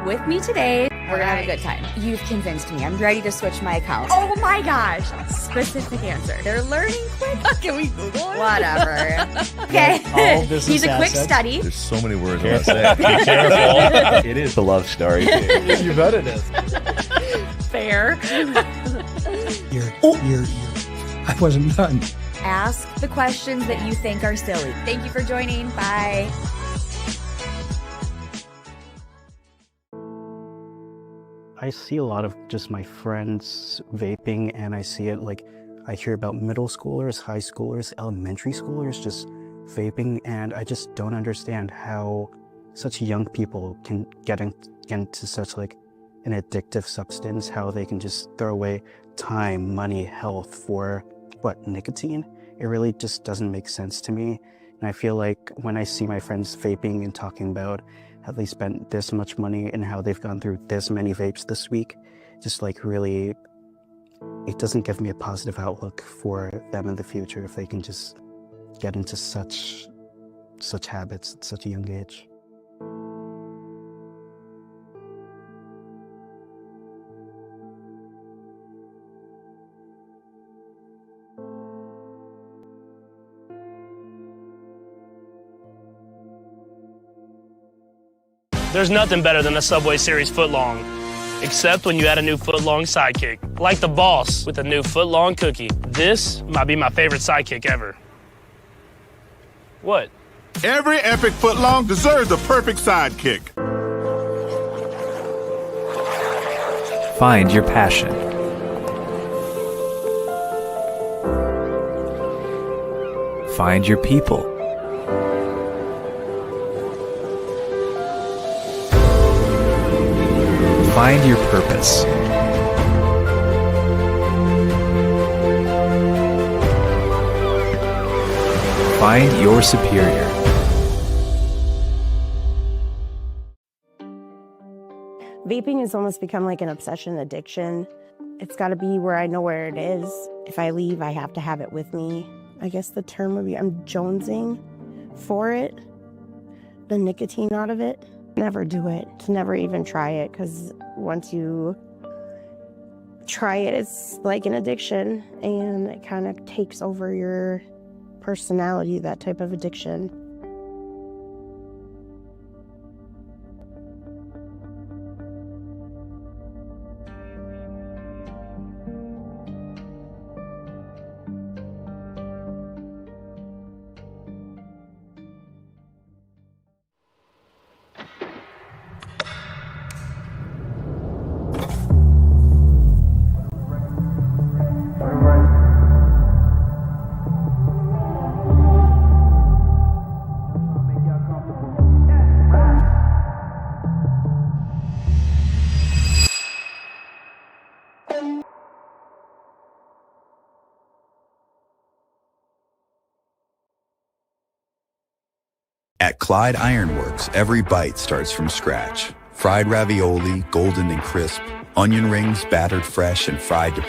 With me today, we're gonna have a good time. You've convinced me. I'm ready to switch my account. Oh my gosh. Specific answer. They're learning quick. Can we Google it? Whatever. Okay. He's a quick study. There's so many words I want to say. Be careful. It is a love story, too. You bet it is. Fair. I wasn't done. Ask the questions that you think are silly. Thank you for joining. Bye. I see a lot of just my friends vaping, and I see it like I hear about middle schoolers, high schoolers, elementary schoolers just vaping, and I just don't understand how such young people can get into such like an addictive substance, how they can just throw away time, money, health for what, nicotine? It really just doesn't make sense to me. And I feel like when I see my friends vaping and talking about how they spent this much money and how they've gone through this many vapes this week, just like really, it doesn't give me a positive outlook for them in the future if they can just get into such habits at such a young age. There's nothing better than a Subway Series footlong, except when you add a new footlong sidekick, like the boss with a new footlong cookie. This might be my favorite sidekick ever. What? Every epic footlong deserves the perfect sidekick. Find your passion. Find your people. Find your purpose. Find your superior. Vaping has almost become like an obsession addiction. It's got to be where I know where it is. If I leave, I have to have it with me. I guess the term would be I'm jonesing for it, the nicotine out of it. Never do it, to never even try it, because once you try it, it's like an addiction, and it kind of takes over your personality, that type of addiction. At Clyde Ironworks, every bite starts from scratch. Fried ravioli, golden and crisp, onion rings battered fresh and fried to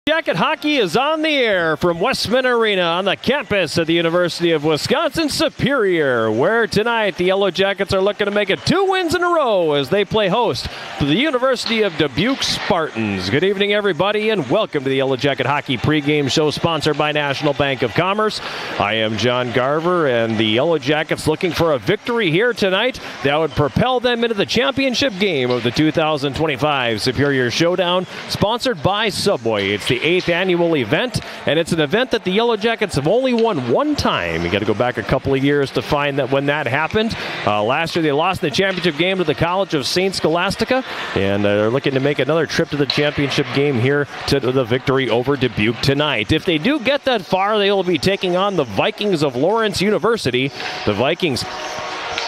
Jacket Hockey is on the air from Westman Arena on the campus of the University of Wisconsin-Superior, where tonight the Yellow Jackets are looking to make it 2 wins in a row as they play host to the University of Dubuque Spartans. Good evening, everybody, and welcome to the Yellow Jacket Hockey pregame show sponsored by National Bank of Commerce. I am John Garver, and the Yellow Jackets looking for a victory here tonight that would propel them into the championship game of the 2025 Superior Showdown, sponsored by Subway. It's the 8th annual event, and it's an event that the Yellow Jackets have only won one time. You got to go back a couple of years to find that when that happened. Last year they lost the championship game to the College of St. Scholastica, and they're looking to make another trip to the championship game here to the victory over Dubuque tonight. If they do get that far, they will be taking on the Vikings of Lawrence University. The Vikings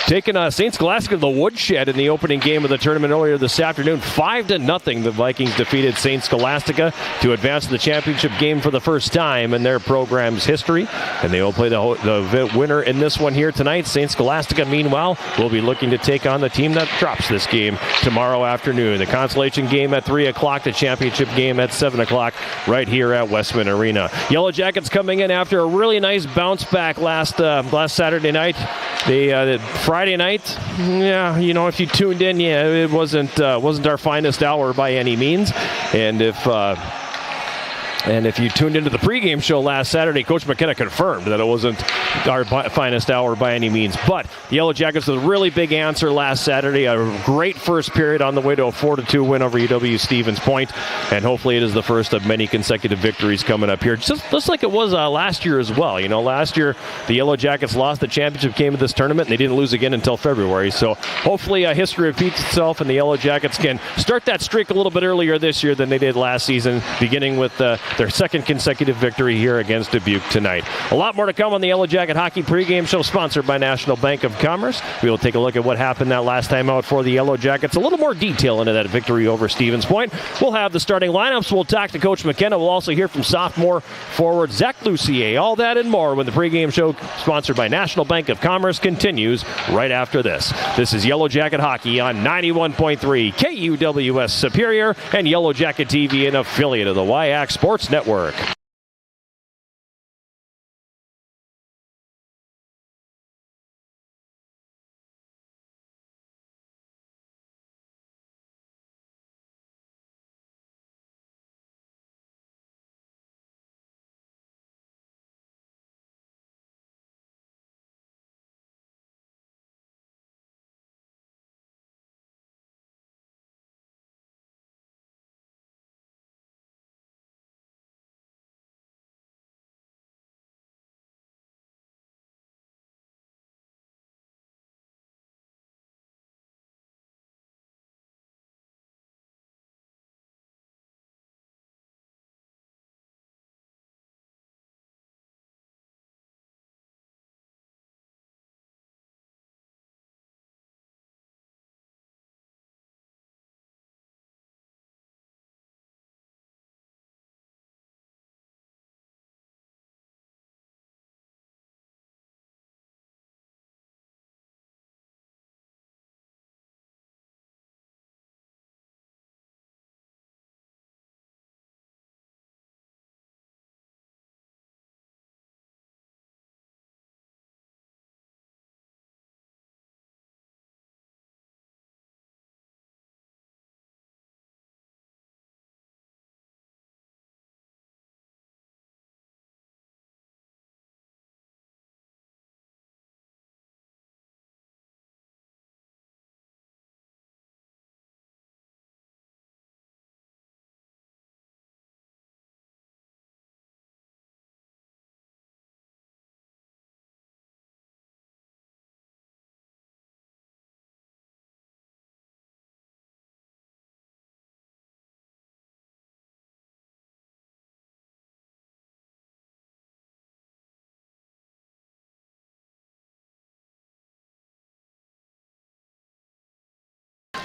taking St. Scholastica to the woodshed in the opening game of the tournament earlier this afternoon. 5-0, the Vikings defeated St. Scholastica to advance to the championship game for the first time in their program's history. And they will play the winner in this one here tonight. St. Scholastica, meanwhile, will be looking to take on the team that drops this game tomorrow afternoon. The consolation game at 3 o'clock, the championship game at 7 o'clock right here at Westman Arena. Yellow Jackets coming in after a really nice bounce back last Saturday night. Friday night, yeah, you know, if you tuned in, yeah, it wasn't our finest hour by any means. And if you tuned into the pregame show last Saturday, Coach McKenna confirmed that it wasn't our finest hour by any means. But the Yellow Jackets with a really big answer last Saturday. A great first period on the way to a 4-2 win over UW-Stevens Point. And hopefully it is the first of many consecutive victories coming up here. Just like it was last year as well. You know, last year the Yellow Jackets lost the championship game of this tournament, and they didn't lose again until February. So hopefully history repeats itself, and the Yellow Jackets can start that streak a little bit earlier this year than they did last season, beginning with their second consecutive victory here against Dubuque tonight. A lot more to come on the Yellow Jacket Hockey pregame show sponsored by National Bank of Commerce. We will take a look at what happened that last time out for the Yellow Jackets. A little more detail into that victory over Stevens Point. We'll have the starting lineups. We'll talk to Coach McKenna. We'll also hear from sophomore forward Zach Lucier. All that and more when the pregame show sponsored by National Bank of Commerce continues right after this. This is Yellow Jacket Hockey on 91.3 KUWS Superior and Yellow Jacket TV, an affiliate of the WIAC Sports Network.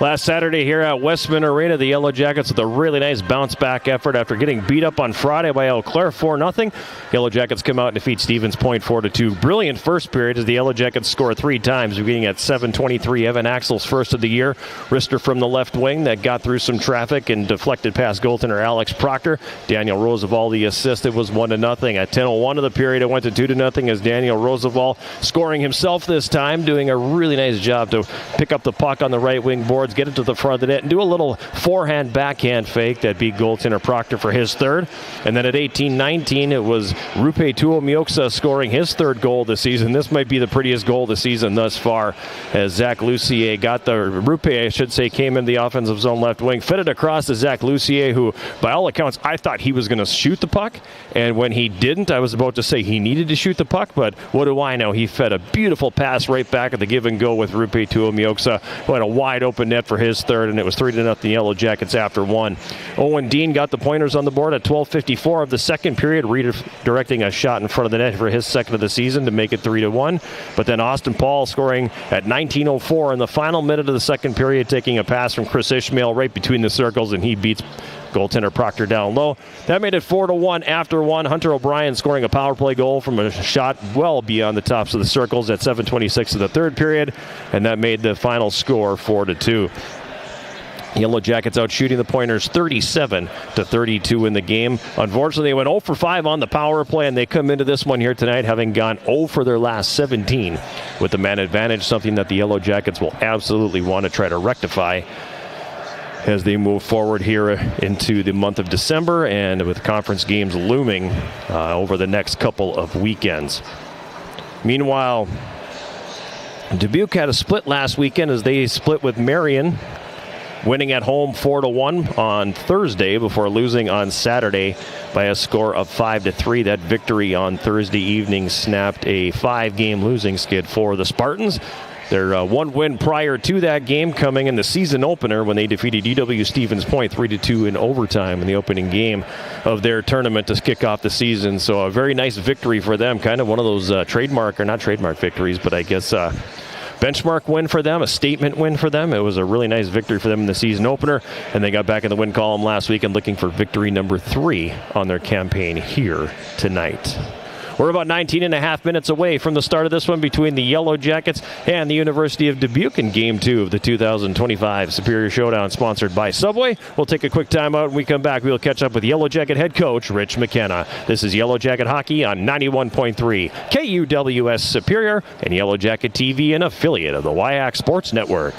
Last Saturday here at Westman Arena, the Yellow Jackets with a really nice bounce-back effort after getting beat up on Friday by Eau Claire 4-0. Yellow Jackets come out and defeat Stevens Point 4-2. Brilliant first period as the Yellow Jackets score 3 times, beginning at 7:23. Evan Axel's first of the year. Wrister from the left wing that got through some traffic and deflected past goaltender Alex Proctor. Daniel Roosevelt, the assist, it was 1-0. At 10:01 of the period, it went to 2-0 as Daniel Roosevelt scoring himself this time, doing a really nice job to pick up the puck on the right wing boards, get it to the front of the net, and do a little forehand backhand fake that beat goaltender Proctor for his third. And then at 18:19, it was Rupe Tuomioksa scoring his third goal this season. This might be the prettiest goal of the season thus far, as Zach Lucier got the Rupe, I should say, came in the offensive zone left wing, fitted across to Zach Lucier, who, by all accounts, I thought he was going to shoot the puck. And when he didn't, I was about to say he needed to shoot the puck, but what do I know? He fed a beautiful pass right back at the give and go with Rupe Tuomioksa, who had a wide open net for his third, and it was 3-0 Yellow Jackets after one. Owen Dean got the pointers on the board at 12:54 of the second period, redirecting a shot in front of the net for his second of the season to make it 3-1. But then Austin Paul scoring at 19:04 in the final minute of the second period, taking a pass from Chris Ishmael right between the circles, and he beats goaltender Proctor down low. That made it 4-1 after one. Hunter O'Brien scoring a power play goal from a shot well beyond the tops of the circles at 7:26 of the third period, and that made the final score 4-2. Yellow Jackets out shooting the Pointers 37-32 in the game. Unfortunately, they went 0 for 5 on the power play, and they come into this one here tonight having gone 0 for their last 17 with the man advantage, something that the Yellow Jackets will absolutely want to try to rectify as they move forward here into the month of December, and with conference games looming over the next couple of weekends. Meanwhile, Dubuque had a split last weekend as they split with Marion, winning at home 4-1 on Thursday before losing on Saturday by a score of 5-3. That victory on Thursday evening snapped a 5-game losing skid for the Spartans. Their one win prior to that game coming in the season opener when they defeated UW Stevens Point 3-2 in overtime in the opening game of their tournament to kick off the season. So a very nice victory for them, kind of one of those not trademark victories, but I guess benchmark win for them, a statement win for them. It was a really nice victory for them in the season opener, and they got back in the win column last week and looking for victory number 3 on their campaign here tonight. We're about 19 and a half minutes away from the start of this one between the Yellow Jackets and the University of Dubuque in Game 2 of the 2025 Superior Showdown, sponsored by Subway. We'll take a quick timeout. When we come back, we'll catch up with Yellow Jacket head coach Rich McKenna. This is Yellow Jacket Hockey on 91.3 KUWS Superior and Yellow Jacket TV, an affiliate of the WIAC Sports Network.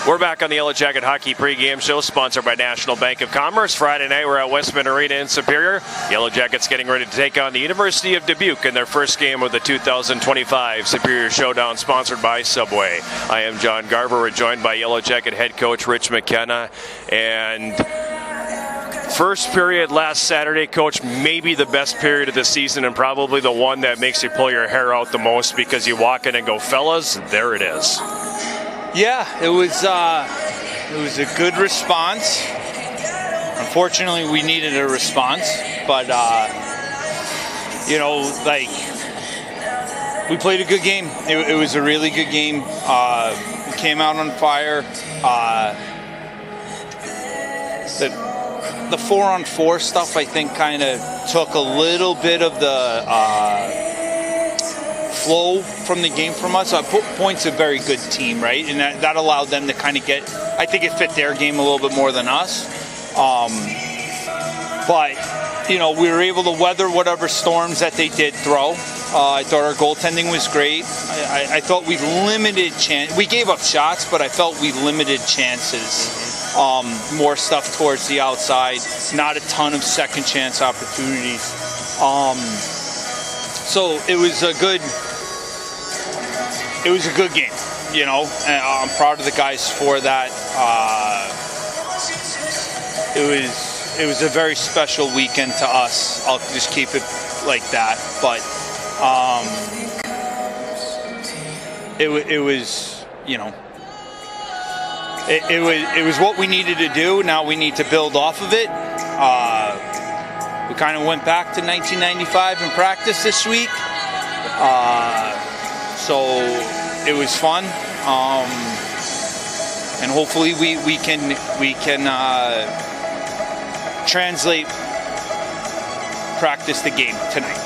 We're back on the Yellow Jacket Hockey pregame show, sponsored by National Bank of Commerce. Friday night, we're at Westman Arena in Superior. Yellow Jackets getting ready to take on the University of Dubuque in their first game of the 2025 Superior Showdown, sponsored by Subway. I am John Garver. We're joined by Yellow Jacket head coach Rich McKenna. And first period last Saturday, Coach, maybe the best period of the season and probably the one that makes you pull your hair out the most because you walk in and go, fellas, there it is. Yeah, it was a good response. Unfortunately, we needed a response, but we played a good game. It was a really good game. We came out on fire. The 4-on-4 stuff, I think, kind of took a little bit of the flow from the game from us. Point's a very good team, right? And that allowed them to kind of get, I think it fit their game a little bit more than us. But, we were able to weather whatever storms that they did throw. I thought our goaltending was great. I thought we limited chance. We gave up shots, but I felt we limited chances. More stuff towards the outside, not a ton of second chance opportunities. So it was a good game, and I'm proud of the guys for that. It was a very special weekend to us. I'll just keep it like that. But it was, it was what we needed to do. Now we need to build off of it. We kind of went back to 1995 in practice this week. So it was fun, and hopefully we can translate practice the game tonight.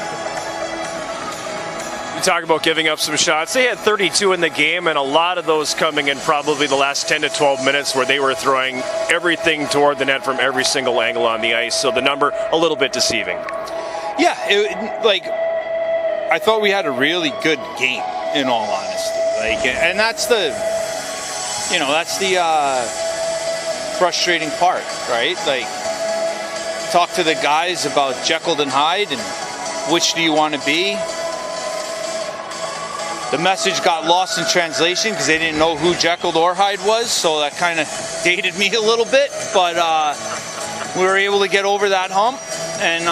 You talk about giving up some shots. They had 32 in the game, and a lot of those coming in probably the last 10 to 12 minutes where they were throwing everything toward the net from every single angle on the ice. So the number, a little bit deceiving. Yeah, I thought we had a really good game, in all honesty. And that's the frustrating part, right? Talk to the guys about Jekyll and Hyde and which do you want to be. The message got lost in translation because they didn't know who Jekyll or Hyde was, so that kind of dated me a little bit. But we were able to get over that hump, and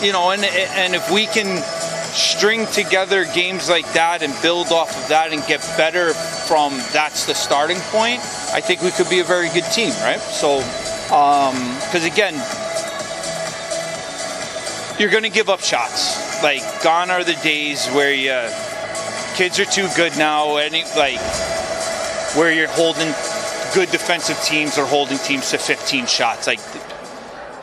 and if we can string together games like that and build off of that and get better from that's the starting point, I think we could be a very good team, right? So, because again, you're going to give up shots. Gone are the days where kids are too good now, where you're holding good defensive teams or holding teams to 15 shots.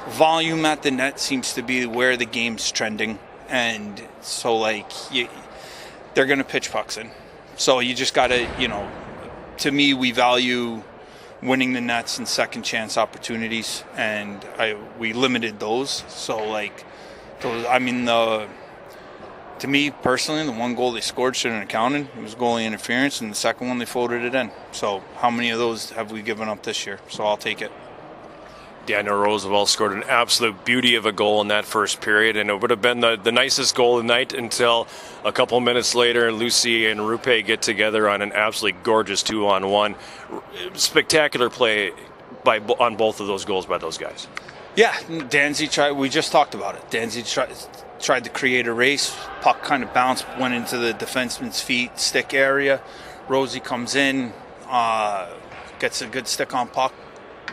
Volume at the net seems to be where the game's trending. And so, they're going to pitch pucks in. So you just got to, to me, we value winning the nets and second chance opportunities. And we limited those. So, to me, personally, the one goal they scored shouldn't have counted. It was goalie interference, and the second one, they floated it in. So how many of those have we given up this year? So I'll take it. Daniel Roosevelt scored an absolute beauty of a goal in that first period, and it would have been the nicest goal of the night until a couple minutes later, Lucy and Rupe get together on an absolutely gorgeous 2-on-1. Spectacular play on both of those goals by those guys. Yeah, Danzy tried. We just talked about it. Danzy tried to create a race. Puck kind of bounced, went into the defenseman's feet, stick area. Rosie comes in, gets a good stick on puck,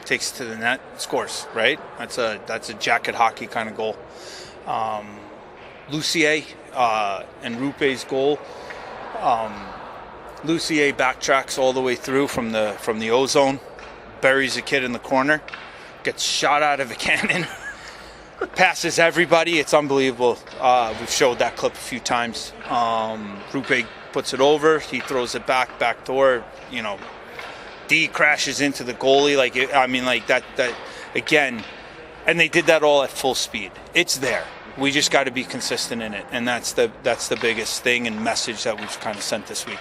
takes it to the net, scores, right? That's a jacket hockey kind of goal. Lucier and Rupe's goal. Lucier backtracks all the way through from the ozone, buries a kid in the corner, gets shot out of a cannon, passes everybody. It's unbelievable. We've showed that clip a few times. Rupe puts it over. He throws it back door. D crashes into the goalie. That again. And they did that all at full speed. It's there. We just got to be consistent in it, and that's the biggest thing and message that we've kind of sent this week.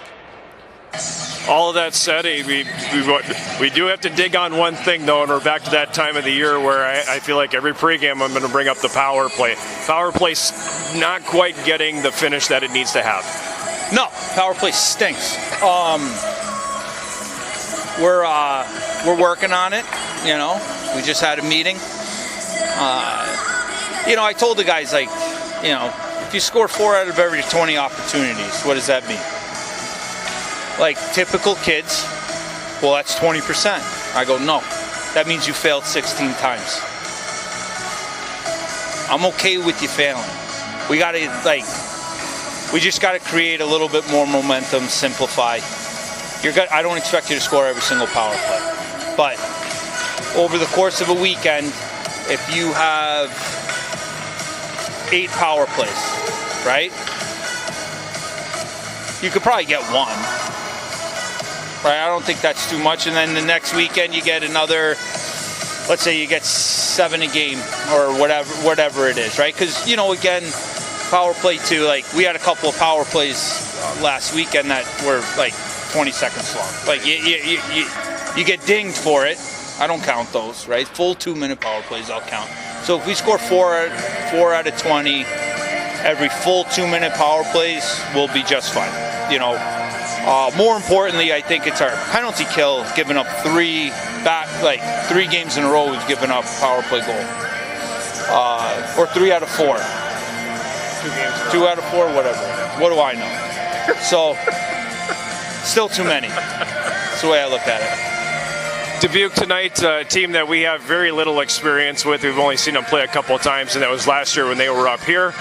All of that said, we do have to dig on one thing, though, and we're back to that time of the year where I feel like every pregame I'm going to bring up the power play. Power play's not quite getting the finish that it needs to have. No, power play stinks. We're working on it. We just had a meeting. I told the guys, if you score 4 out of every 20 opportunities, what does that mean? Like typical kids, well, that's 20%. I go, no, that means you failed 16 times. I'm okay with you failing. We just got to create a little bit more momentum, simplify. I don't expect you to score every single power play. But over the course of a weekend, if you have 8 power plays, right? You could probably get 1. Right? I don't think that's too much. And then the next weekend you get another, let's say you get 7 a game or whatever it is, right? Because, again, power play too, we had a couple of power plays last weekend that were 20 seconds long. You get dinged for it. I don't count those, right? Full 2-minute power plays I'll count. So if we score 4 out of 20, every full 2-minute power plays will be just fine. More importantly, I think it's our penalty kill, giving up 3 games in a row we've given up power play goal. Or 3 out of 4. 2 out of 4, whatever. What do I know? So, still too many. That's the way I look at it. Dubuque tonight, a team that we have very little experience with. We've only seen them play a couple of times, and that was last year when they were up here.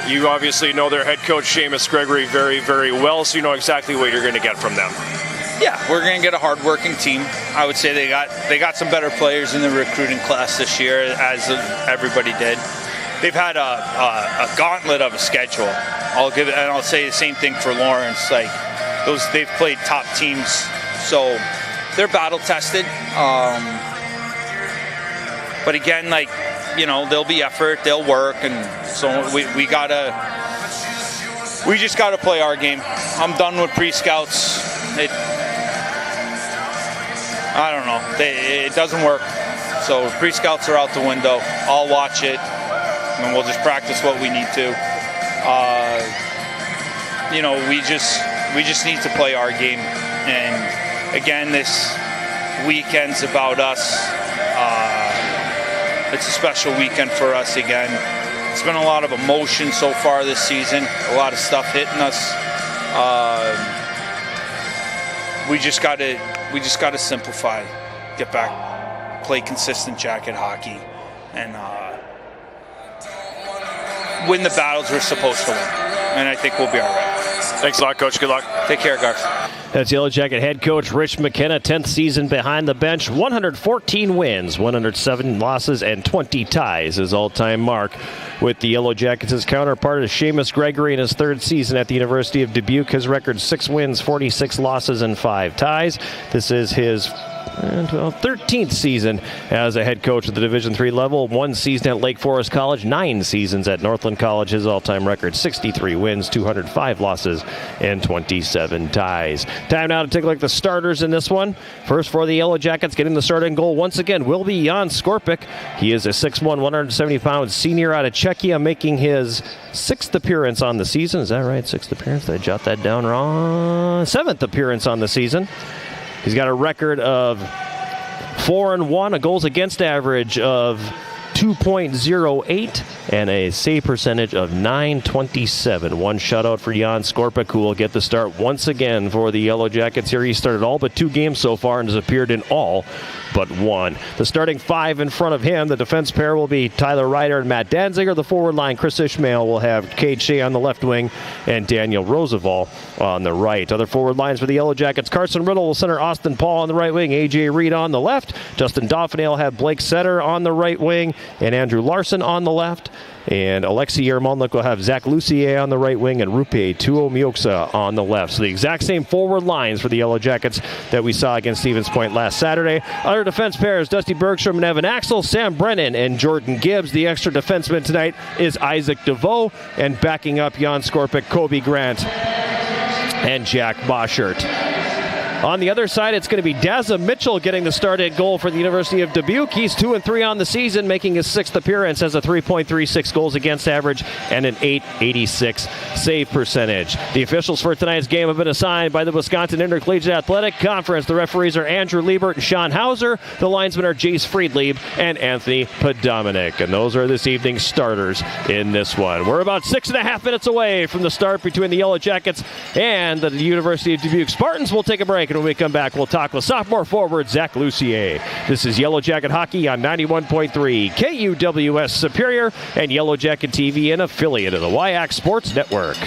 You obviously know their head coach, Seamus Gregory, very, very well, so you know exactly what you're going to get from them. Yeah, we're going to get a hard-working team. I would say they got some better players in the recruiting class this year, as everybody did. They've had a gauntlet of a schedule. I'll say the same thing for Lawrence. They've played top teams, so they're battle-tested. But again, there'll be effort, they'll work, and so we just gotta play our game. I'm done with pre-scouts. I don't know. It doesn't work. So pre-scouts are out the window. I'll watch it, and we'll just practice what we need to. We just need to play our game. And again, this weekend's about us. It's a special weekend for us again. It's been a lot of emotion so far this season. A lot of stuff hitting us. We just gotta simplify, get back, play consistent jacket hockey, and win the battles we're supposed to win. And I think we'll be all right. Thanks a lot, Coach. Good luck. Take care, guys. That's Yellow Jacket head coach Rich McKenna, 10th season behind the bench, 114 wins, 107 losses, and 20 ties, his all-time mark with the Yellow Jackets. His counterpart is Seamus Gregory in his 3rd season at the University of Dubuque. His record 6 wins, 46 losses, and 5 ties. This is his 13th season as a head coach at the Division III level. 1 season at Lake Forest College, 9 seasons at Northland College. His all-time record, 63 wins, 205 losses, and 27 ties. Time now to take a look at the starters in this one. First for the Yellow Jackets, getting the starting goal once again will be Jan Skorpic. He is a 6'1", 170-pound senior out of Czechia, making his 6th appearance on the season. Is that right? 6th appearance? Did I jot that down wrong? 7th appearance on the season. He's got a record of 4-1, a goals against average of 2.08, and a save percentage of .927. 1 shutout for Jan Skorpic, who will get the start once again for the Yellow Jackets here. He started all but 2 games so far and has appeared in all but 1. The starting 5 in front of him, the defense pair will be Tyler Ryder and Matt Danziger. The forward line, Chris Ishmael, will have Cade Shea on the left wing and Daniel Roosevelt on the right. Other forward lines for the Yellow Jackets, Carson Riddle will center Austin Paul on the right wing, A.J. Reed on the left. Justin Dauphiné will have Blake Setter on the right wing and Andrew Larson on the left. And Alexei Yermolnik will have Zach Lucier on the right wing and Rupe Tuomioksa on the left. So the exact same forward lines for the Yellow Jackets that we saw against Stevens Point last Saturday. Other defense pairs, Dusty Bergstrom and Evan Axel, Sam Brennan and Jordan Gibbs. The extra defenseman tonight is Isaac DeVoe, and backing up Jan Skorpic, Kobe Grant and Jack Boschert. On the other side, it's going to be Dazza Mitchell getting the start at goal for the University of Dubuque. He's 2-3 on the season, making his 6th appearance, has a 3.36 goals against average and an .886 save percentage. The officials for tonight's game have been assigned by the Wisconsin Intercollegiate Athletic Conference. The referees are Andrew Liebert and Sean Hauser. The linesmen are Jace Friedlieb and Anthony Podominic. And those are this evening's starters in this one. We're about 6.5 minutes away from the start between the Yellow Jackets and the University of Dubuque Spartans. We'll take a break, and when we come back, we'll talk with sophomore forward Zach Lucier. This is Yellow Jacket Hockey on 91.3 KUWS Superior and Yellow Jacket TV, an affiliate of the WIAC Sports Network.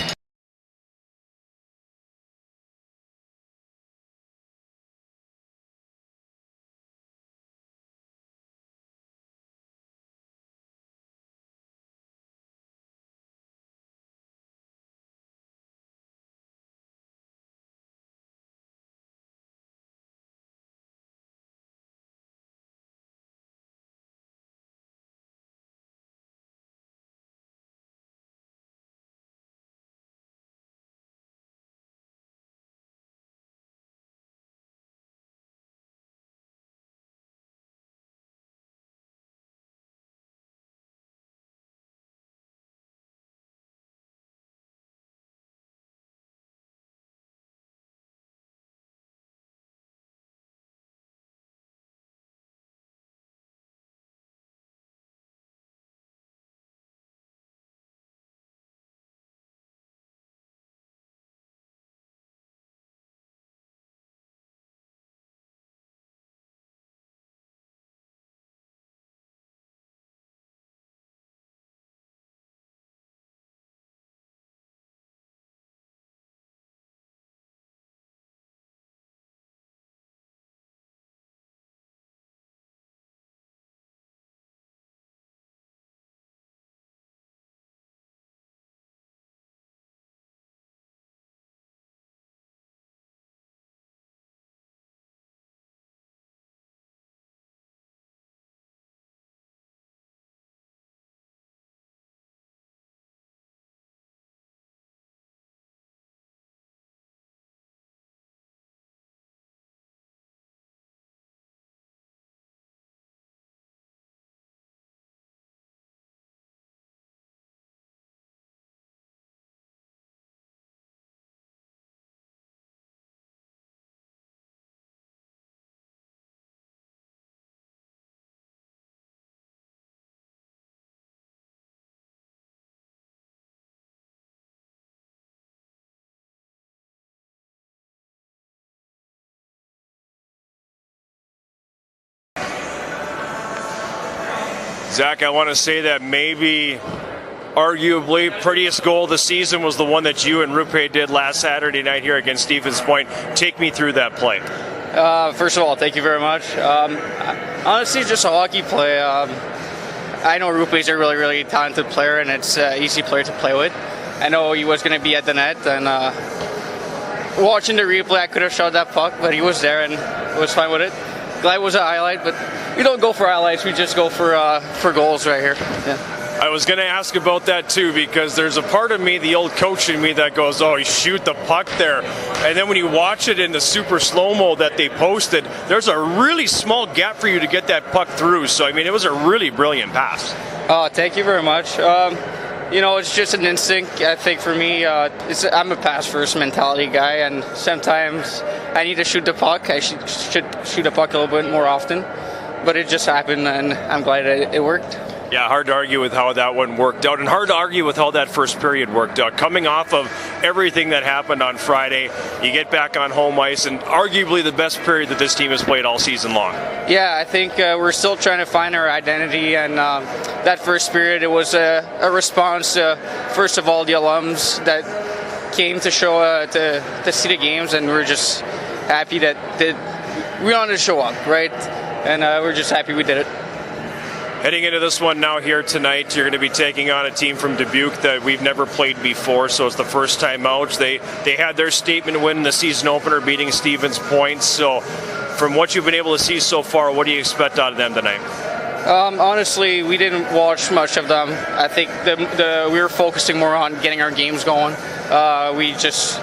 Zach, I want to say that maybe arguably prettiest goal of the season was the one that you and Rupe did last Saturday night here against Stevens Point. Take me through that play. First of all, thank you very much. Honestly, just a hockey play. I know Rupe's a really, really talented player, and it's an easy player to play with. I know he was going to be at the net, and watching the replay, I could have shot that puck, but he was there, and I was fine with it. Glad it was a highlight, but we don't go for highlights. We just go for goals right here. Yeah. I was going to ask about that too, because there's a part of me, the old coach in me, that goes, oh, you shoot the puck there. And then when you watch it in the super slow-mo that they posted, there's a really small gap for you to get that puck through. So, I mean, it was a really brilliant pass. Oh, thank you very much. You know, it's just an instinct. I think for me, I'm a pass-first mentality guy, and sometimes I need to shoot the puck. I should shoot the puck a little bit more often, but it just happened, and I'm glad it worked. Yeah, hard to argue with how that one worked out, and hard to argue with how that first period worked out. Coming off of everything that happened on Friday, you get back on home ice, and arguably the best period that this team has played all season long. Yeah, I think we're still trying to find our identity, and that first period, it was a response to, first of all, the alums that came to show to see the games, and we're just happy that we wanted to show up, right? And we're just happy we did it. Heading into this one now here tonight, you're going to be taking on a team from Dubuque that we've never played before, so it's the first time out. They had their statement win in the season opener, beating Stevens Point. So from what you've been able to see so far, what do you expect out of them tonight? Honestly, we didn't watch much of them. I think we were focusing more on getting our games going. We just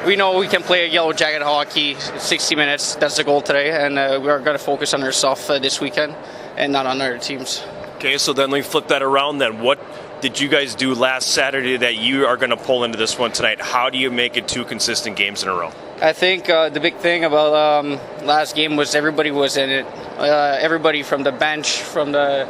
we know we can play Yellow Jacket hockey 60 minutes. That's the goal today, and we are going to focus on ourselves this weekend and not on other teams. Okay, so then we flip that around then. What did you guys do last Saturday that you are going to pull into this one tonight? How do you make it 2 consistent games in a row? I think the big thing about last game was everybody was in it. Everybody from the bench, from the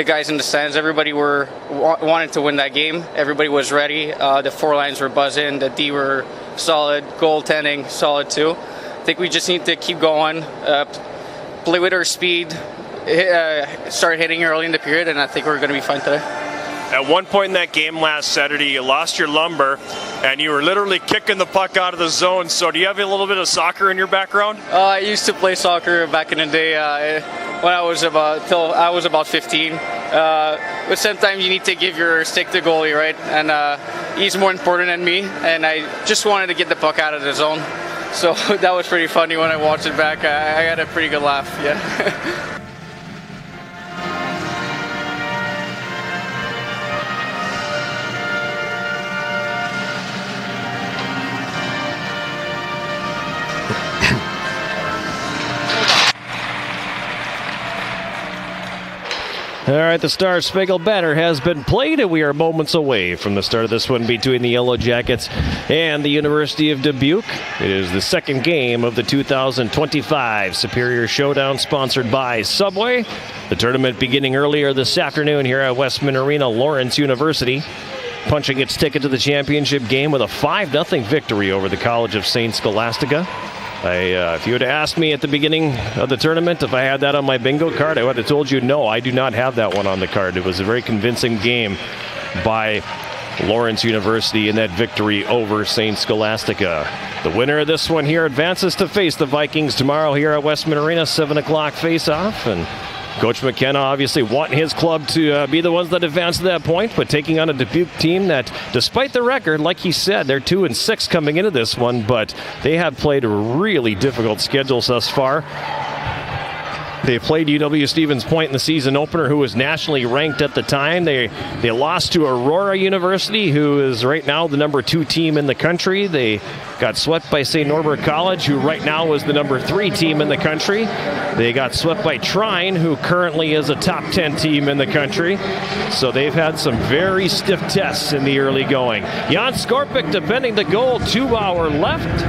guys in the stands, everybody wanted to win that game. Everybody was ready. The 4 lines were buzzing. The D were solid. Goaltending solid too. I think we just need to keep going, play with our speed, start hitting early in the period, and I think we're going to be fine today. At one point in that game last Saturday, you lost your lumber, and you were literally kicking the puck out of the zone. So do you have a little bit of soccer in your background? I used to play soccer back in the day when I was about 15. But sometimes you need to give your stick to goalie, right? And he's more important than me, and I just wanted to get the puck out of the zone. So that was pretty funny when I watched it back. I had a pretty good laugh, yeah. All right, the Star Spangled Banner has been played, and we are moments away from the start of this one between the Yellow Jackets and the University of Dubuque. It is the second game of the 2025 Superior Showdown, sponsored by Subway. The tournament beginning earlier this afternoon here at Westman Arena. Lawrence University punching its ticket to the championship game with a 5-0 victory over the College of St. Scholastica. If you would have asked me at the beginning of the tournament if I had that on my bingo card, I would have told you no, I do not have that one on the card. It was a very convincing game by Lawrence University in that victory over St. Scholastica. The winner of this one here advances to face the Vikings tomorrow here at Westman Arena, 7 o'clock face-off. And Coach McKenna obviously wanting his club to be the ones that advance to that point, but taking on a Dubuque team that, despite the record, like he said, they're 2-6 coming into this one, but they have played really difficult schedules thus far. They played UW-Stevens Point in the season opener, who was nationally ranked at the time. They lost to Aurora University, who is right now the number 2 team in the country. They got swept by St. Norbert College, who right now is the number 3 team in the country. They got swept by Trine, who currently is a top 10 team in the country. So they've had some very stiff tests in the early going. Jan Skorpik defending the goal, 2 hour left.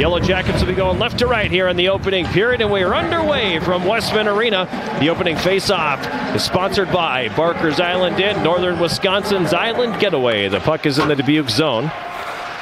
Yellow Jackets will be going left to right here in the opening period, and we are underway from Westman Arena. The opening face-off is sponsored by Barker's Island Inn, Northern Wisconsin's Island Getaway. The puck is in the Dubuque zone.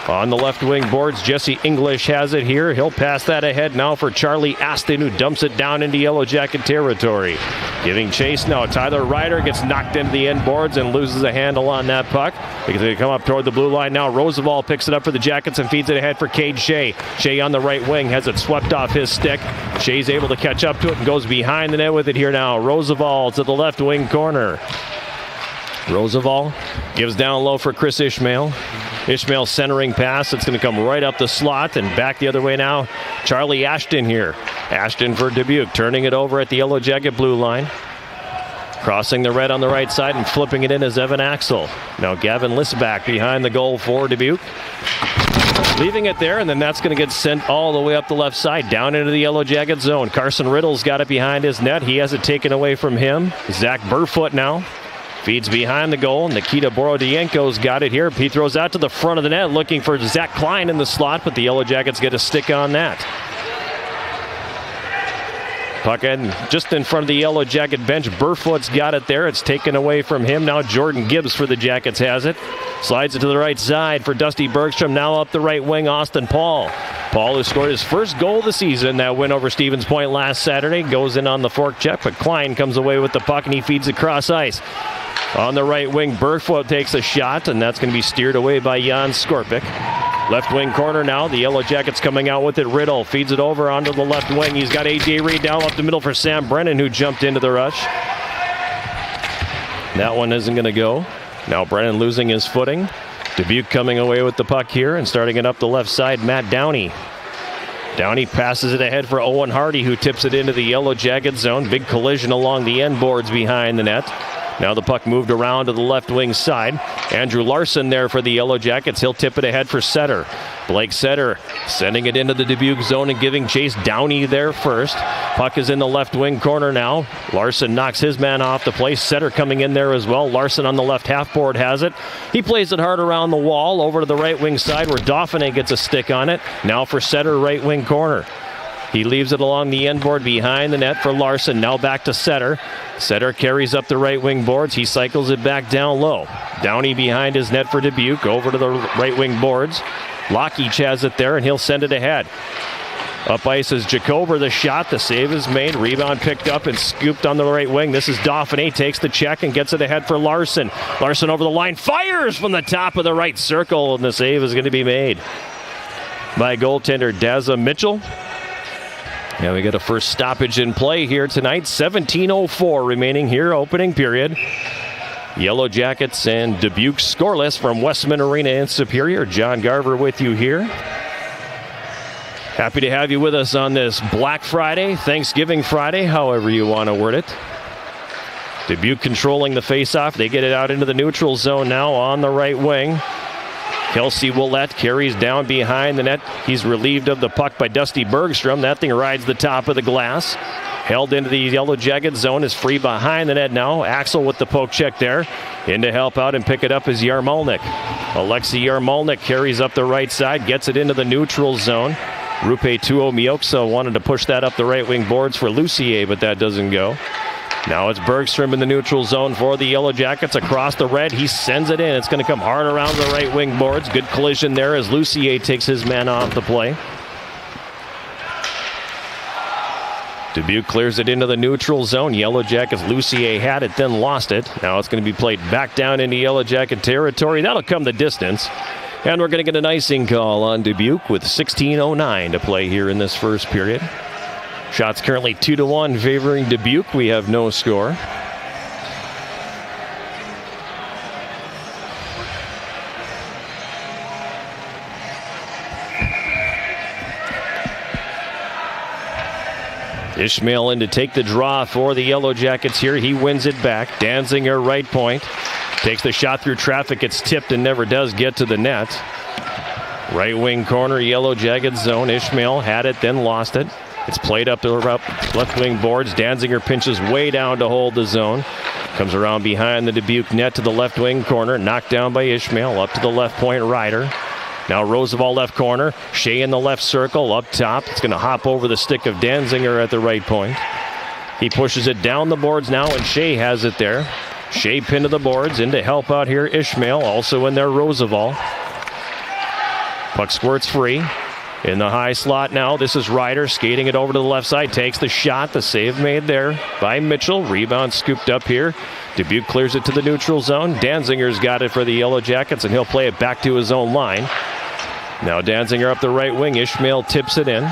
On the left wing boards, Jesse English has it here. He'll pass that ahead now for Charlie Aston, who dumps it down into Yellow Jacket territory. Giving chase now. Tyler Ryder gets knocked into the end boards and loses a handle on that puck. They come up toward the blue line now. Roosevelt picks it up for the Jackets and feeds it ahead for Cade Shea. Shea on the right wing has it swept off his stick. Shea's able to catch up to it and goes behind the net with it here now. Roosevelt to the left wing corner. Roosevelt gives down low for Chris Ishmael. Ishmael centering pass. It's going to come right up the slot and back the other way now. Charlie Ashton here. Ashton for Dubuque, turning it over at the Yellow Jacket blue line. Crossing the red on the right side and flipping it in is Evan Axel. Now Gavin Listback behind the goal for Dubuque. Leaving it there, and then that's going to get sent all the way up the left side, down into the Yellow Jacket zone. Carson Riddle's got it behind his net. He has it taken away from him. Zach Burfoot now feeds behind the goal. Nikita Borodienko's got it here. He throws out to the front of the net, looking for Zach Klein in the slot, but the Yellow Jackets get a stick on that. Puck in just in front of the Yellow Jacket bench. Burfoot's got it there. It's taken away from him. Now Jordan Gibbs for the Jackets has it. Slides it to the right side for Dusty Bergstrom. Now up the right wing, Austin Paul. Paul, who scored his first goal of the season, that win over Stevens Point last Saturday, goes in on the fork check, but Klein comes away with the puck and he feeds across ice. On the right wing, Burfoot takes a shot, and that's going to be steered away by Jan Skorpik. Left wing corner now. The Yellow Jackets coming out with it. Riddle feeds it over onto the left wing. He's got A.J. Reed down up the middle for Sam Brennan, who jumped into the rush. That one isn't going to go. Now Brennan losing his footing. Dubuque coming away with the puck here and starting it up the left side, Matt Downey. Downey passes it ahead for Owen Hardy, who tips it into the Yellow Jacket zone. Big collision along the end boards behind the net. Now the puck moved around to the left wing side. Andrew Larson there for the Yellow Jackets. He'll tip it ahead for Setter. Blake Setter sending it into the Dubuque zone and giving chase. Downey there first. Puck is in the left wing corner now. Larson knocks his man off the play. Setter coming in there as well. Larson on the left half board has it. He plays it hard around the wall over to the right wing side where Dauphiné gets a stick on it. Now for Setter, right wing corner. He leaves it along the end board behind the net for Larson. Now back to Setter. Setter carries up the right wing boards. He cycles it back down low. Downey behind his net for Dubuque. Over to the right wing boards. Lockheach has it there, and he'll send it ahead. Up ice is Jacober. The shot. The save is made. Rebound picked up and scooped on the right wing. This is Dauphiné. Takes the check and gets it ahead for Larson. Larson over the line. Fires from the top of the right circle, and the save is going to be made by goaltender Dazza Mitchell. Yeah, we get a first stoppage in play here tonight. 17:04 remaining here, opening period. Yellow Jackets and Dubuque scoreless from Westman Arena in Superior. John Garver with you here. Happy to have you with us on this Black Friday, Thanksgiving Friday, however you want to word it. Dubuque controlling the faceoff. They get it out into the neutral zone now on the right wing. Kelsey Willett carries down behind the net. He's relieved of the puck by Dusty Bergstrom. That thing rides the top of the glass. Held into the Yellow Jacket zone, is free behind the net now. Axel with the poke check there. In to help out and pick it up is Yarmolnik. Alexei Yarmolnik carries up the right side, gets it into the neutral zone. Rupe Tuomioksa wanted to push that up the right wing boards for Lucier, but that doesn't go. Now it's Bergstrom in the neutral zone for the Yellow Jackets across the red. He sends it in. It's going to come hard around the right wing boards. Good collision there as Lucier takes his man off the play. Dubuque clears it into the neutral zone. Yellow Jackets, Lucier had it, then lost it. Now it's going to be played back down into Yellow Jacket territory. That'll come the distance. And we're going to get an icing call on Dubuque with 16:09 to play here in this first period. Shots currently 2-1 favoring Dubuque. We have no score. Ishmael in to take the draw for the Yellow Jackets here. He wins it back. Danziger right point. Takes the shot through traffic. It's tipped and never does get to the net. Right wing corner, Yellow Jacket zone. Ishmael had it, then lost it. It's played up the left wing boards. Danziger pinches way down to hold the zone. Comes around behind the Dubuque net to the left wing corner. Knocked down by Ishmael. Up to the left point, Ryder. Now Roosevelt left corner. Shea in the left circle. Up top. It's going to hop over the stick of Danziger at the right point. He pushes it down the boards now, and Shea has it there. Shea pinned to the boards. In to help out here, Ishmael. Also in there, Roosevelt. Puck squirts free. In the high slot now, this is Ryder skating it over to the left side. Takes the shot. The save made there by Mitchell. Rebound scooped up here. Dubuque clears it to the neutral zone. Danziger's got it for the Yellow Jackets, and he'll play it back to his own line. Now Danziger up the right wing. Ishmael tips it in.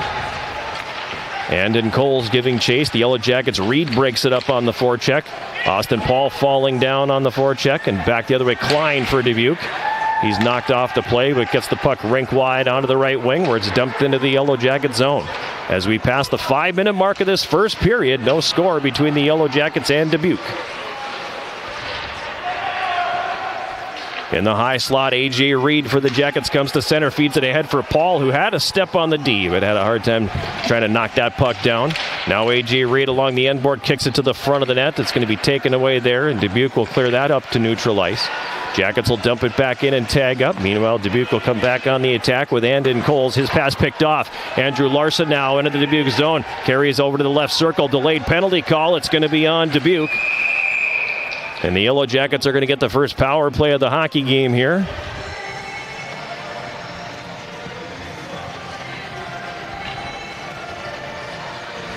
And in Coles giving chase. The Yellow Jackets, Reed breaks it up on the forecheck. Austin Paul falling down on the forecheck, and back the other way, Klein for Dubuque. He's knocked off the play, but gets the puck rink wide onto the right wing where it's dumped into the Yellow Jacket zone. As we pass the 5-minute mark of this first period, no score between the Yellow Jackets and Dubuque. In the high slot, A.J. Reed for the Jackets comes to center, feeds it ahead for Paul, who had a step on the D, but had a hard time trying to knock that puck down. Now A.J. Reed along the end board kicks it to the front of the net. It's going to be taken away there, and Dubuque will clear that up to neutral ice. Jackets will dump it back in and tag up. Meanwhile, Dubuque will come back on the attack with Andon Coles. His pass picked off. Andrew Larson now into the Dubuque zone. Carries over to the left circle. Delayed penalty call. It's going to be on Dubuque. And the Yellow Jackets are going to get the first power play of the hockey game here.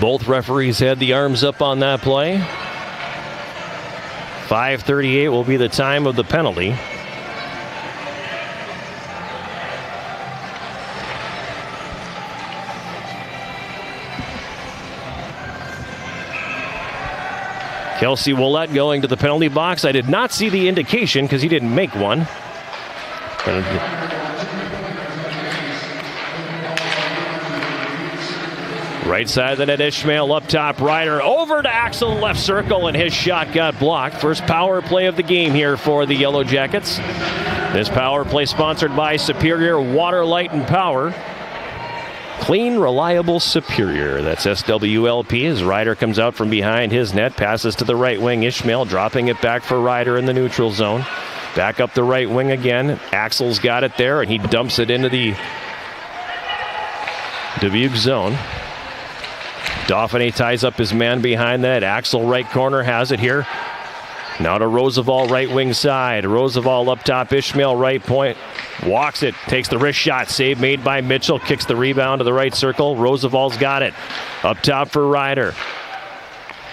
Both referees had the arms up on that play. 5:38 will be the time of the penalty. Kelsey Willett going to the penalty box. I did not see the indication because he didn't make one. Right side of the net, Ishmael up top, Ryder over to Axel, left circle, and his shot got blocked. First power play of the game here for the Yellow Jackets. This power play sponsored by Superior Water, Light, and Power. Clean, reliable, Superior. That's SWLP as Ryder comes out from behind his net, passes to the right wing. Ishmael dropping it back for Ryder in the neutral zone. Back up the right wing again. Axel's got it there, and he dumps it into the Dubuque zone. Dauphiné ties up his man behind that. Axel right corner has it here. Now to Roosevelt right wing side. Roosevelt up top. Ishmael right point. Walks it. Takes the wrist shot. Save made by Mitchell. Kicks the rebound to the right circle. Roosevelt's got it. Up top for Ryder.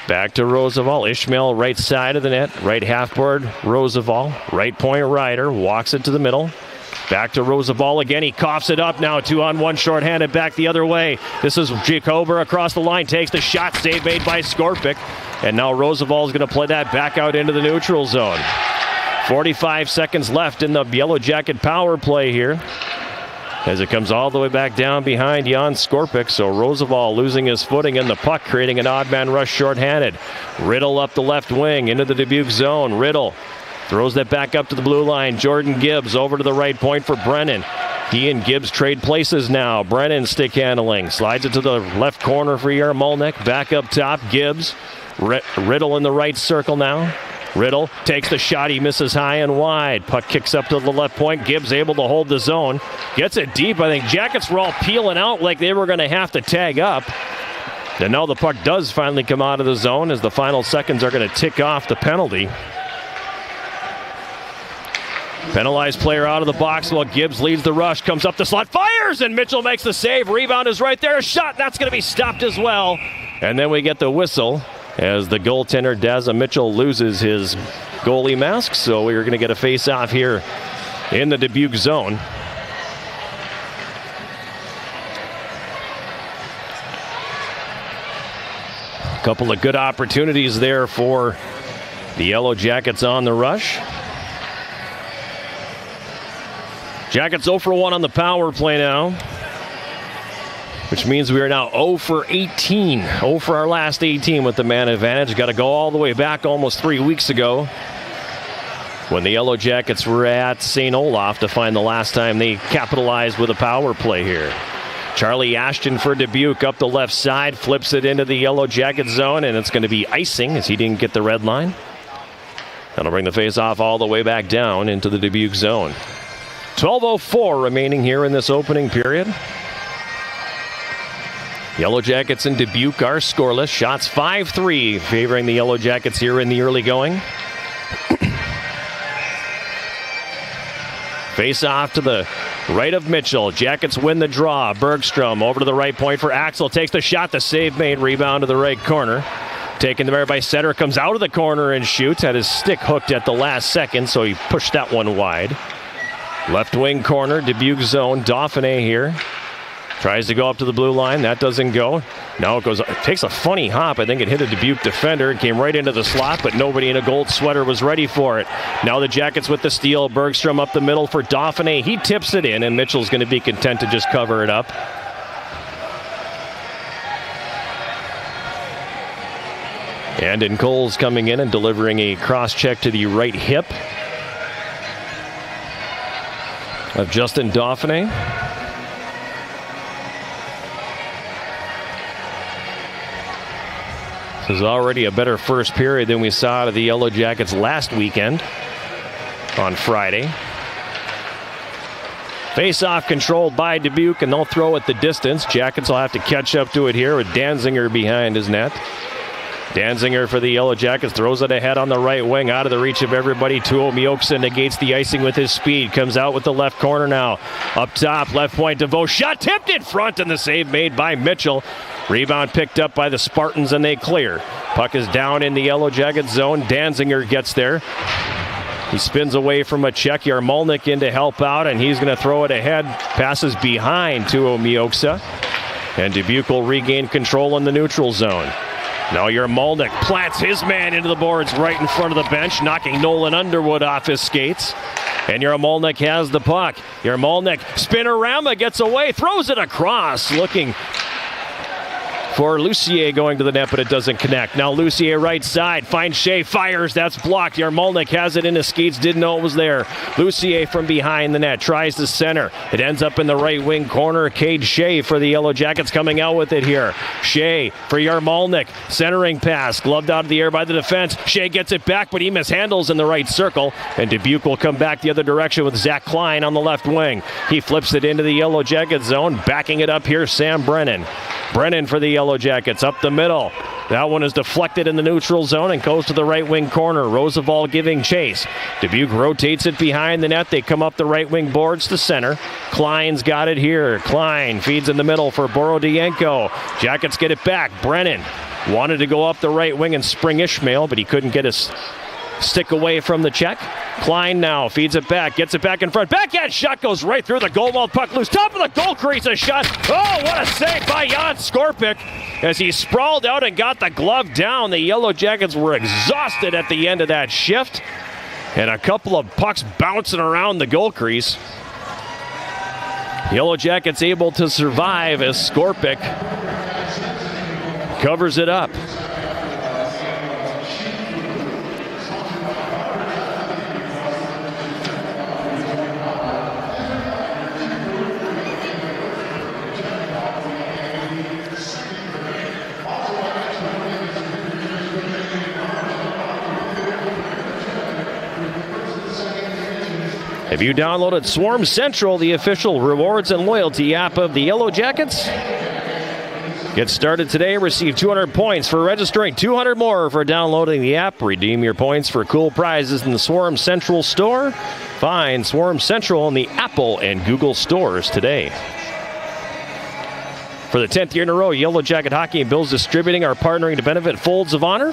Back to Roosevelt. Ishmael right side of the net. Right half board. Roosevelt. Right point Ryder. Walks it to the middle. Back to Roosevelt again. He coughs it up now. 2-on-1 shorthanded back the other way. This is Jacober across the line. Takes the shot. Save made by Skorpic. And now Roosevelt is going to play that back out into the neutral zone. 45 seconds left in the Yellow Jacket power play here. As it comes all the way back down behind Jan Skorpic. So Roosevelt losing his footing in the puck, creating an odd man rush shorthanded. Riddle up the left wing into the Dubuque zone. Riddle throws that back up to the blue line. Jordan Gibbs over to the right point for Brennan. He and Gibbs trade places now. Brennan stick handling. Slides it to the left corner for Yarmolnik. Back up top, Gibbs. Riddle in the right circle now. Riddle takes the shot. He misses high and wide. Puck kicks up to the left point. Gibbs able to hold the zone. Gets it deep. I think Jackets were all peeling out like they were going to have to tag up. And now the puck does finally come out of the zone as the final seconds are going to tick off the penalty. Penalized player out of the box while Gibbs leads the rush. Comes up the slot. Fires! And Mitchell makes the save. Rebound is right there. A shot. That's going to be stopped as well. And then we get the whistle as the goaltender Daza Mitchell loses his goalie mask. So we're going to get a face-off here in the Dubuque zone. A couple of good opportunities there for the Yellow Jackets on the rush. Jackets 0 for 1 on the power play now, which means we are now 0 for 18. 0 for our last 18 with the man advantage. Got to go all the way back almost 3 weeks ago when the Yellow Jackets were at St. Olaf to find the last time they capitalized with a power play here. Charlie Ashton for Dubuque up the left side, flips it into the Yellow Jacket zone, and it's going to be icing as he didn't get the red line. That'll bring the face-off all the way back down into the Dubuque zone. 12:04 remaining here in this opening period. Yellow Jackets and Dubuque are scoreless. Shots 5-3 favoring the Yellow Jackets here in the early going. Face off to the right of Mitchell. Jackets win the draw. Bergstrom over to the right point for Axel. Takes the shot. The save made. Rebound to the right corner. Taken there by Setter. Comes out of the corner and shoots. Had his stick hooked at the last second, so he pushed that one wide. Left wing corner, Dubuque zone. Dauphiné here. Tries to go up to the blue line. That doesn't go. Now it goes. It takes a funny hop. I think it hit a Dubuque defender. It came right into the slot, but nobody in a gold sweater was ready for it. Now the Jackets with the steal. Bergstrom up the middle for Dauphiné. He tips it in, and Mitchell's going to be content to just cover it up. And Cole's coming in and delivering a cross check to the right hip of Justin Dauphiné. This is already a better first period than we saw out of the Yellow Jackets last weekend on Friday. Face-off controlled by Dubuque, and they'll throw it the distance. Jackets will have to catch up to it here with Danziger behind his net. Danziger for the Yellow Jackets throws it ahead on the right wing, out of the reach of everybody. Tuo Mioksa negates the icing with his speed. Comes out with the left corner now. Up top, left point, DeVoe. Shot tipped in front, and the save made by Mitchell. Rebound picked up by the Spartans, and they clear. Puck is down in the Yellow Jacket zone. Danziger gets there. He spins away from a check. Yarmolnik in to help out, and he's going to throw it ahead. Passes behind Tuo Mioksa. And Dubuque will regain control in the neutral zone. Now Yarmolnik plants his man into the boards right in front of the bench, knocking Nolan Underwood off his skates. And Yarmolnik has the puck. Yarmolnik, spinorama, gets away, throws it across, looking for Lucier going to the net, but it doesn't connect. Now Lucier right side, finds Shea, fires, that's blocked. Yarmolnik has it in his skates, didn't know it was there. Lucier from behind the net, tries to center. It ends up in the right wing corner. Cade Shea for the Yellow Jackets coming out with it here. Shea for Yarmolnik, centering pass, gloved out of the air by the defense. Shea gets it back, but he mishandles in the right circle, and Dubuque will come back the other direction with Zach Klein on the left wing. He flips it into the Yellow Jacket zone, backing it up here, Sam Brennan. Brennan for the Yellow Jackets up the middle. That one is deflected in the neutral zone and goes to the right wing corner. Roosevelt giving chase. Dubuque rotates it behind the net. They come up the right wing boards to center. Klein's got it here. Klein feeds in the middle for Borodienko. Jackets get it back. Brennan wanted to go up the right wing and spring Ishmael, but he couldn't get his stick away from the check. Klein now feeds it back, gets it back in front. Backhand shot goes right through the goal wall. Puck loose. Top of the goal crease, a shot. Oh, what a save by Jan Skorpic as he sprawled out and got the glove down. The Yellow Jackets were exhausted at the end of that shift. And a couple of pucks bouncing around the goal crease. Yellow Jackets able to survive as Skorpic covers it up. Have you downloaded Swarm Central, the official rewards and loyalty app of the Yellow Jackets? Get started today. Receive 200 points for registering, 200 more for downloading the app. Redeem your points for cool prizes in the Swarm Central store. Find Swarm Central in the Apple and Google stores today. For the 10th year in a row, Yellow Jacket Hockey and Bills Distributing are partnering to benefit Folds of Honor.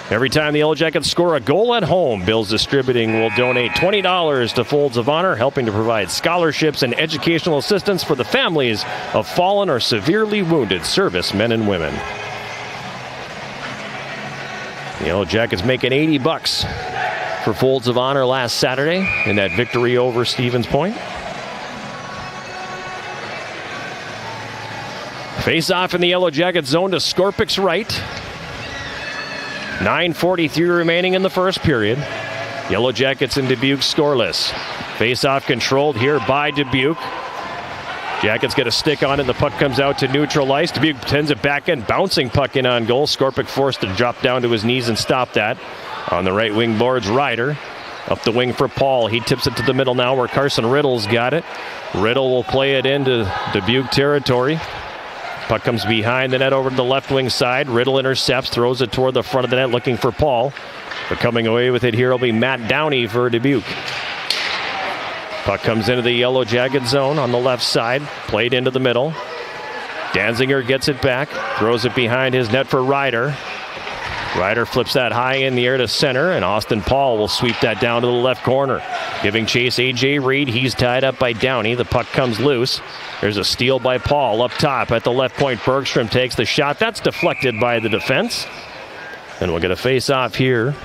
Every time the Yellow Jackets score a goal at home, Bills Distributing will donate $20 to Folds of Honor, helping to provide scholarships and educational assistance for the families of fallen or severely wounded servicemen and women. The Yellow Jackets making $80 for Folds of Honor last Saturday in that victory over Stevens Point. Face off in the Yellow Jackets zone to Skorpic's right. 9:43 remaining in the first period. Yellow Jackets and Dubuque scoreless. Face-off controlled here by Dubuque. Jackets get a stick on it. The puck comes out to neutral ice. Dubuque sends it back in, bouncing puck in on goal. Skorpic forced to drop down to his knees and stop that. On the right wing boards, Ryder. Up the wing for Paul. He tips it to the middle now where Carson Riddle's got it. Riddle will play it into Dubuque territory. Puck comes behind the net over to the left wing side. Riddle intercepts, throws it toward the front of the net looking for Paul. But coming away with it here will be Matt Downey for Dubuque. Puck comes into the Yellow Jacket zone on the left side. Played into the middle. Danziger gets it back. Throws it behind his net for Ryder. Ryder flips that high in the air to center, and Austin Paul will sweep that down to the left corner. Giving chase A.J. Reed. He's tied up by Downey. The puck comes loose. There's a steal by Paul up top at the left point. Bergstrom takes the shot. That's deflected by the defense. And we'll get a face-off here.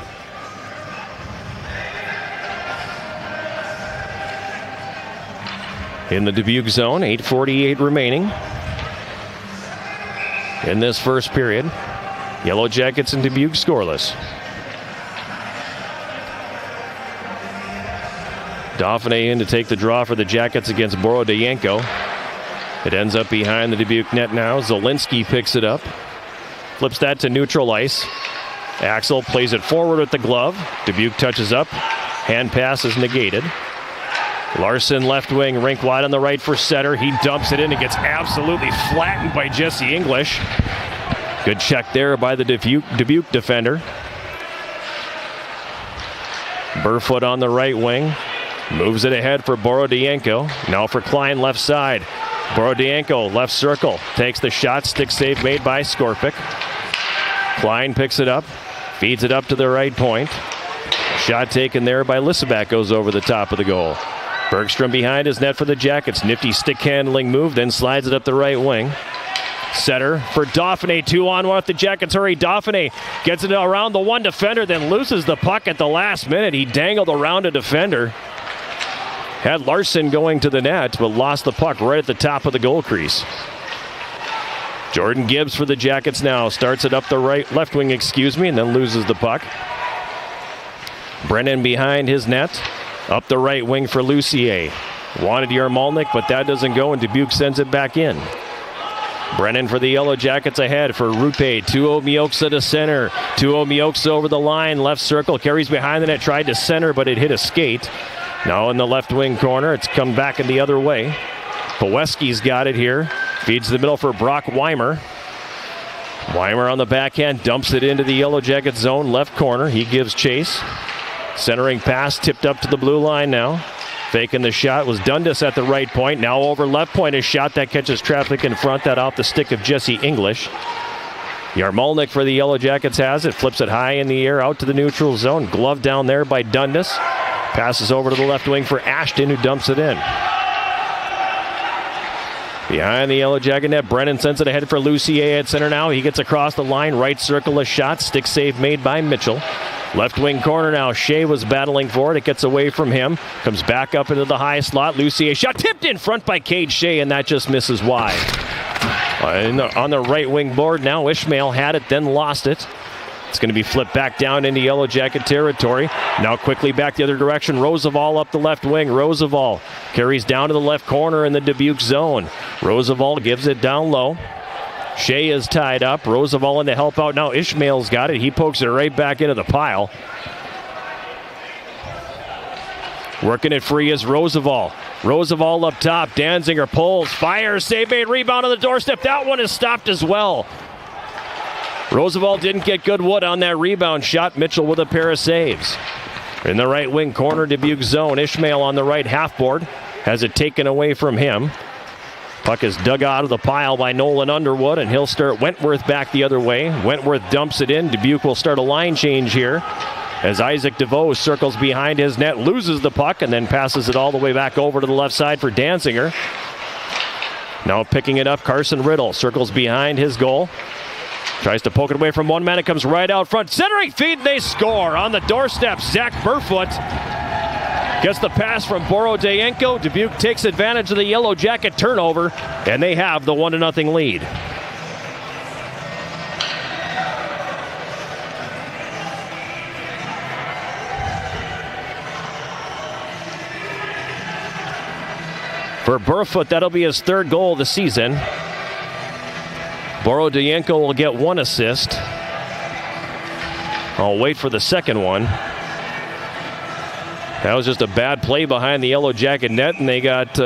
In the Dubuque zone, 8:48 remaining in this first period. Yellow Jackets and Dubuque scoreless. Dauphiné in to take the draw for the Jackets against Borodienko. It ends up behind the Dubuque net now. Zielinski picks it up. Flips that to neutral ice. Axel plays it forward with the glove. Dubuque touches up. Hand pass is negated. Larson left wing, rink wide on the right for Setter. He dumps it in and gets absolutely flattened by Jesse English. Good check there by the Dubuque defender. Burfoot on the right wing. Moves it ahead for Borodienko. Now for Klein left side. Borodienko left circle. Takes the shot. Stick save made by Skorpic. Klein picks it up. Feeds it up to the right point. Shot taken there by Lissaback goes over the top of the goal. Bergstrom behind his net for the Jackets. Nifty stick handling move. Then slides it up the right wing. Setter for Dauphiné. 2-on-1 with the Jackets. Hurry. Dauphiné gets it around the one defender, then loses the puck at the last minute. He dangled around a defender. Had Larson going to the net, but lost the puck right at the top of the goal crease. Jordan Gibbs for the Jackets now. Starts it up the left wing, and then loses the puck. Brennan behind his net. Up the right wing for Lucier. Wanted Yarmalnik, but that doesn't go, and Dubuque sends it back in. Brennan for the Yellow Jackets ahead for Rupe. Tuo Mioksa to center. Tuo Mioksa over the line. Left circle. Carries behind the net. Tried to center, but it hit a skate. Now in the left wing corner. It's come back in the other way. Poweski's got it here. Feeds the middle for Brock Weimer. Weimer on the backhand. Dumps it into the Yellow Jacket zone. Left corner. He gives chase. Centering pass. Tipped up to the blue line now. Faking the shot was Dundas at the right point. Now over left point, a shot that catches traffic in front. That off the stick of Jesse English. Yarmalnik for the Yellow Jackets has it. Flips it high in the air out to the neutral zone. Glove down there by Dundas. Passes over to the left wing for Ashton, who dumps it in. Behind the Yellow Jacket net, Brennan sends it ahead for Lucier at center now. He gets across the line. Right circle, a shot. Stick save made by Mitchell. Left wing corner now. Shea was battling for it. It gets away from him. Comes back up into the high slot. Lucier shot tipped in front by Cade Shea, and that just misses wide. On the right wing board now, Ishmael had it, then lost it. It's going to be flipped back down into Yellow Jacket territory. Now quickly back the other direction. Roosevelt up the left wing. Roosevelt carries down to the left corner in the Dubuque zone. Roosevelt gives it down low. Shea is tied up. Roosevelt in to help out. Now Ishmael's got it. He pokes it right back into the pile. Working it free is Roosevelt. Roosevelt up top. Danziger pulls, fires, save made, rebound on the doorstep. That one is stopped as well. Roosevelt didn't get good wood on that rebound shot. Mitchell with a pair of saves. In the right wing corner, Dubuque zone. Ishmael on the right half board. Has it taken away from him. Puck is dug out of the pile by Nolan Underwood, and he'll start Wentworth back the other way. Wentworth dumps it in. Dubuque will start a line change here as Isaac DeVoe circles behind his net, loses the puck, and then passes it all the way back over to the left side for Danziger. Now picking it up, Carson Riddle circles behind his goal. Tries to poke it away from one man. It comes right out front. Centering feed, and they score on the doorstep. Zach Burfoot gets the pass from Borodayenko. Dubuque takes advantage of the Yellow Jacket turnover, and they have the 1-0 lead. For Burfoot, that'll be his third goal of the season. Borodayenko will get one assist. I'll wait for the second one. That was just a bad play behind the Yellow Jacket net, and they got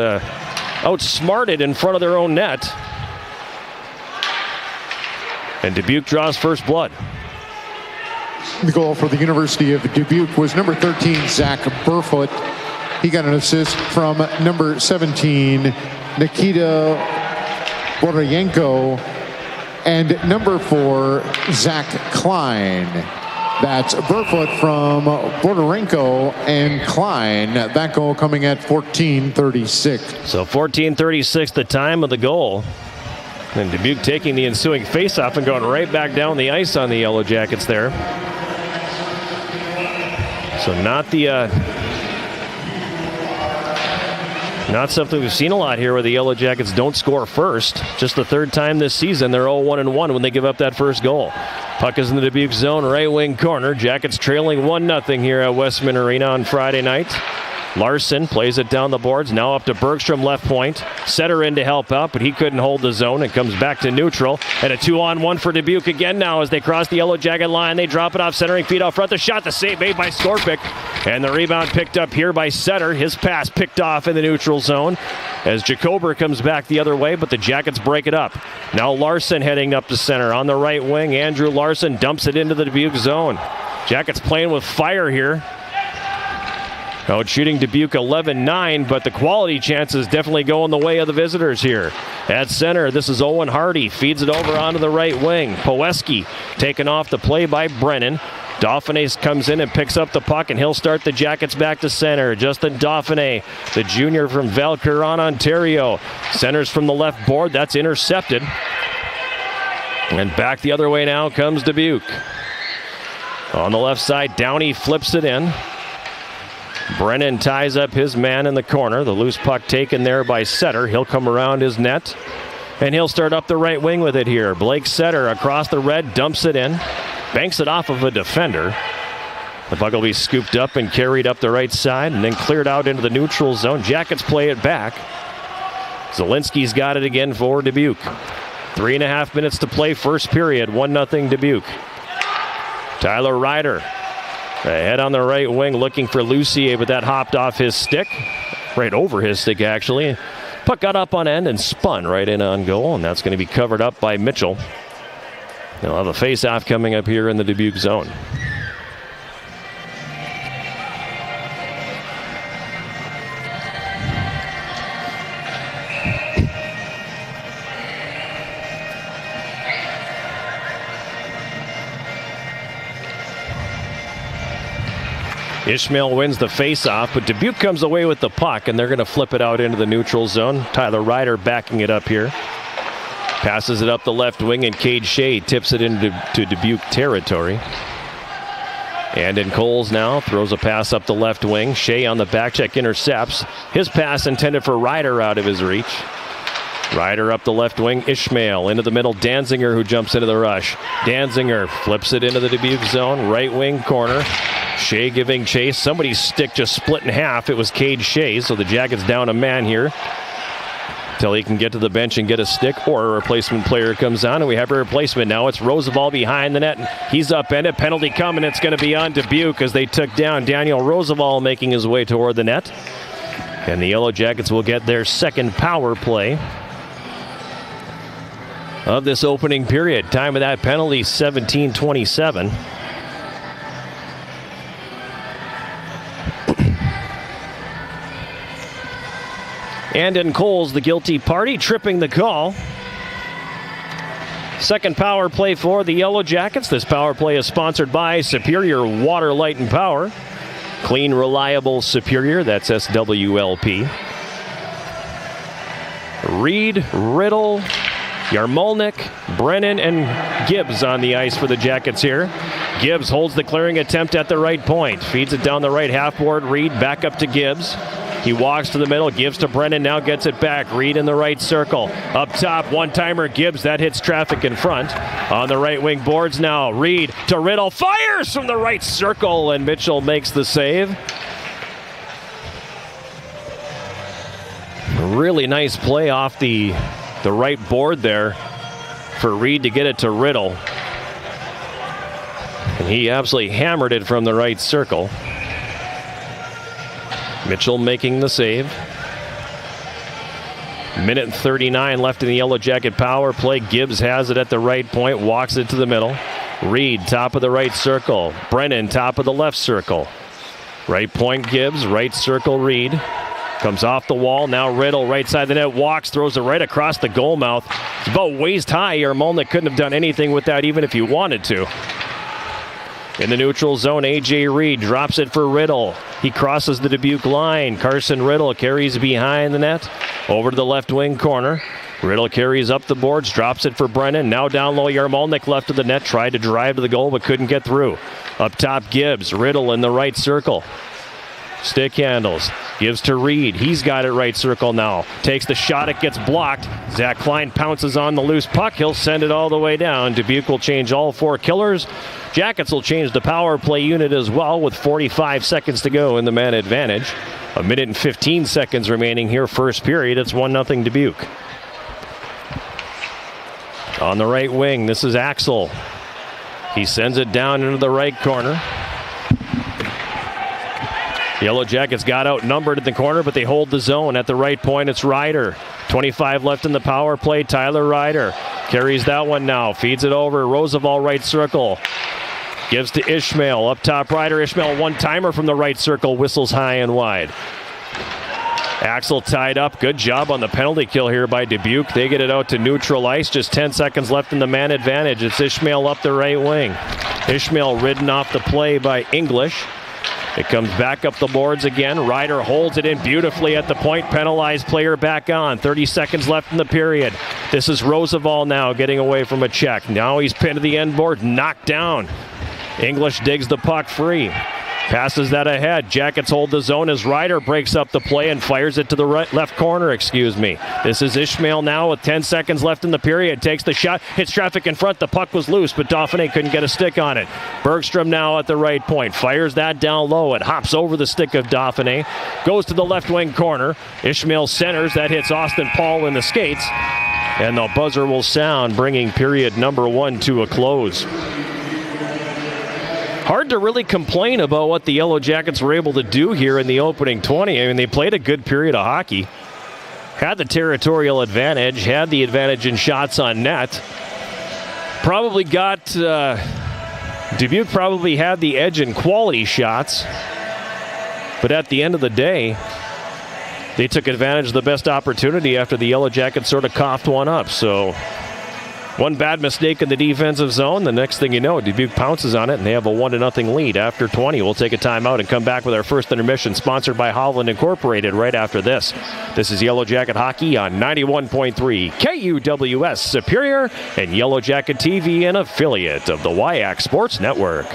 outsmarted in front of their own net. And Dubuque draws first blood. The goal for the University of Dubuque was number 13, Zach Burfoot. He got an assist from number 17, Nikita Borodayenko, and number 4, Zach Klein. That's Burfoot from Borodayenko and Klein. That goal coming at 14:36. So 14:36, the time of the goal. And Dubuque taking the ensuing faceoff and going right back down the ice on the Yellow Jackets there. So not something we've seen a lot here where the Yellow Jackets don't score first. Just the third time this season they're 0-1-1 when they give up that first goal. Puck is in the Dubuque zone, right wing corner. Jackets trailing 1-0 here at Westman Arena on Friday night. Larson plays it down the boards. Now up to Bergstrom, left point. Setter in to help out, but he couldn't hold the zone. It comes back to neutral. And a 2-on-1 for Dubuque again now as they cross the Yellow Jacket line. They drop it off, centering feet out front. The shot, the save made by Skorpic. And the rebound picked up here by Setter. His pass picked off in the neutral zone as Jacober comes back the other way, but the Jackets break it up. Now Larson heading up to center. On the right wing, Andrew Larson dumps it into the Dubuque zone. Jackets playing with fire here. Out shooting Dubuque 11-9, but the quality chances definitely going the way of the visitors here. At center, this is Owen Hardy. Feeds it over onto the right wing. Poweski taken off the play by Brennan. Dauphiné comes in and picks up the puck, and he'll start the Jackets back to center. Justin Dauphiné, the junior from Valcuron, Ontario. Centers from the left board. That's intercepted. And back the other way now comes Dubuque. On the left side, Downey flips it in. Brennan ties up his man in the corner. The loose puck taken there by Setter. He'll come around his net. And he'll start up the right wing with it here. Blake Setter across the red, dumps it in, banks it off of a defender. The puck will be scooped up and carried up the right side and then cleared out into the neutral zone. Jackets play it back. Zielinski's got it again for Dubuque. 3.5 minutes to play, first period, 1-0 Dubuque. Tyler Ryder ahead on the right wing looking for Lucier, but that hopped off his stick. Right over his stick, actually. Puck got up on end and spun right in on goal, and that's going to be covered up by Mitchell. They'll have a face-off coming up here in the Dubuque zone. Ishmael wins the face-off, but Dubuque comes away with the puck, and they're going to flip it out into the neutral zone. Tyler Ryder backing it up here. Passes it up the left wing, and Cade Shea tips it into Dubuque territory. And Coles now throws a pass up the left wing. Shea on the back check intercepts. His pass intended for Ryder out of his reach. Ryder up the left wing. Ishmael into the middle. Danziger who jumps into the rush. Danziger flips it into the Dubuque zone. Right wing corner. Shea giving chase. Somebody's stick just split in half. It was Cade Shea, so the Jackets down a man here until he can get to the bench and get a stick, or a replacement player comes on, and we have a replacement now. It's Roosevelt behind the net. He's upended. Penalty coming. It's going to be on Dubuque as they took down Daniel Roosevelt, making his way toward the net. And the Yellow Jackets will get their second power play of this opening period. Time of that penalty, 17:27. And Coles, the guilty party, tripping the call. Second power play for the Yellow Jackets. This power play is sponsored by Superior Water, Light, and Power. Clean, reliable Superior. That's SWLP. Reed, Riddle, Yarmolnik, Brennan, and Gibbs on the ice for the Jackets here. Gibbs holds the clearing attempt at the right point. Feeds it down the right half board. Reed back up to Gibbs. He walks to the middle, gives to Brennan, now gets it back. Reed in the right circle. Up top, one-timer Gibbs. That hits traffic in front. On the right wing boards now. Reed to Riddle. Fires from the right circle, and Mitchell makes the save. Really nice play off the right board there for Reed to get it to Riddle. And he absolutely hammered it from the right circle. Mitchell making the save. Minute and 39 left in the Yellow Jacket power play. Gibbs has it at the right point, walks it to the middle. Reed, top of the right circle. Brennan, top of the left circle. Right point Gibbs, right circle Reed. Comes off the wall, now Riddle, right side of the net, walks, throws it right across the goal mouth. It's about waist high. Yarmolnik couldn't have done anything with that even if he wanted to. In the neutral zone, A.J. Reed drops it for Riddle. He crosses the Dubuque line. Carson Riddle carries behind the net. Over to the left wing corner. Riddle carries up the boards, drops it for Brennan. Now down low, Yarmolnik left of the net. Tried to drive to the goal, but couldn't get through. Up top, Gibbs. Riddle in the right circle. Stick handles. Gives to Reed. He's got it right circle now. Takes the shot. It gets blocked. Zach Klein pounces on the loose puck. He'll send it all the way down. Dubuque will change all four killers. Jackets will change the power play unit as well with 45 seconds to go in the man advantage. A minute and 15 seconds remaining here first period. It's 1-0 Dubuque. On the right wing, this is Axel. He sends it down into the right corner. Yellow Jackets got outnumbered in the corner, but they hold the zone. At the right point, it's Ryder. 25 left in the power play. Tyler Ryder carries that one now. Feeds it over. Roosevelt right circle. Gives to Ishmael. Up top, Ryder. Ishmael one-timer from the right circle. Whistles high and wide. Axel tied up. Good job on the penalty kill here by Dubuque. They get it out to neutral ice. Just 10 seconds left in the man advantage. It's Ishmael up the right wing. Ishmael ridden off the play by English. It comes back up the boards again. Ryder holds it in beautifully at the point. Penalized player back on. 30 seconds left in the period. This is Roosevelt now getting away from a check. Now he's pinned to the end board. Knocked down. English digs the puck free. Passes that ahead. Jackets hold the zone as Ryder breaks up the play and fires it to the left corner, This is Ishmael now with 10 seconds left in the period. Takes the shot, hits traffic in front. The puck was loose, but Dauphiné couldn't get a stick on it. Bergstrom now at the right point. Fires that down low. It hops over the stick of Dauphiné. Goes to the left wing corner. Ishmael centers. That hits Austin Paul in the skates. And the buzzer will sound, bringing period number 1 to a close. Hard to really complain about what the Yellow Jackets were able to do here in the opening 20. I mean, they played a good period of hockey. Had the territorial advantage, had the advantage in shots on net. Probably got, Dubuque probably had the edge in quality shots. But at the end of the day, they took advantage of the best opportunity after the Yellow Jackets sort of coughed one up. So one bad mistake in the defensive zone. The next thing you know, Dubuque pounces on it, and they have a 1-0 lead after 20. We'll take a timeout and come back with our first intermission, sponsored by Hovland Incorporated, right after this. This is Yellow Jacket Hockey on 91.3 KUWS Superior and Yellow Jacket TV, an affiliate of the WIAC Sports Network.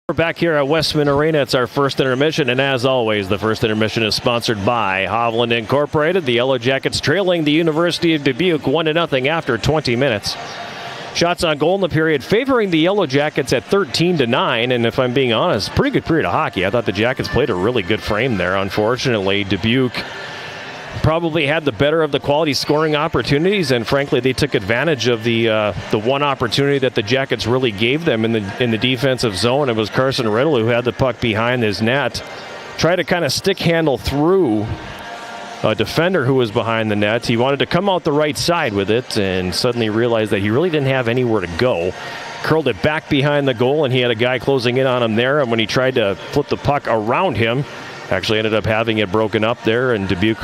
We're back here at Westman Arena. It's our first intermission, and as always, the first intermission is sponsored by Hovland Incorporated. The Yellow Jackets trailing the University of Dubuque 1-0 after 20 minutes. Shots on goal in the period favoring the Yellow Jackets at 13-9, and if I'm being honest, pretty good period of hockey. I thought the Jackets played a really good frame there. Unfortunately, Dubuque probably had the better of the quality scoring opportunities, and frankly, they took advantage of the one opportunity that the Jackets really gave them in the defensive zone. It was Carson Riddle who had the puck behind his net, tried to kind of stick handle through a defender who was behind the net. He wanted to come out the right side with it and suddenly realized that he really didn't have anywhere to go. Curled it back behind the goal, and he had a guy closing in on him there, and when he tried to flip the puck around him, actually ended up having it broken up there, and Dubuque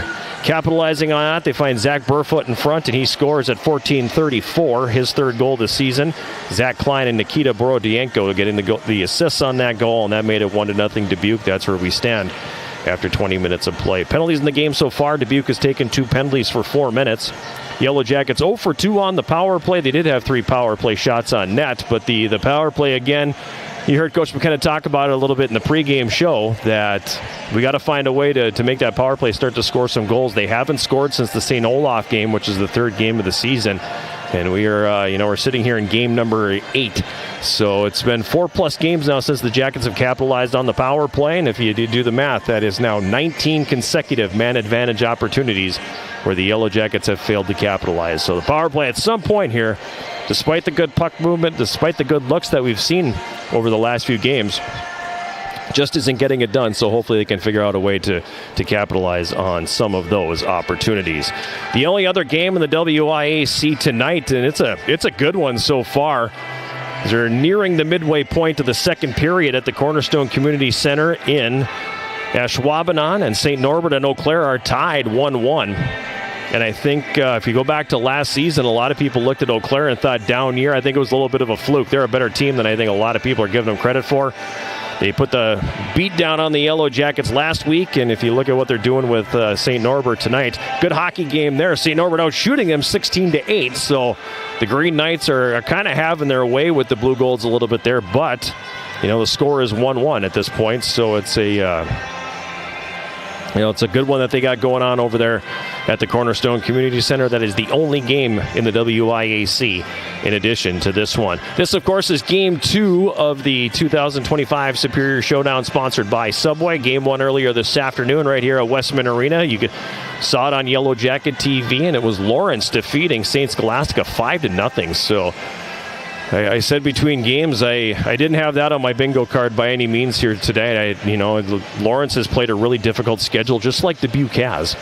capitalizing on that. They find Zach Burfoot in front, and he scores at 14:34, his third goal this season. Zach Klein and Nikita Borodienko getting the assists on that goal, and that made it 1-0 Dubuque. That's where we stand after 20 minutes of play. Penalties in the game so far. Dubuque has taken 2 penalties for 4 minutes. Yellow Jackets 0 for 2 on the power play. They did have 3 power play shots on net, but the power play again You heard Coach McKenna talk about it a little bit in the pregame show that we got to find a way to make that power play start to score some goals. They haven't scored since the St. Olaf game, which is the third game of the season. And we are, we're sitting here in game number 8. So it's been 4+ games now since the Jackets have capitalized on the power play. And if you do the math, that is now 19 consecutive man advantage opportunities where the Yellow Jackets have failed to capitalize. So the power play at some point here, despite the good puck movement, despite the good looks that we've seen over the last few games, just isn't getting it done. So hopefully they can figure out a way to capitalize on some of those opportunities. The only other game in the WIAC tonight, and it's a good one so far, as they're nearing the midway point of the second period at the Cornerstone Community Center in Ashwaubenon, and St. Norbert and Eau Claire are tied 1-1. And I think if you go back to last season, a lot of people looked at Eau Claire and thought down year. I think it was a little bit of a fluke. They're a better team than I think a lot of people are giving them credit for. They put the beat down on the Yellow Jackets last week, and if you look at what they're doing with St. Norbert tonight, good hockey game there. St. Norbert out shooting them 16-8, so the Green Knights are kind of having their way with the Blue Golds a little bit there, but the score is 1-1 at this point, so it's it's a good one that they got going on over there at the Cornerstone Community Center. That is the only game in the WIAC in addition to this one. This, of course, is Game 2 of the 2025 Superior Showdown, sponsored by Subway. Game 1 earlier this afternoon right here at Westman Arena. You saw it on Yellow Jacket TV, and it was Lawrence defeating St. Scholastica 5-0. So I said between games, I didn't have that on my bingo card by any means here today. Lawrence has played a really difficult schedule, just like Dubuque has.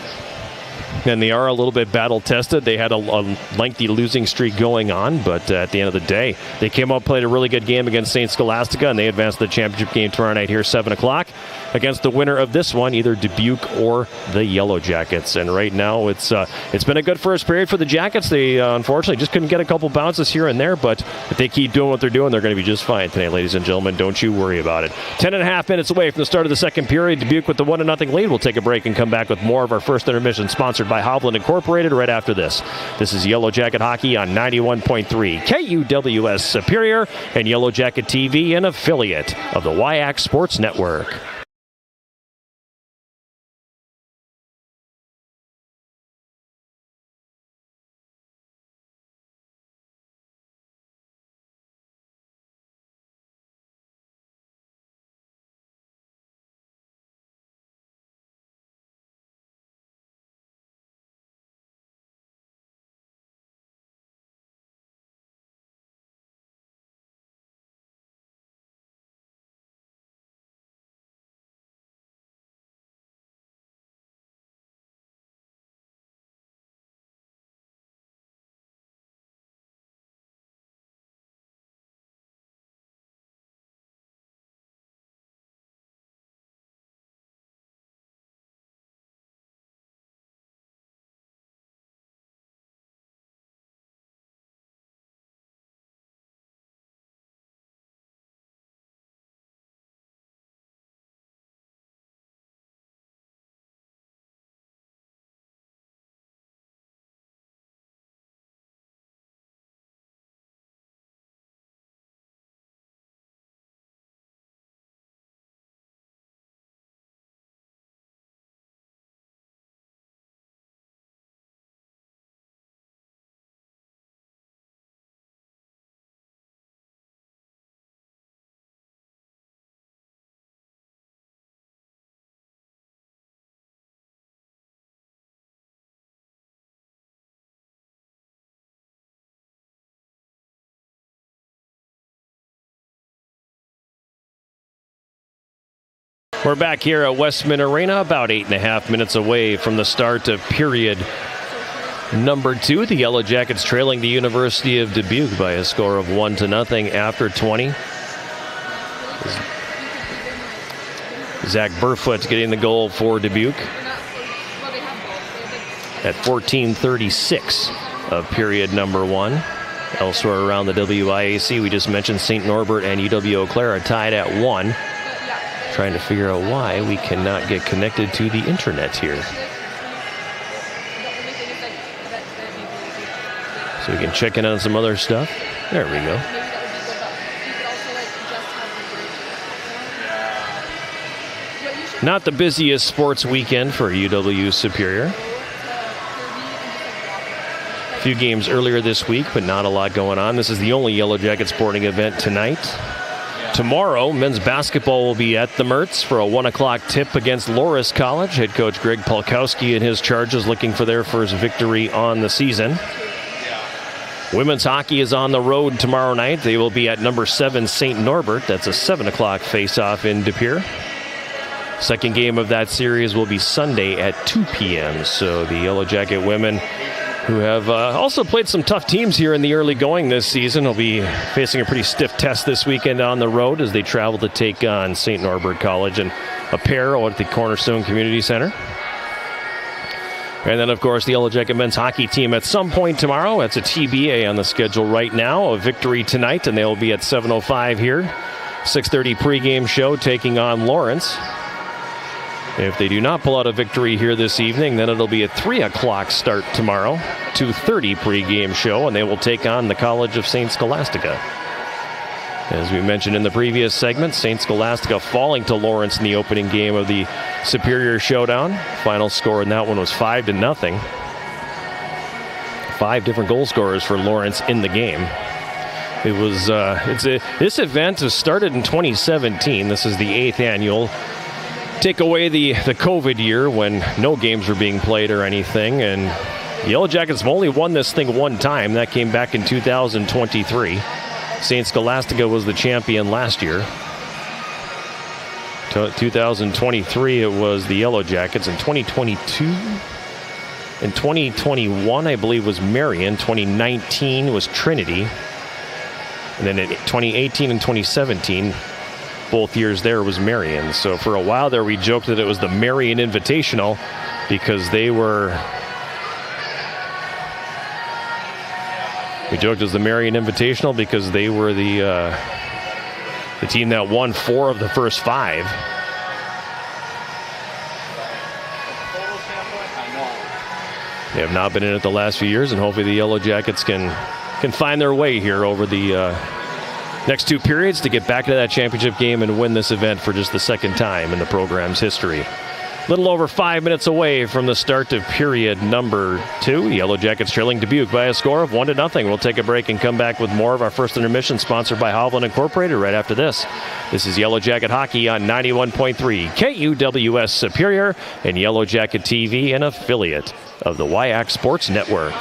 And they are a little bit battle-tested. They had a lengthy losing streak going on, but at the end of the day, they came out, played a really good game against St. Scholastica, and they advanced to the championship game tomorrow night here, 7 o'clock, against the winner of this one, either Dubuque or the Yellow Jackets. And right now, it's been a good first period for the Jackets. They, unfortunately, just couldn't get a couple bounces here and there, but if they keep doing what they're doing, they're going to be just fine tonight, ladies and gentlemen. Don't you worry about it. 10.5 minutes away from the start of the second period. Dubuque with the 1-0 lead. We'll take a break and come back with more of our first intermission, sponsored by Hovland Incorporated, right after this. This is Yellow Jacket Hockey on 91.3 KUWS Superior and Yellow Jacket TV, an affiliate of the WIAC Sports Network. We're back here at Westman Arena, about 8.5 minutes away from the start of period number 2. The Yellow Jackets trailing the University of Dubuque by a score of 1-0 after 20. Zach Burfoot getting the goal for Dubuque at 14:36 of period number 1. Elsewhere around the WIAC, we just mentioned St. Norbert and UW Eau Claire are tied at 1. Trying to figure out why we cannot get connected to the internet here. So we can check in on some other stuff. There we go. Not the busiest sports weekend for UW Superior. A few games earlier this week, but not a lot going on. This is the only Yellow Jacket sporting event tonight. Tomorrow, men's basketball will be at the Mertz for a 1 o'clock tip against Loras College. Head coach Greg Polkowski and his Charges looking for their first victory on the season. Women's hockey is on the road tomorrow night. They will be at number 7 St. Norbert. That's a 7 o'clock face-off in De Pere. Second game of that series will be Sunday at 2 p.m. So the Yellow Jacket women, who have also played some tough teams here in the early going this season, will be facing a pretty stiff test this weekend on the road as they travel to take on St. Norbert College and a pair at the Cornerstone Community Center. And then, of course, the Yellow Jacket men's hockey team at some point tomorrow. That's a TBA on the schedule right now. A victory tonight, and they will be at 7:05 here. 6:30 pregame show taking on Lawrence. If they do not pull out a victory here this evening, then it'll be a 3 o'clock start tomorrow. 2:30 pregame show, and they will take on the College of St. Scholastica. As we mentioned in the previous segment, St. Scholastica falling to Lawrence in the opening game of the Superior Showdown. Final score in that one was 5-0. 5 different goal scorers for Lawrence in the game. It was this event was started in 2017. This is the 8th annual. Take away the COVID year when no games were being played or anything, and Yellow Jackets have only won this thing one time. That came back in 2023. St. Scholastica was the champion last year. 2023 it was the Yellow Jackets. In 2022, in 2021 I believe was Marion. 2019 was Trinity, and then in 2018 and 2017. Both years there was Marion. So for a while there we joked that it was the Marion Invitational because they were... We joked it was the Marion Invitational because they were the team that won 4 of the first 5. They have not been in it the last few years, and hopefully the Yellow Jackets can find their way here over the next 2 periods to get back to that championship game and win this event for just the second time in the program's history. A little over 5 minutes away from the start of period number 2. Yellow Jackets trailing Dubuque by a score of 1-0. We'll take a break and come back with more of our first intermission, sponsored by Hovland Incorporated, right after this. This is Yellow Jacket Hockey on 91.3 KUWS Superior and Yellow Jacket TV, an affiliate of the WIAC Sports Network.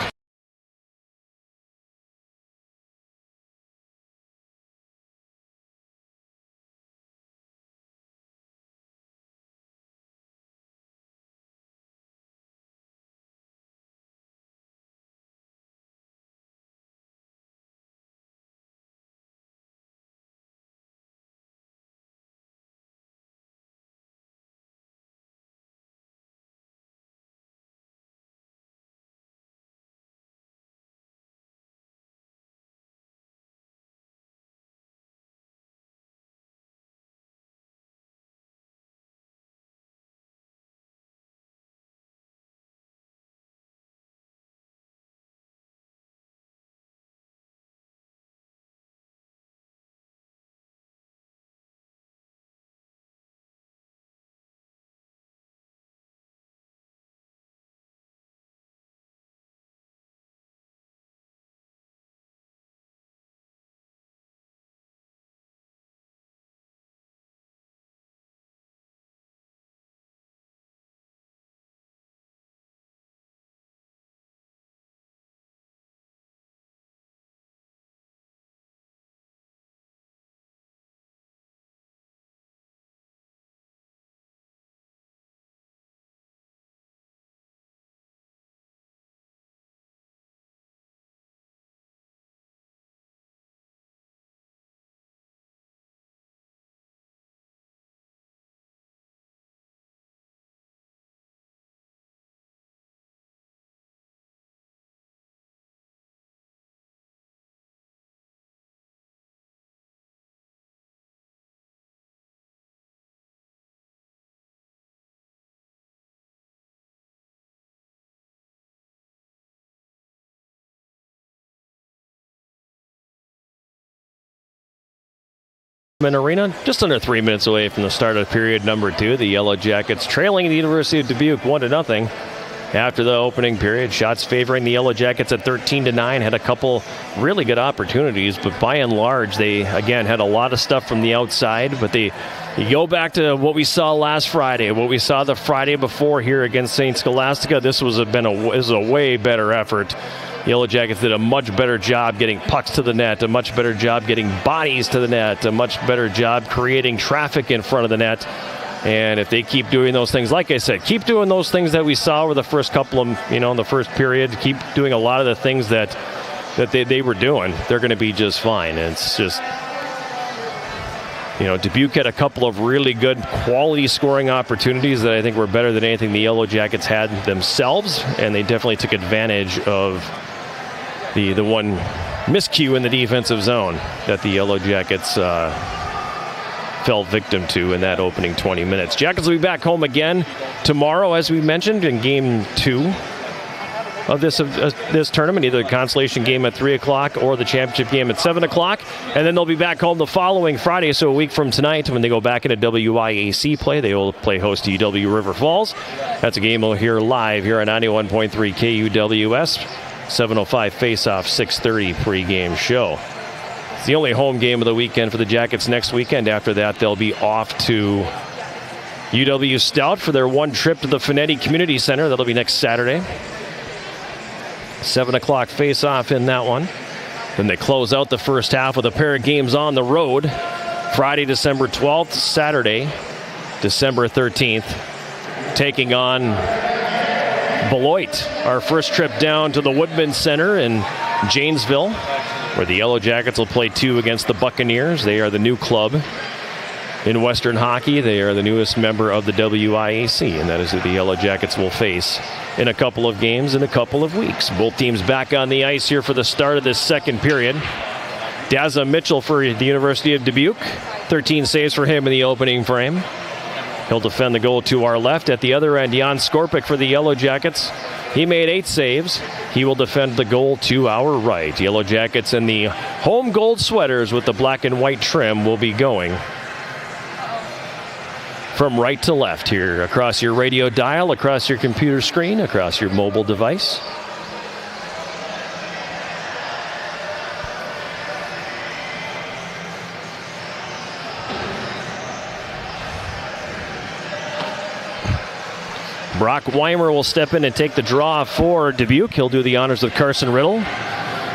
Arena, just under 3 minutes away from the start of period number 2. The Yellow Jackets trailing the University of Dubuque 1-0 after the opening period. Shots favoring the Yellow Jackets at 13-9. Had a couple really good opportunities, but by and large, they again had a lot of stuff from the outside. But you go back to what we saw last Friday, what we saw the Friday before here against St. Scholastica. This was a way better effort. Yellow Jackets did a much better job getting pucks to the net, a much better job getting bodies to the net, a much better job creating traffic in front of the net. And if they keep doing those things, like I said, keep doing those things that we saw over the first couple of, in the first period, keep doing a lot of the things that they were doing, they're going to be just fine. And it's just, Dubuque had a couple of really good quality scoring opportunities that I think were better than anything the Yellow Jackets had themselves, and they definitely took advantage of the one miscue in the defensive zone that the Yellow Jackets fell victim to in that opening 20 minutes. Jackets will be back home again tomorrow, as we mentioned, in Game 2 of this tournament, either the consolation game at 3 o'clock or the championship game at 7 o'clock. And then they'll be back home the following Friday, so a week from tonight, when they go back into WIAC play. They will play host to UW River Falls. That's a game we'll hear live here on 91.3 KUWS. 7:05 face-off, 6:30 pregame show. It's the only home game of the weekend for the Jackets next weekend. After that, they'll be off to UW Stout for their one trip to the Finetti Community Center. That'll be next Saturday. 7 o'clock face-off in that one. Then they close out the first half with a pair of games on the road. Friday, December 12th, Saturday, December 13th, taking on Beloit. Our first trip down to the Woodman Center in Janesville, where the Yellow Jackets will play 2 against the Buccaneers. They are the new club in Western hockey. They are the newest member of the WIAC, and that is who the Yellow Jackets will face in a couple of games in a couple of weeks. Both teams back on the ice here for the start of this second period. Daza Mitchell for the University of Dubuque. 13 saves for him in the opening frame. He'll defend the goal to our left. At the other end, Jan Skorpik for the Yellow Jackets. He made 8 saves. He will defend the goal to our right. Yellow Jackets in the home gold sweaters with the black and white trim will be going from right to left here, across your radio dial, across your computer screen, across your mobile device. Brock Weimer will step in and take the draw for Dubuque. He'll do the honors with Carson Riddle.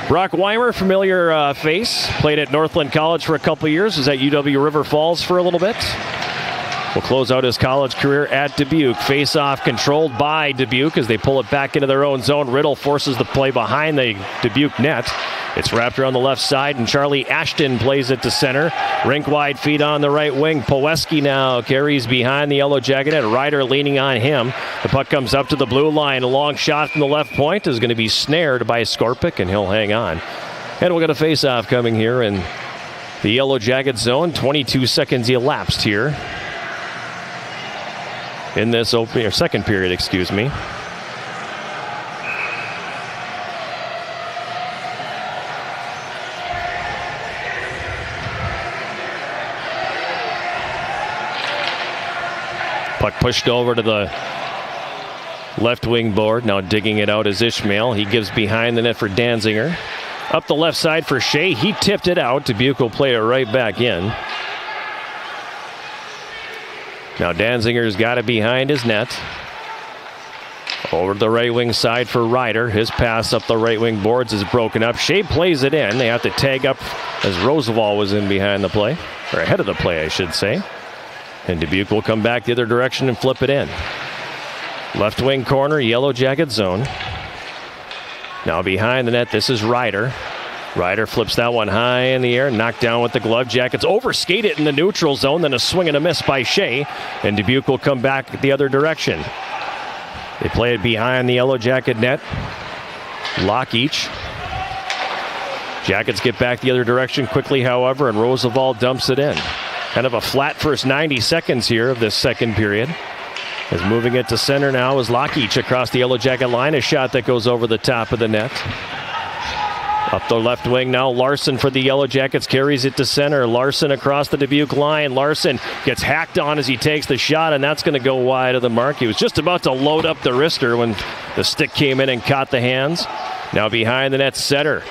Brock Weimer, familiar face, played at Northland College for a couple years, was at UW River Falls for a little bit. Will close out his college career at Dubuque. Face-off controlled by Dubuque as they pull it back into their own zone. Riddle forces the play behind the Dubuque net. It's wrapped around the left side, and Charlie Ashton plays it to center. Rink-wide feed on the right wing. Poweski now carries behind the Yellow Jacket net. Ryder leaning on him. The puck comes up to the blue line. A long shot from the left point is going to be snared by Skorpik, and he'll hang on. And we'll get a face-off coming here in the Yellow Jacket zone. 22 seconds elapsed here in this second period, excuse me. Puck pushed over to the left wing board. Now digging it out is Ishmael. He gives behind the net for Danziger. Up the left side for Shea. He tipped it out. Dubuque will play it right back in. Now Danzinger's got it behind his net. Over to the right wing side for Ryder. His pass up the right wing boards is broken up. Shea plays it in. They have to tag up as Roosevelt was in behind the play. Or ahead of the play, I should say. And Dubuque will come back the other direction and flip it in. Left wing corner, Yellow Jacket zone. Now behind the net, this is Ryder. Ryder flips that one high in the air, knocked down with the glove. Jackets overskate it in the neutral zone, then a swing and a miss by Shea. And Dubuque will come back the other direction. They play it behind the Yellow Jacket net. Lock each. Jackets get back the other direction quickly, however, and Roosevelt dumps it in. Kind of a flat first 90 seconds here of this second period. As moving it to center now is Lockheach across the Yellow Jacket line. A shot that goes over the top of the net. Up the left wing now, Larson for the Yellow Jackets carries it to center. Larson across the Dubuque line. Larson gets hacked on as he takes the shot, and that's going to go wide of the mark. He was just about to load up the wrister when the stick came in and caught the hands. Now behind the net, Setter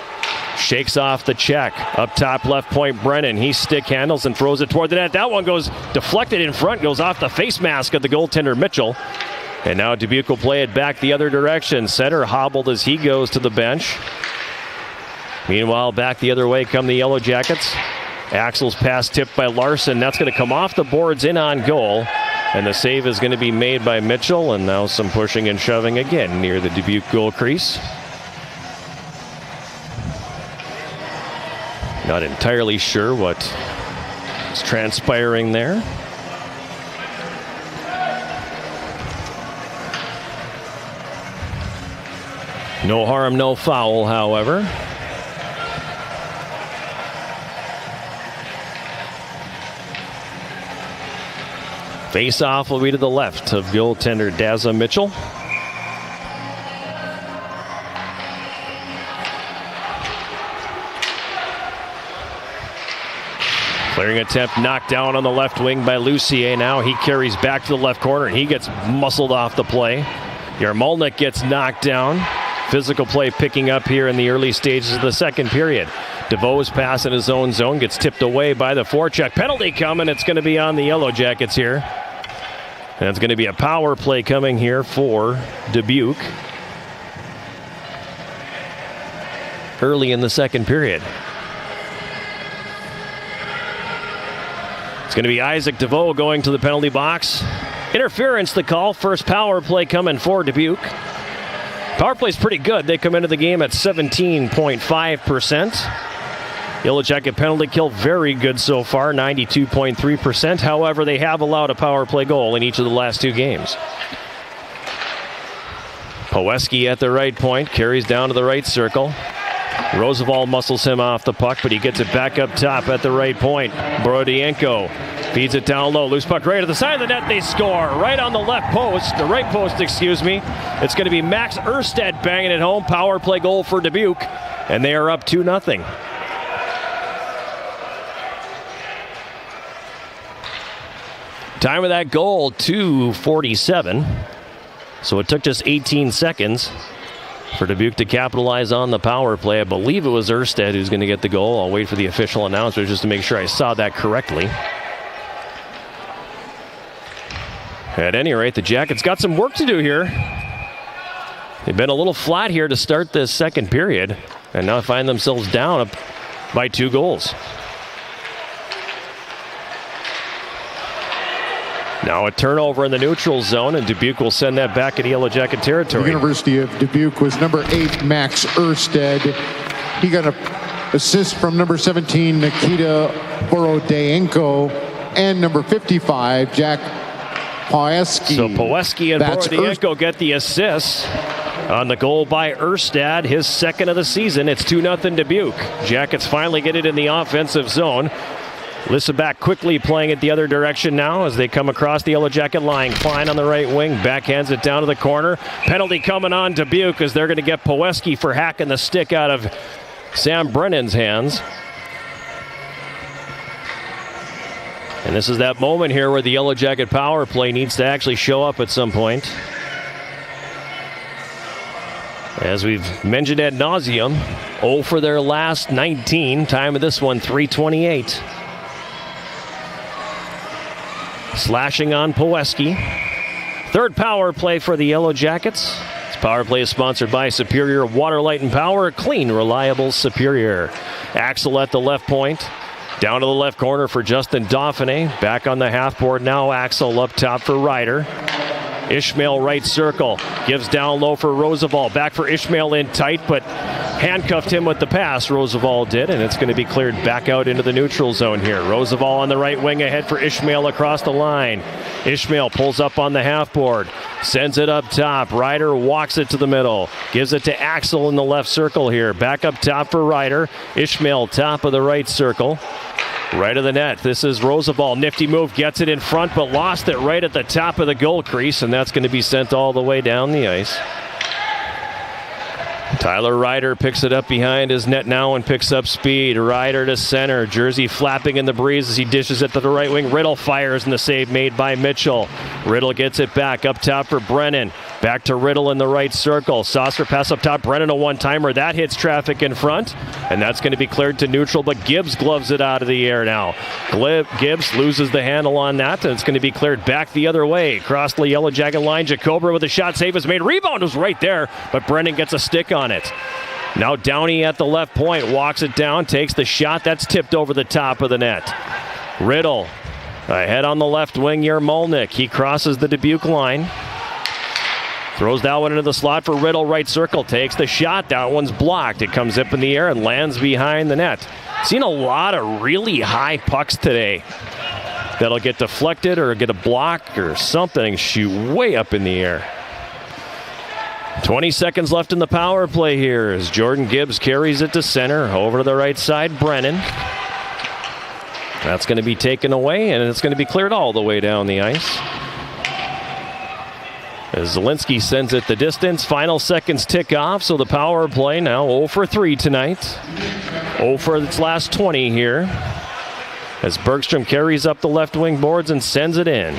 shakes off the check. Up top left point, Brennan. He stick handles and throws it toward the net. That one goes deflected in front, goes off the face mask of the goaltender Mitchell. And now Dubuque will play it back the other direction. Setter hobbled as he goes to the bench. Meanwhile, back the other way come the Yellow Jackets. Axel's pass tipped by Larson. That's going to come off the boards in on goal. And the save is going to be made by Mitchell. And now some pushing and shoving again near the Dubuque goal crease. Not entirely sure what is transpiring there. No harm, no foul, however. Face-off will be to the left of goaltender Daza Mitchell. Clearing attempt knocked down on the left wing by Lucier. Now he carries back to the left corner and he gets muscled off the play. Yarmolnik gets knocked down. Physical play picking up here in the early stages of the second period. DeVoe's pass in his own zone gets tipped away by the forecheck. Penalty coming. It's going to be on the Yellow Jackets here. And it's going to be a power play coming here for Dubuque early in the second period. It's going to be Isaac DeVoe going to the penalty box. Interference the call. First power play coming for Dubuque. Power play's pretty good. They come into the game at 17.5%. Yellow Jacket penalty kill very good so far, 92.3%. However, they have allowed a power play goal in each of the last two games. Poweski at the right point, carries down to the right circle. Roosevelt muscles him off the puck, but he gets it back up top at the right point. Borodienko feeds it down low. Loose puck right at the side of the net. They score right on the left post. The right post, excuse me. It's going to be Max Erstedt banging it home. Power play goal for Dubuque. And they are up 2-0. Time of that goal, 2:47. So it took just 18 seconds for Dubuque to capitalize on the power play. I believe it was Erstedt who's going to get the goal. I'll wait for the official announcer just to make sure I saw that correctly. At any rate, the Jackets got some work to do here. They've been a little flat here to start this second period, and now find themselves down by 2 goals. Now a turnover in the neutral zone, and Dubuque will send that back into Yellow Jacket territory. The University of Dubuque was number 8, Max Erstedt. He got an assist from number 17, Nikita Borodienko, and number 55, Jack Poweski. So Poweski and Borodienko get the assists on the goal by Erstad, his second of the season. It's 2-0 Dubuque. Jackets finally get it in the offensive zone. Lissaback quickly playing it the other direction now as they come across the Yellow Jacket line. Klein on the right wing, backhands it down to the corner. Penalty coming on Dubuque as they're going to get Poweski for hacking the stick out of Sam Brennan's hands. And this is that moment here where the Yellow Jacket power play needs to actually show up at some point. As we've mentioned ad nauseum, 0 for their last 19. Time of this one, 3:28. Slashing on Poweski. Third power play for the Yellow Jackets. This power play is sponsored by Superior Water, Light, and Power. Clean, reliable, Superior. Axel at the left point. Down to the left corner for Justin Dauphiné. Back on the half board now. Axel up top for Ryder. Ishmael right circle. Gives down low for Roosevelt. Back for Ishmael in tight, but handcuffed him with the pass. Roosevelt did, and it's going to be cleared back out into the neutral zone here. Roosevelt on the right wing ahead for Ishmael across the line. Ishmael pulls up on the half board. Sends it up top. Ryder walks it to the middle. Gives it to Axel in the left circle here. Back up top for Ryder. Ishmael top of the right circle. Right of the net. This is Roosevelt. Nifty move. Gets it in front, but lost it right at the top of the goal crease, and that's going to be sent all the way down the ice. Tyler Ryder picks it up behind his net now and picks up speed. Ryder to center. Jersey flapping in the breeze as he dishes it to the right wing. Riddle fires and the save made by Mitchell. Riddle gets it back up top for Brennan. Back to Riddle in the right circle. Saucer pass up top. Brennan a one-timer. That hits traffic in front. And that's going to be cleared to neutral, but Gibbs gloves it out of the air now. Gibbs loses the handle on that, and it's going to be cleared back the other way. Across the Yellow Jacket line. Jacobra with a shot. Save is made. Rebound was right there, but Brennan gets a stick on it. Now Downey at the left point. Walks it down. Takes the shot. That's tipped over the top of the net. Riddle ahead on the left wing. Yermolnik. He crosses the Dubuque line. Throws that one into the slot for Riddle, right circle. Takes the shot. That one's blocked. It comes up in the air and lands behind the net. Seen a lot of really high pucks today that'll get deflected or get a block or something, shoot way up in the air. 20 seconds left in the power play here as Jordan Gibbs carries it to center. Over to the right side, Brennan. That's going to be taken away, and it's going to be cleared all the way down the ice. As Zielinski sends it the distance, final seconds tick off, so the power play now 0 for 3 tonight. 0 for its last 20 here. As Bergstrom carries up the left wing boards and sends it in.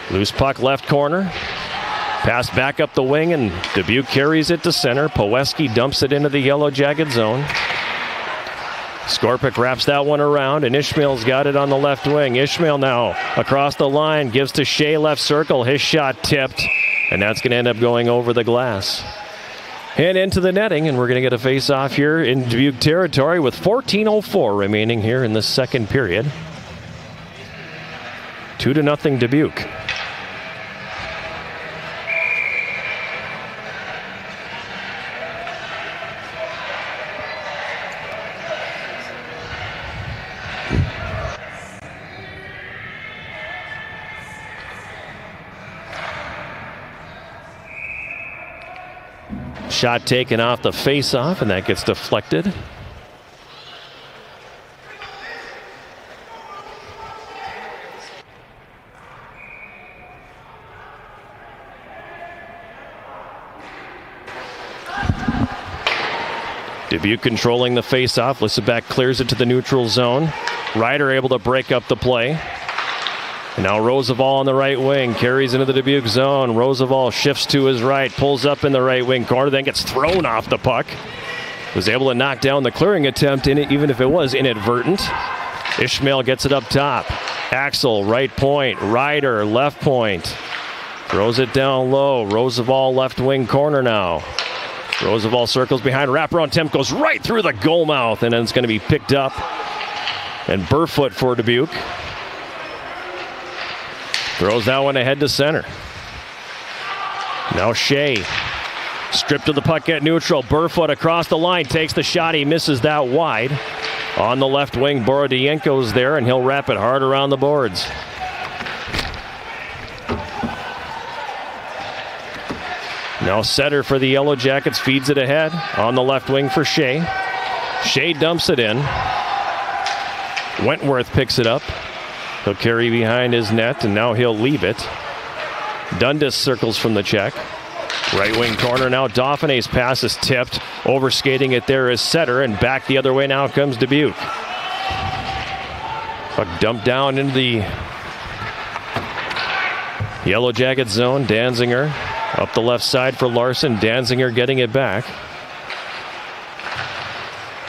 Loose puck left corner. Pass back up the wing, and Dubuque carries it to center. Poweski dumps it into the Yellow Jacket zone. Skorpic wraps that one around, and Ishmael's got it on the left wing. Ishmael now across the line, gives to Shea left circle. His shot tipped, and that's going to end up going over the glass. And into the netting, and we're going to get a face-off here in Dubuque territory with 14:04 remaining here in the second period. 2-0 Dubuque. Shot taken off the face-off, and that gets deflected. Dubuque controlling the face-off. Lissaback clears it to the neutral zone. Ryder able to break up the play. And now Roosevelt on the right wing, carries into the Dubuque zone. Roosevelt shifts to his right, pulls up in the right wing corner, then gets thrown off the puck. Was able to knock down the clearing attempt, in it, even if it was inadvertent. Ishmael gets it up top. Axel, right point. Ryder, left point. Throws it down low. Roosevelt left wing corner now. Roosevelt circles behind. Wraparound attempt goes right through the goal mouth, and then it's going to be picked up. And Burfoot for Dubuque. Throws that one ahead to center. Now Shea. Stripped of the puck at neutral. Burfoot across the line. Takes the shot. He misses that wide. On the left wing, Borodienko's there, and he'll wrap it hard around the boards. Now Setter for the Yellow Jackets feeds it ahead. On the left wing for Shea. Shea dumps it in. Wentworth picks it up. He'll carry behind his net, and now he'll leave it. Dundas circles from the check. Right wing corner now. Dauphinet's pass is tipped. Overskating it there is Setter, and back the other way now comes Dubuque. Puck dumped down into the Yellow Jacket zone. Danziger up the left side for Larson. Danziger getting it back.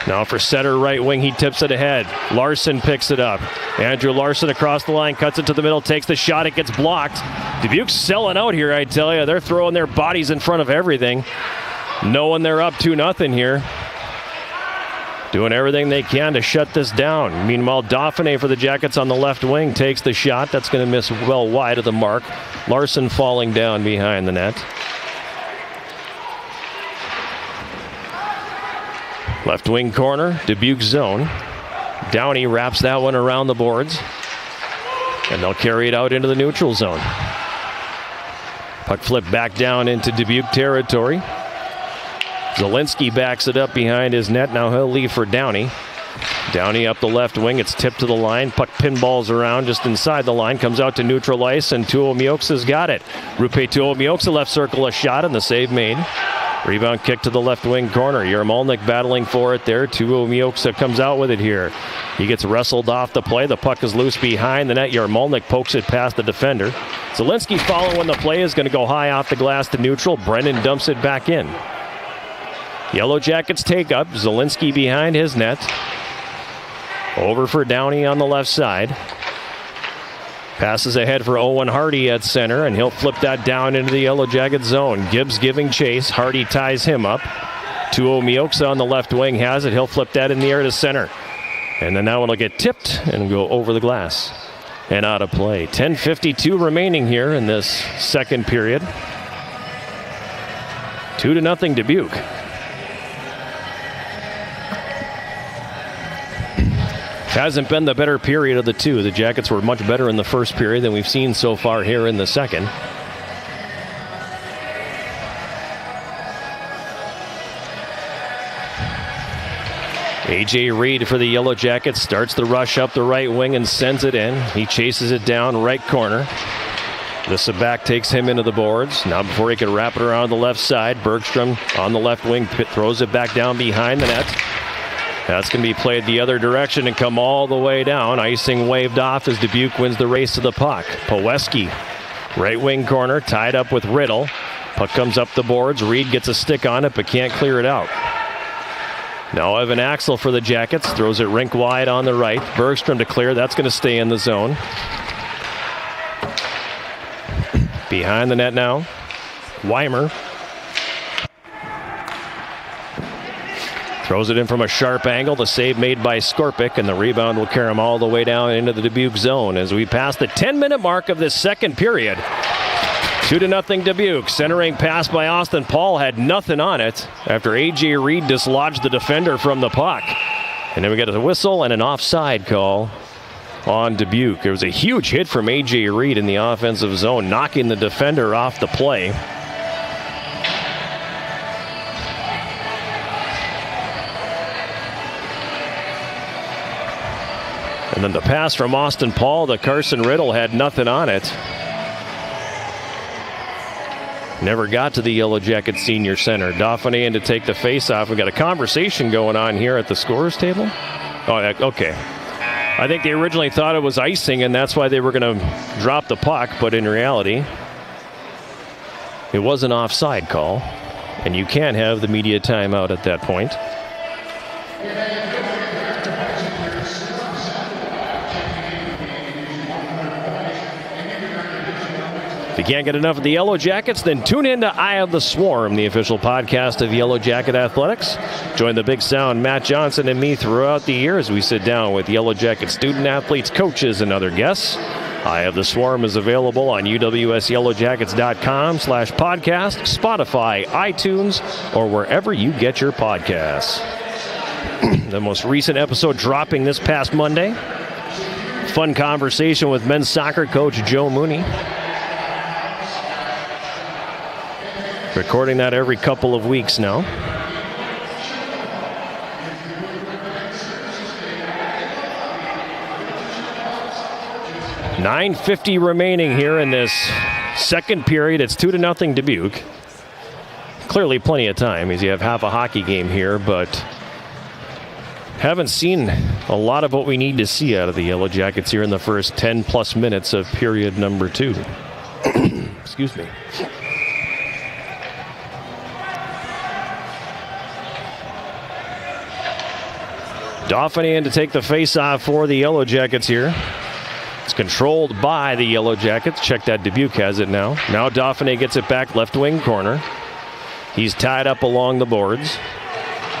Now for Setter, right wing, he tips it ahead. Larson picks it up. Andrew Larson across the line, cuts it to the middle, takes the shot, it gets blocked. Dubuque's selling out here, I tell you. They're throwing their bodies in front of everything. Knowing they're up 2-0 here. Doing everything they can to shut this down. Meanwhile, Dauphiné for the Jackets on the left wing takes the shot. That's going to miss well wide of the mark. Larson falling down behind the net. Left wing corner, Dubuque zone. Downey wraps that one around the boards. And they'll carry it out into the neutral zone. Puck flipped back down into Dubuque territory. Zielinski backs it up behind his net. Now he'll leave for Downey. Downey up the left wing. It's tipped to the line. Puck pinballs around just inside the line. Comes out to neutral ice, and Tuomioksa's got it. Rupe Tuomioksa left circle, a shot, and the save made. Rebound kick to the left wing corner. Yarmolnik battling for it there. Tuomioksa comes out with it here. He gets wrestled off the play. The puck is loose behind the net. Yarmolnik pokes it past the defender. Zielinski following the play is going to go high off the glass to neutral. Brennan dumps it back in. Yellow Jackets take up. Zielinski behind his net. Over for Downey on the left side. Passes ahead for Owen Hardy at center, and he'll flip that down into the Yellow Jacket zone. Gibbs giving chase. Hardy ties him up. Tuomioksa on the left wing has it. He'll flip that in the air to center. And then that one will get tipped and go over the glass and out of play. 10:52 remaining here in this second period. 2-0 Dubuque. Hasn't been the better period of the two. The Jackets were much better in the first period than we've seen so far here in the second. A.J. Reed for the Yellow Jackets starts the rush up the right wing and sends it in. He chases it down right corner. The Sabak takes him into the boards. Now before he can wrap it around the left side, Bergstrom on the left wing throws it back down behind the net. That's going to be played the other direction and come all the way down. Icing waved off as Dubuque wins the race to the puck. Paweski, right wing corner, tied up with Riddle. Puck comes up the boards. Reed gets a stick on it but can't clear it out. Now Evan Axel for the Jackets. Throws it rink wide on the right. Bergstrom to clear. That's going to stay in the zone. Behind the net now. Weimer. Throws it in from a sharp angle. The save made by Skorpic, and the rebound will carry him all the way down into the Dubuque zone as we pass the 10-minute mark of this second period. 2-0 Dubuque. Centering pass by Austin Paul had nothing on it after A.J. Reed dislodged the defender from the puck. And then we get a whistle and an offside call on Dubuque. There was a huge hit from A.J. Reed in the offensive zone, knocking the defender off the play. And then the pass from Austin Paul to Carson Riddle had nothing on it. Never got to the Yellow Jacket senior center. Dauphiné in to take the face-off. We've got a conversation going on here at the scorer's table. Oh, okay. I think they originally thought it was icing, and that's why they were going to drop the puck. But in reality, it was an offside call, and you can't have the media timeout at that point. If you can't get enough of the Yellow Jackets, then tune in to Eye of the Swarm, the official podcast of Yellow Jacket Athletics. Join the Big Sound, Matt Johnson, and me throughout the year as we sit down with Yellow Jacket student athletes, coaches, and other guests. Eye of the Swarm is available on uwsyellowjackets.com/podcast, Spotify, iTunes, or wherever you get your podcasts. The most recent episode dropping this past Monday. Fun conversation with men's soccer coach Joe Mooney. Recording that every couple of weeks now. $9:50 remaining here in this second period. It's 2-0 Dubuque. Clearly plenty of time as you have half a hockey game here, but haven't seen a lot of what we need to see out of the Yellow Jackets here in the first 10-plus minutes of period number 2. Excuse me. Dauphiné in to take the face-off for the Yellow Jackets here. It's controlled by the Yellow Jackets. Check that, Dubuque has it now. Now Dauphiné gets it back left wing corner. He's tied up along the boards.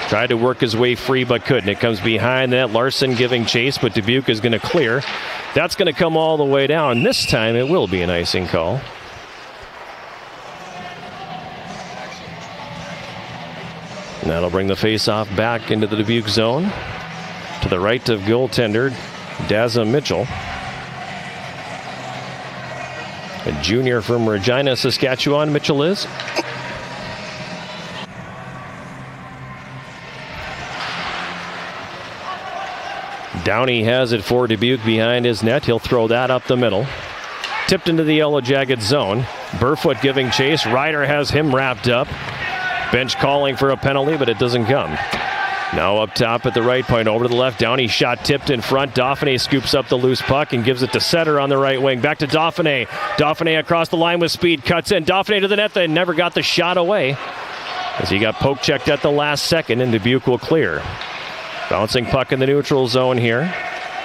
Tried to work his way free but couldn't. It comes behind that. Larson giving chase, but Dubuque is going to clear. That's going to come all the way down. This time it will be an icing call. And that'll bring the face-off back into the Dubuque zone. To the right of goaltender Daza Mitchell. A junior from Regina, Saskatchewan, Mitchell is. Downey has it for Dubuque behind his net. He'll throw that up the middle. Tipped into the Yellow Jacket zone. Burfoot giving chase. Ryder has him wrapped up. Bench calling for a penalty, but it doesn't come. Now up top at the right point, over to the left. Downey shot tipped in front. Dauphiné scoops up the loose puck and gives it to Setter on the right wing. Back to Dauphiné. Dauphiné across the line with speed, cuts in. Dauphiné to the net, then never got the shot away, as he got poke checked at the last second, and Dubuque will clear. Bouncing puck in the neutral zone here.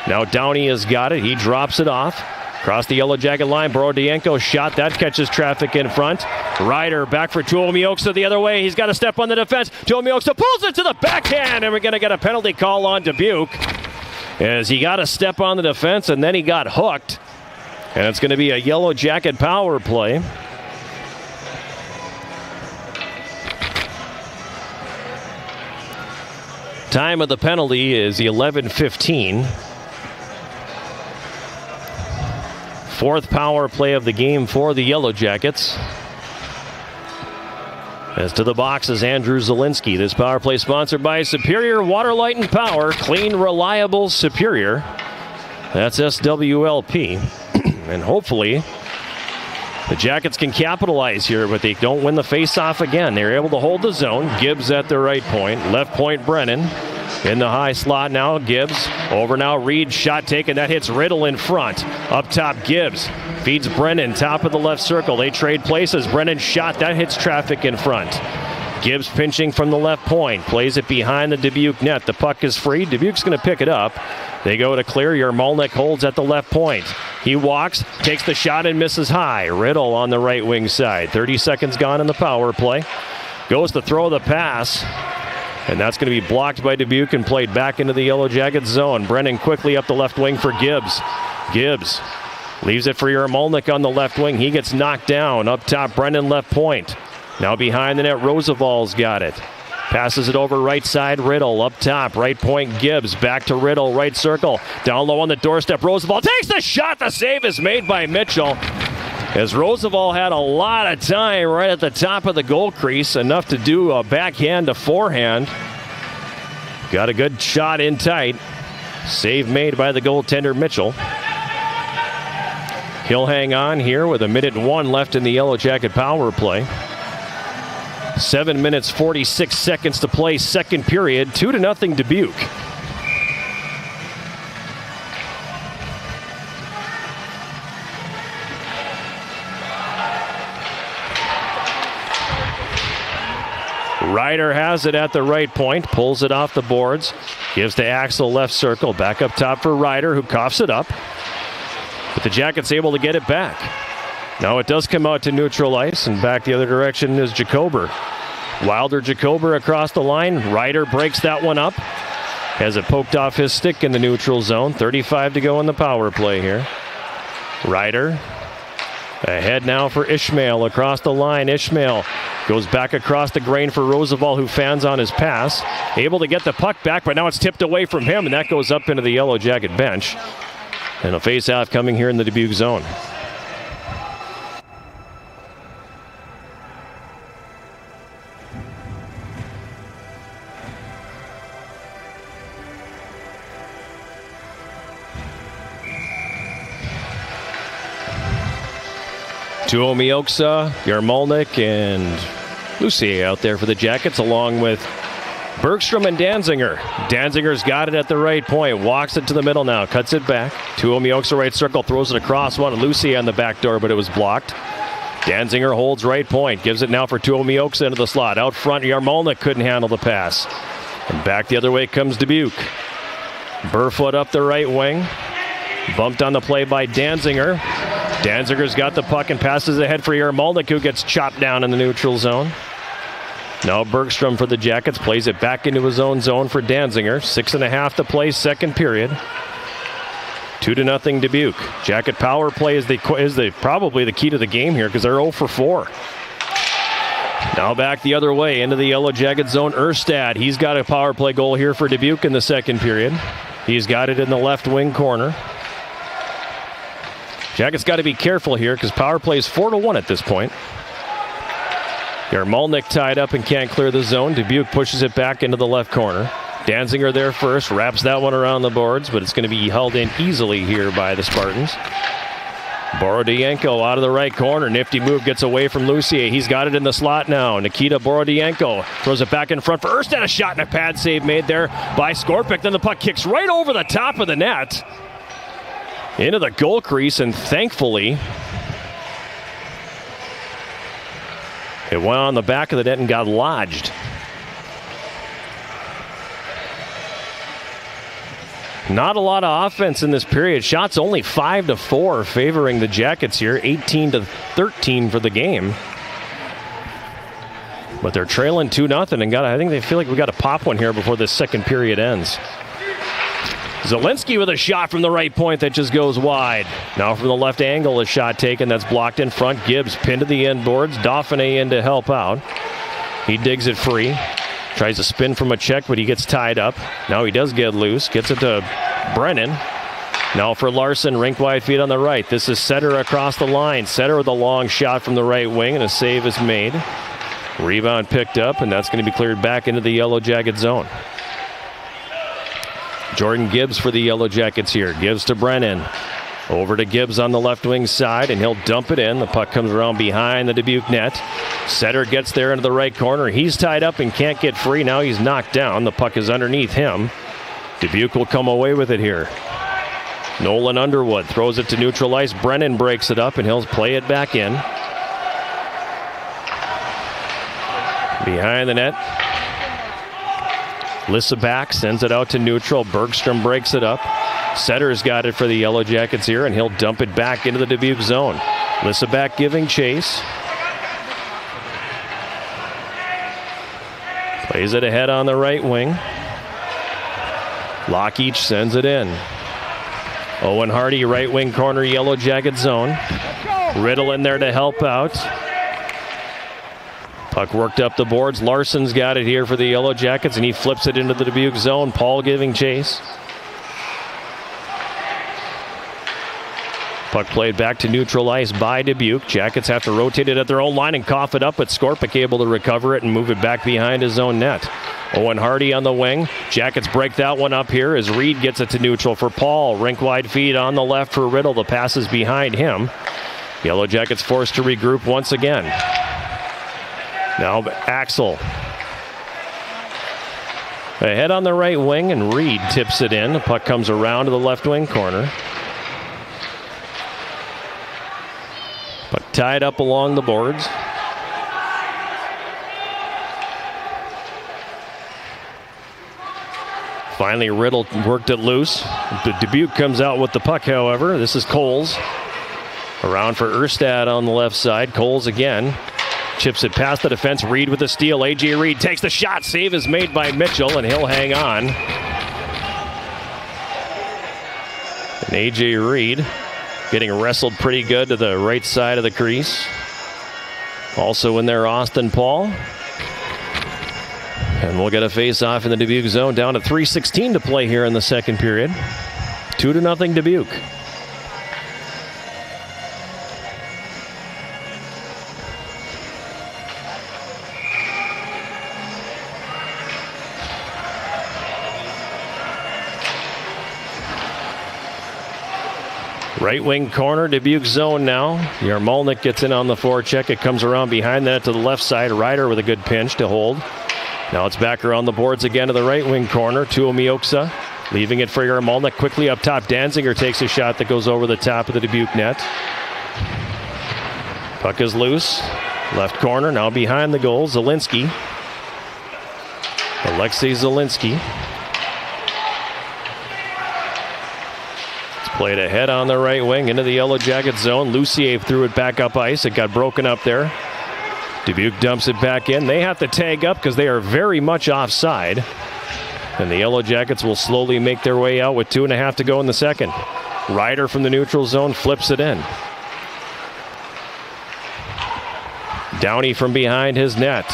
Now Downey has got it. He drops it off. Across the Yellow Jacket line, Borodienko shot. That catches traffic in front. Ryder back for Tuomioksa the other way. He's got to step on the defense. Tuomioksa pulls it to the backhand, and we're going to get a penalty call on Dubuque, as he got to step on the defense, and then he got hooked. And it's going to be a Yellow Jacket power play. Time of the penalty is 11:15. Fourth power play of the game for the Yellow Jackets. As to the box is Andrew Zielinski. This power play sponsored by Superior Water, Light, and Power. Clean, reliable, Superior. That's SWLP. And hopefully the Jackets can capitalize here, but they don't win the face-off again. They're able to hold the zone. Gibbs at the right point. Left point, Brennan. In the high slot now, Gibbs. Over now, Reed. Shot taken. That hits Riddle in front. Up top, Gibbs. Feeds Brennan. Top of the left circle. They trade places. Brennan shot. That hits traffic in front. Gibbs pinching from the left point. Plays it behind the Dubuque net. The puck is free. Dubuque's going to pick it up. They go to clear. Yarmalnik holds at the left point. He walks, takes the shot, and misses high. Riddle on the right wing side. 30 seconds gone in the power play. Goes to throw the pass. And that's going to be blocked by Dubuque and played back into the Yellow Jacket zone. Brennan quickly up the left wing for Gibbs. Gibbs leaves it for Yarmalnik on the left wing. He gets knocked down. Up top, Brennan left point. Now behind the net, Roosevelt's got it. Passes it over right side, Riddle. Up top, right point, Gibbs. Back to Riddle, right circle. Down low on the doorstep, Roosevelt takes the shot. The save is made by Mitchell, as Roosevelt had a lot of time right at the top of the goal crease, enough to do a backhand to forehand. Got a good shot in tight. Save made by the goaltender, Mitchell. He'll hang on here with 1:01 left in the Yellow Jacket power play. 7 minutes, 46 seconds to play, second period. 2-0 Dubuque. Ryder has it at the right point, pulls it off the boards, gives to Axel left circle, back up top for Ryder, who coughs it up. But the Jackets able to get it back. Now it does come out to neutral ice, and back the other direction is Jacober. Wilder Jacober across the line. Ryder breaks that one up. Has it poked off his stick in the neutral zone. 35 to go in the power play here. Ryder ahead now for Ishmael across the line. Ishmael goes back across the grain for Roosevelt, who fans on his pass. Able to get the puck back, but now it's tipped away from him, and that goes up into the Yellow Jacket bench. And a face-off coming here in the Dubuque zone. Tuomioksa, Yarmalnik, and Lucier out there for the Jackets, along with Bergstrom and Danziger. Danziger's got it at the right point, walks it to the middle now, cuts it back. Tuomioksa right circle, throws it across one. Lucier on the back door, but it was blocked. Danziger holds right point, gives it now for Tuomioksa into the slot. Out front, Yarmalnik couldn't handle the pass. And back the other way comes Dubuque. Burfoot up the right wing. Bumped on the play by Danziger. Danziger's got the puck and passes ahead for Yarmalnik, who gets chopped down in the neutral zone. Now Bergstrom for the Jackets plays it back into his own zone for Danziger. 6.5 to play, second period. 2-0 Dubuque. Jacket power play is probably the key to the game here, because they're 0 for 4. Now back the other way into the Yellow Jacket zone. Erstad, he's got a power play goal here for Dubuque in the second period. He's got it in the left wing corner. Jackets got to be careful here, because power play is 4-1 at this point. Yarmalnik tied up and can't clear the zone. Dubuque pushes it back into the left corner. Danziger there first, wraps that one around the boards, but it's going to be held in easily here by the Spartans. Borodienko out of the right corner. Nifty move, gets away from Lucier. He's got it in the slot now. Nikita Borodienko throws it back in front for Erstad. A shot and a pad save made there by Skorpic. Then the puck kicks right over the top of the net into the goal crease, and thankfully it went on the back of the net and got lodged. Not a lot of offense in this period. Shots only 5-4 favoring the Jackets here. 18-13 for the game. But they're trailing 2-0 and I think they feel like we got to pop one here before this second period ends. Zielinski with a shot from the right point that just goes wide. Now from the left angle, a shot taken that's blocked in front. Gibbs pinned to the end boards. Dauphiné in to help out. He digs it free. Tries to spin from a check, but he gets tied up. Now he does get loose. Gets it to Brennan. Now for Larson, rink wide feet on the right. This is Setter across the line. Setter with a long shot from the right wing, and a save is made. Rebound picked up, and that's going to be cleared back into the Yellow Jacket zone. Jordan Gibbs for the Yellow Jackets here. Gibbs to Brennan. Over to Gibbs on the left wing side, and he'll dump it in. The puck comes around behind the Dubuque net. Setter gets there into the right corner. He's tied up and can't get free. Now he's knocked down. The puck is underneath him. Dubuque will come away with it here. Nolan Underwood throws it to neutral ice. Brennan breaks it up, and he'll play it back in. Behind the net. Lissa back, sends it out to neutral. Bergstrom breaks it up. Setter's got it for the Yellow Jackets here, and he'll dump it back into the Dubuque zone. Lissa back giving chase. Plays it ahead on the right wing. Lockheach sends it in. Owen Hardy, right wing corner, Yellow Jacket zone. Riddle in there to help out. Puck worked up the boards. Larson's got it here for the Yellow Jackets, and he flips it into the Dubuque zone. Paul giving chase. Puck played back to neutral ice by Dubuque. Jackets have to rotate it at their own line and cough it up, but Skorpic able to recover it and move it back behind his own net. Owen Hardy on the wing. Jackets break that one up here as Reed gets it to neutral for Paul. Rink wide feed on the left for Riddle. The pass is behind him. Yellow Jackets forced to regroup once again. Now Axel. Ahead on the right wing, and Reed tips it in. The puck comes around to the left wing corner. Puck tied up along the boards. Finally, Riddle worked it loose. The Dubuque comes out with the puck, however. This is Coles. Around for Erstad on the left side. Coles again. Chips it past the defense. Reed with the steal. A.J. Reed takes the shot. Save is made by Mitchell, and he'll hang on. And A.J. Reed getting wrestled pretty good to the right side of the crease. Also in there, Austin Paul. And we'll get a face-off in the Dubuque zone. Down to 3:16 to play here in the second period. 2-0 Dubuque. Right wing corner, Dubuque zone now. Yarmolnik gets in on the forecheck. It comes around behind that to the left side. Ryder with a good pinch to hold. Now it's back around the boards again to the right wing corner. Tuomioksa leaving it for Yarmolnik. Quickly up top, Danziger takes a shot that goes over the top of the Dubuque net. Puck is loose. Left corner, now behind the goal. Zielinski. Alexei Zielinski. Played ahead on the right wing into the Yellow Jacket zone. Lucier threw it back up ice. It got broken up there. Dubuque dumps it back in. They have to tag up because they are very much offside. And the Yellow Jackets will slowly make their way out with 2.5 to go in the second. Ryder from the neutral zone flips it in. Downey from behind his net.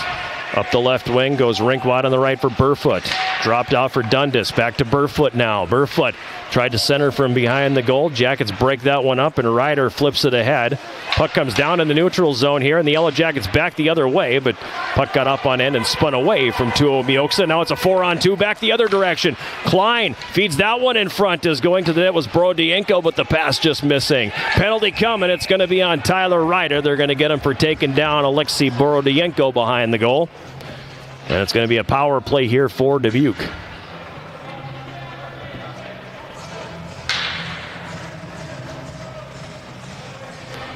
Up the left wing, goes rink wide on the right for Burfoot. Dropped off for Dundas. Back to Burfoot now. Burfoot tried to center from behind the goal. Jackets break that one up, and Ryder flips it ahead. Puck comes down in the neutral zone here, and the Yellow Jackets back the other way, but puck got up on end and spun away from Tuo Mioksa. Now it's a 4-on-2 back the other direction. Klein feeds that one in front as going to the net was Borodienko, but the pass just missing. Penalty coming. It's going to be on Tyler Ryder. They're going to get him for taking down Alexei Borodienko behind the goal. And it's going to be a power play here for Dubuque.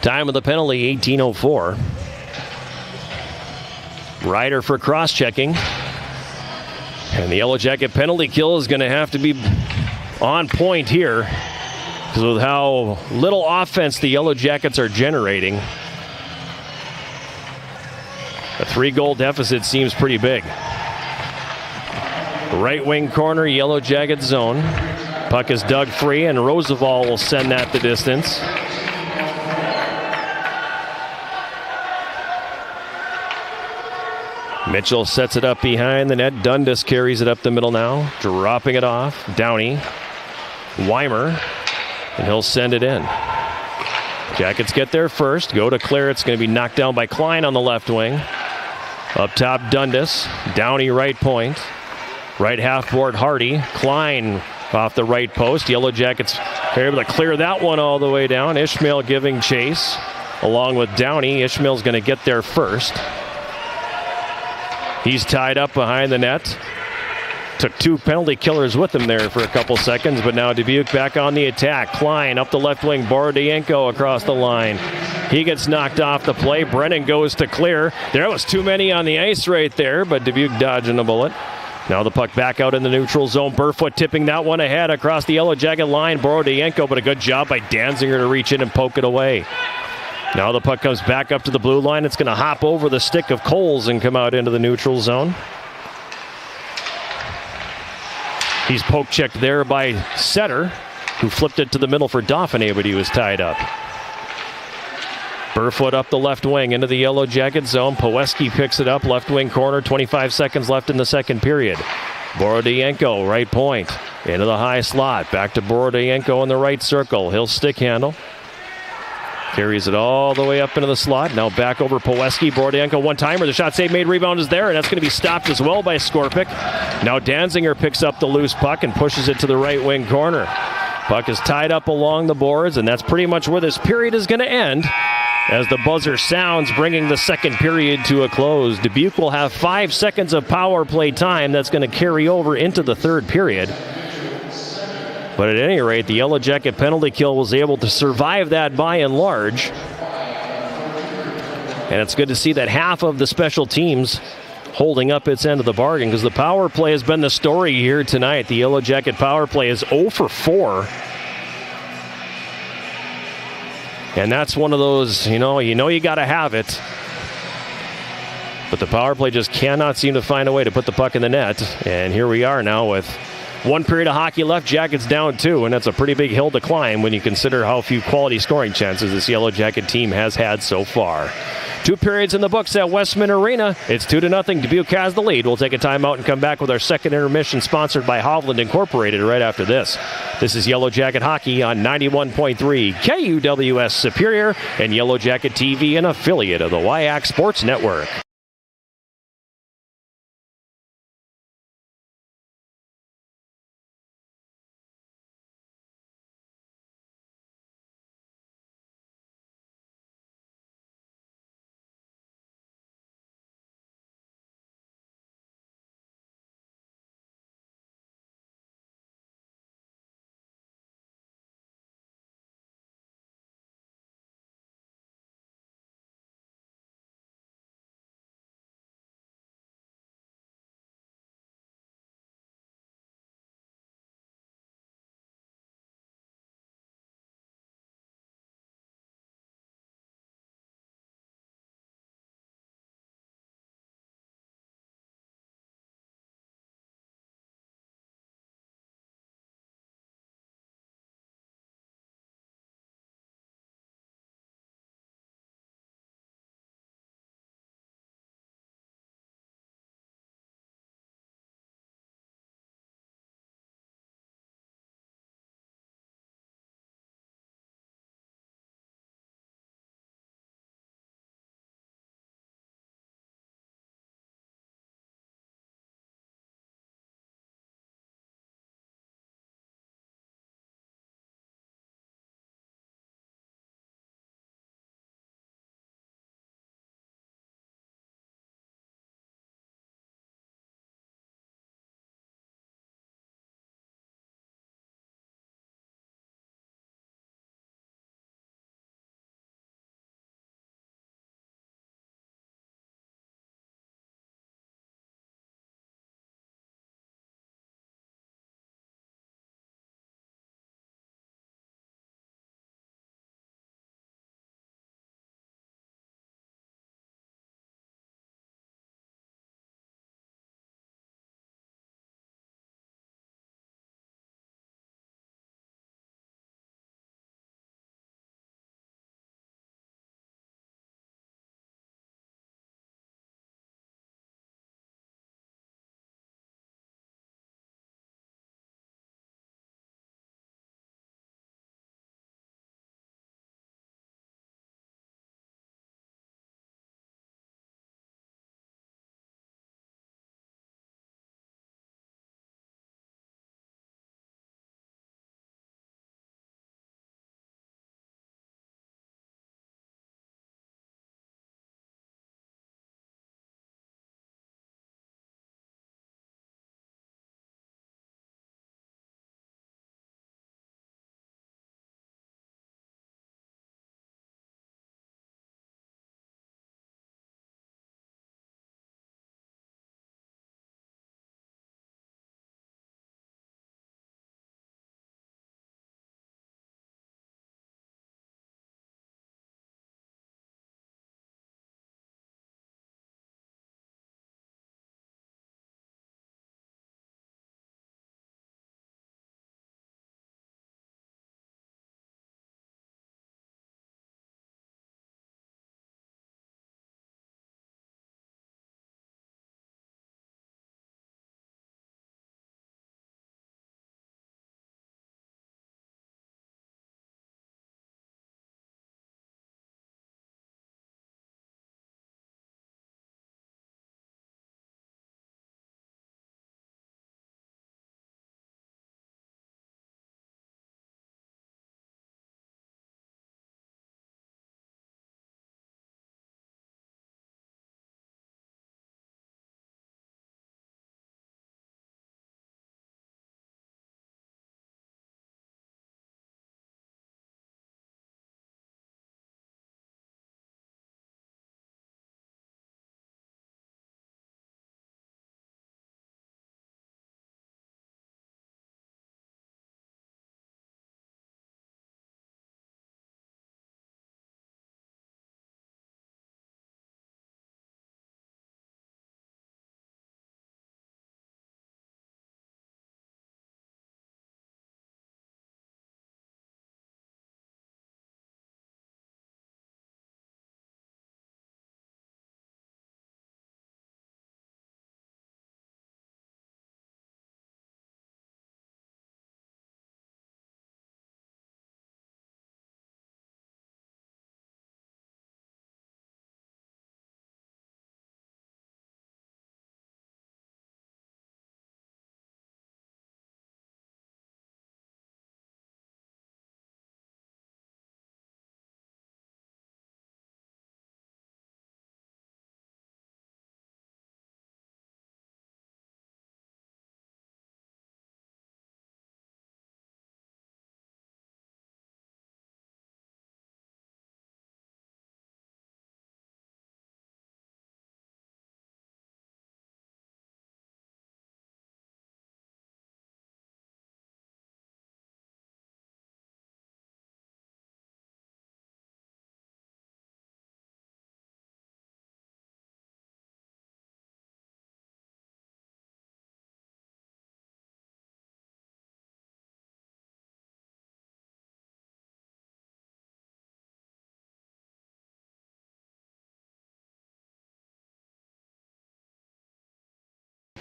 Time of the penalty, 18:04. Ryder for cross-checking. And the Yellow Jacket penalty kill is going to have to be on point here, because with how little offense the Yellow Jackets are generating, a 3-goal deficit seems pretty big. Right wing corner, Yellow Jacket zone. Puck is dug free, and Roosevelt will send that the distance. Mitchell sets it up behind the net. Dundas carries it up the middle now, dropping it off. Downey, Weimer, and he'll send it in. Jackets get there first, go to clear. It's going to be knocked down by Klein on the left wing. Up top, Dundas. Downey right point. Right half board, Hardy. Klein off the right post. Yellow Jackets are able to clear that one all the way down. Ishmael giving chase along with Downey. Ishmael's going to get there first. He's tied up behind the net. Took 2 penalty killers with him there for a couple seconds, but now Dubuque back on the attack. Klein up the left wing. Borodienko across the line. He gets knocked off the play. Brennan goes to clear. There was too many on the ice right there, but Dubuque dodging the bullet. Now the puck back out in the neutral zone. Burfoot tipping that one ahead across the Yellow Jacket line. Borodienko, but a good job by Danziger to reach in and poke it away. Now the puck comes back up to the blue line. It's going to hop over the stick of Coles and come out into the neutral zone. He's poke checked there by Setter, who flipped it to the middle for Dauphiné, but he was tied up. Burfoot up the left wing into the Yellow Jacket zone. Poweski picks it up, left wing corner, 25 seconds left in the second period. Borodienko, right point, into the high slot. Back to Borodienko in the right circle. He'll stick handle. Carries it all the way up into the slot. Now back over Poweski. Borodienko one-timer. The shot save made. Rebound is there, and that's going to be stopped as well by Skorpic. Now Danziger picks up the loose puck and pushes it to the right wing corner. Puck is tied up along the boards, and that's pretty much where this period is going to end as the buzzer sounds, bringing the second period to a close. Dubuque will have 5 seconds of power play time. That's going to carry over into the third period. But at any rate, the Yellow Jacket penalty kill was able to survive that by and large. And it's good to see that half of the special teams holding up its end of the bargain, because the power play has been the story here tonight. The Yellow Jacket power play is 0 for 4. And that's one of those, you know you got to have it. But the power play just cannot seem to find a way to put the puck in the net. And here we are now with 1 period of hockey left. Jackets down 2, and that's a pretty big hill to climb when you consider how few quality scoring chances this Yellow Jacket team has had so far. 2 periods in the books at Westman Arena. It's 2-0. Dubuque has the lead. We'll take a timeout and come back with our second intermission, sponsored by Hovland Incorporated, right after this. This is Yellow Jacket Hockey on 91.3 KUWS Superior and Yellow Jacket TV, an affiliate of the WIAC Sports Network.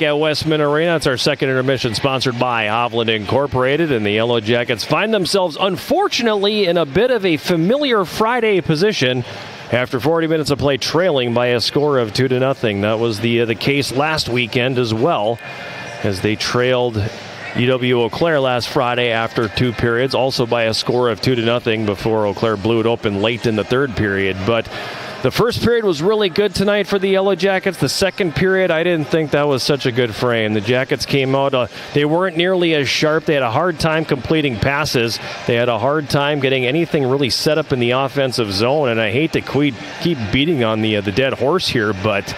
back at Westman Arena. It's our second intermission, sponsored by Hovland Incorporated, and the Yellow Jackets find themselves, unfortunately, in a bit of a familiar Friday position after 40 minutes of play, trailing by a score of 2-0. That was the case last weekend as well, as they trailed UW Eau Claire last Friday after 2 periods, also by a score of 2-0 before Eau Claire blew it open late in the third period. But the first period was really good tonight for the Yellow Jackets. The second period, I didn't think that was such a good frame. The Jackets came out, they weren't nearly as sharp. They had a hard time completing passes. They had a hard time getting anything really set up in the offensive zone. And I hate to keep beating on the dead horse here, but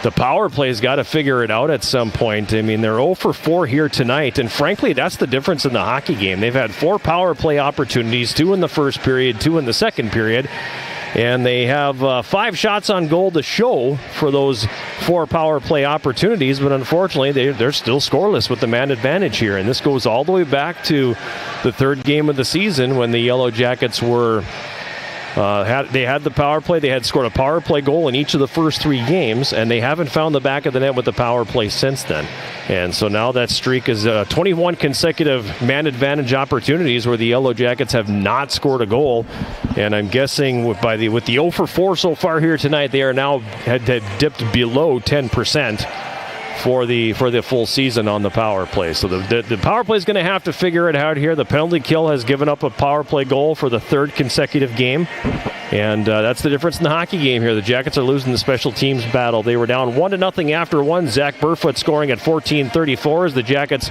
the power play's got to figure it out at some point. I mean, they're 0 for 4 here tonight, and frankly, that's the difference in the hockey game. They've had 4 power play opportunities, 2 in the first period, 2 in the second period. And they have 5 shots on goal to show for those 4 power play opportunities, but unfortunately they're still scoreless with the man advantage here. And this goes all the way back to the third game of the season when the Yellow Jackets were they had the power play. They had scored a power play goal in each of the first 3 games, and they haven't found the back of the net with the power play since then. And so now that streak is 21 consecutive man advantage opportunities where the Yellow Jackets have not scored a goal. And I'm guessing with the 0 for 4 so far here tonight, they are now had dipped below 10% for the full season on the power play. So the power play is going to have to figure it out here. The penalty kill has given up a power play goal for the 3rd consecutive game. And that's the difference in the hockey game here. The Jackets are losing the special teams battle. They were down 1-0 after 1. Zach Burfoot scoring at 14:34 as the Jackets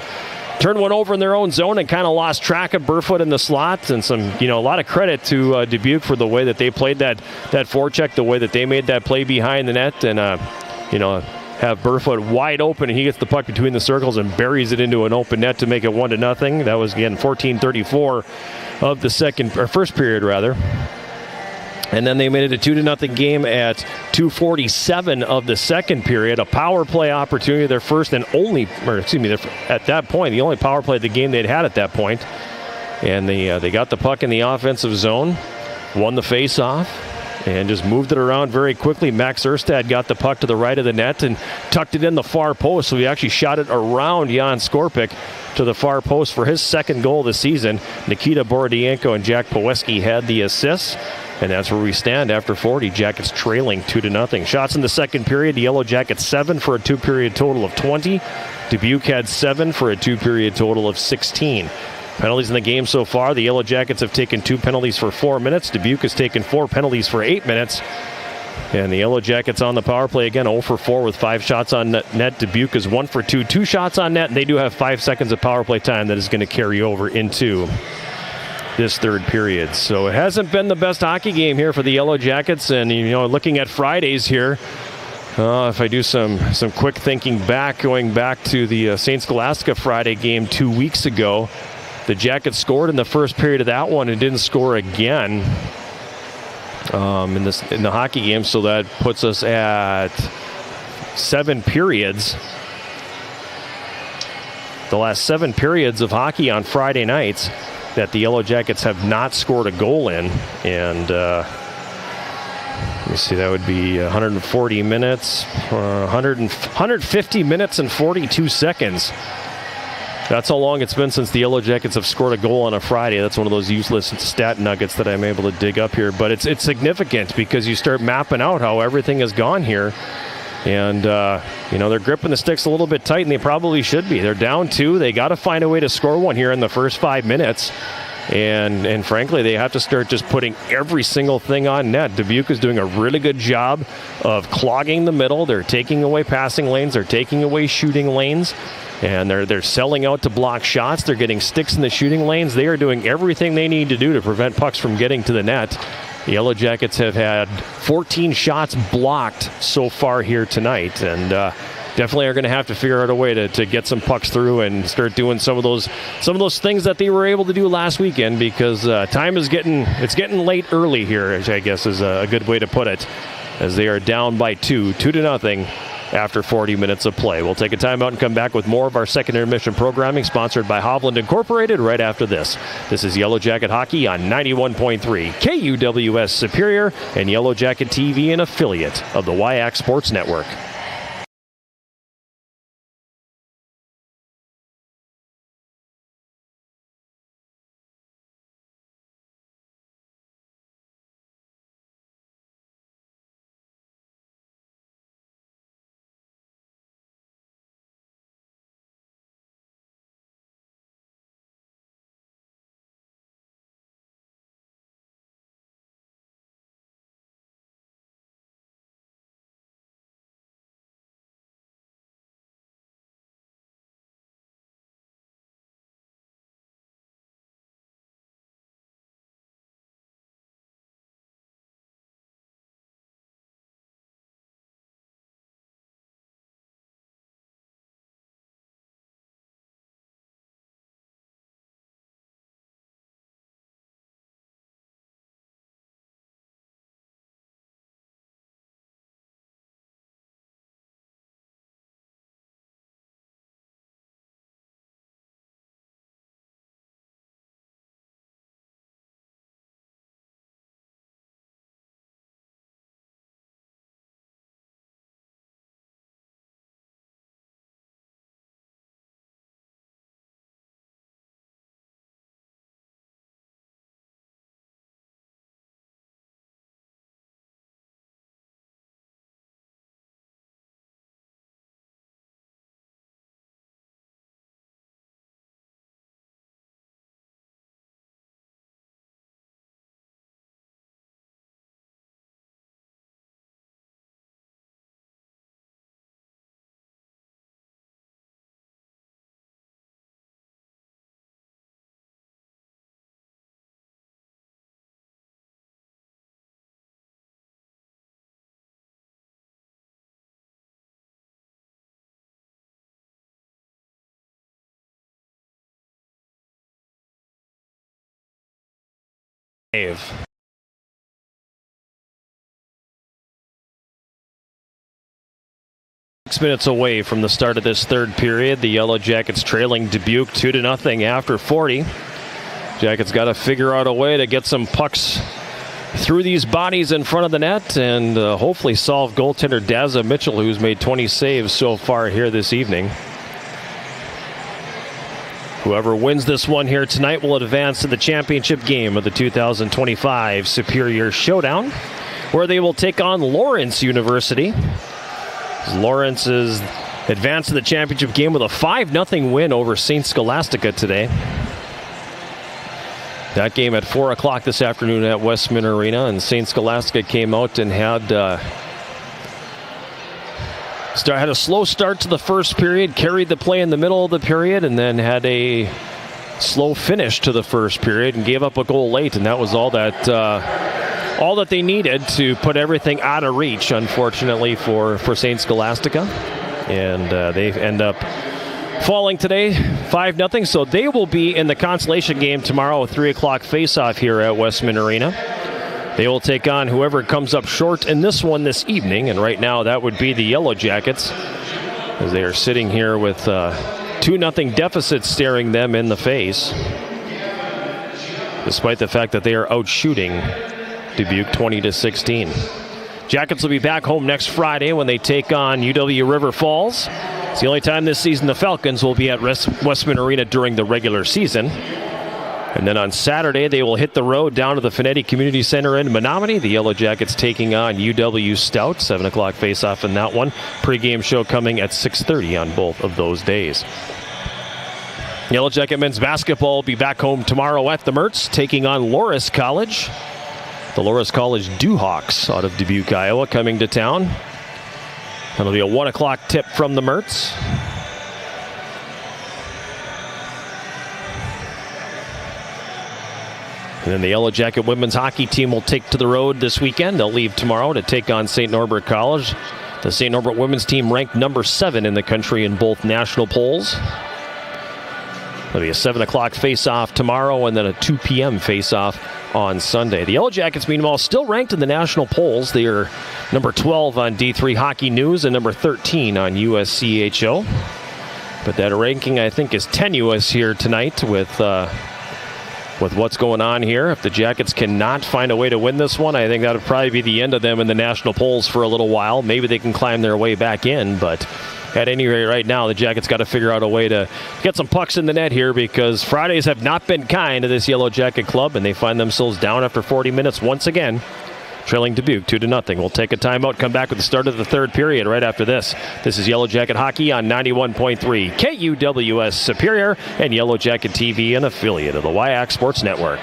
turned one over in their own zone and kind of lost track of Burfoot in the slot. And a lot of credit to Dubuque for the way that they played that forecheck, the way that they made that play behind the net, and have Burfoot wide open, and he gets the puck between the circles and buries it into an open net to make it 1-0. That was, again, 14:34 of the first period, rather. And then they made it a 2-0 game at 2:47 of the second period. A power play opportunity, their first and only, at that point, the only power play of the game they'd had at that point. And they got the puck in the offensive zone, won the face-off, and just moved it around very quickly. Max Erstad got the puck to the right of the net and tucked it in the far post, so he actually shot it around Jan Skorpik to the far post for his second goal of the season. Nikita Borodienko and Jack Poweski had the assists, and that's where we stand after 40. Jackets trailing 2-0. Shots in the second period, the Yellow Jackets 7 for a 2-period total of 20. Dubuque had 7 for a 2-period total of 16. Penalties in the game so far, the Yellow Jackets have taken 2 penalties for 4 minutes. Dubuque has taken 4 penalties for 8 minutes. And the Yellow Jackets on the power play again, 0 for 4 with 5 shots on net. Dubuque is 1 for 2, 2 shots on net, and they do have 5 seconds of power play time that is going to carry over into this third period. So it hasn't been the best hockey game here for the Yellow Jackets. And, looking at Fridays here, if I do some quick thinking back, going back to the St. Scholastica Friday game 2 weeks ago, the Jackets scored in the first period of that one and didn't score again in the hockey game. So that puts us at 7 periods. The last 7 periods of hockey on Friday nights that the Yellow Jackets have not scored a goal in. And let me see, that would be 140 minutes, 150 minutes and 42 seconds. That's how long it's been since the Yellow Jackets have scored a goal on a Friday. That's one of those useless stat nuggets that I'm able to dig up here. But it's significant because you start mapping out how everything has gone here. And, they're gripping the sticks a little bit tight, and they probably should be. They're down 2. They got to find a way to score one here in the first 5 minutes. And frankly, they have to start just putting every single thing on net. Dubuque is doing a really good job of clogging the middle. They're taking away passing lanes. They're taking away shooting lanes. And they're selling out to block shots. They're getting sticks in the shooting lanes. They are doing everything they need to do to prevent pucks from getting to the net. The Yellow Jackets have had 14 shots blocked so far here tonight, and definitely are going to have to figure out a way to get some pucks through and start doing some of those things that they were able to do last weekend, because time is getting late early here, which I guess is a good way to put it, as they are down by 2-0 after 40 minutes of play. We'll take a timeout and come back with more of our second intermission programming, sponsored by Hovland Incorporated, right after this. This is Yellow Jacket Hockey on 91.3 KUWS Superior and Yellow Jacket TV, an affiliate of the WIAC Sports Network. 6 minutes away from the start of this third period. The Yellow Jackets trailing Dubuque 2-0 after 40. Jackets got to figure out a way to get some pucks through these bodies in front of the net and hopefully solve goaltender Dazza Mitchell, who's made 20 saves so far here this evening. Whoever wins this one here tonight will advance to the championship game of the 2025 Superior Showdown, where they will take on Lawrence University. Lawrence is advanced to the championship game with a 5-0 win over St. Scholastica today. That game at 4 o'clock this afternoon at Westman Arena, and St. Scholastica came out and had a slow start to the first period, carried the play in the middle of the period, and then had a slow finish to the first period and gave up a goal late, and that was all that they needed to put everything out of reach, unfortunately, for St. Scholastica. And they end up falling today 5-0, so they will be in the consolation game tomorrow, a 3 o'clock face-off here at Westman Arena. They will take on whoever comes up short in this one this evening, and right now that would be the Yellow Jackets, as they are sitting here with 2-0 deficit staring them in the face, despite the fact that they are out-shooting Dubuque 20-16. Jackets will be back home next Friday when they take on UW River Falls. It's the only time this season the Falcons will be at Westman Arena during the regular season. And then on Saturday, they will hit the road down to the Finetti Community Center in Menominee. The Yellow Jackets taking on UW Stout. 7 o'clock face-off in that one. Pre-game show coming at 6:30 on both of those days. Yellow Jacket men's basketball will be back home tomorrow at the Mertz, taking on Loras College. The Loras College Dewhawks out of Dubuque, Iowa, coming to town. That'll be a 1 o'clock tip from the Mertz. And then the Yellow Jacket women's hockey team will take to the road this weekend. They'll leave tomorrow to take on St. Norbert College. The St. Norbert women's team ranked number 7 in the country in both national polls. There'll be a 7 o'clock face-off tomorrow and then a 2 p.m. face-off on Sunday. The Yellow Jackets, meanwhile, still ranked in the national polls. They are number 12 on D3 Hockey News and number 13 on USCHO. But that ranking, I think, is tenuous here tonight with what's going on here. If the Jackets cannot find a way to win this one, I think that would probably be the end of them in the national polls for a little while. Maybe they can climb their way back in, but at any rate, right now, the Jackets got to figure out a way to get some pucks in the net here, because Fridays have not been kind to this Yellow Jacket club, and they find themselves down after 40 minutes once again, trailing Dubuque 2-0. We'll take a timeout, come back with the start of the third period right after this. This is Yellow Jacket Hockey on 91.3 KUWS Superior and Yellow Jacket TV, an affiliate of the WIAC Sports Network.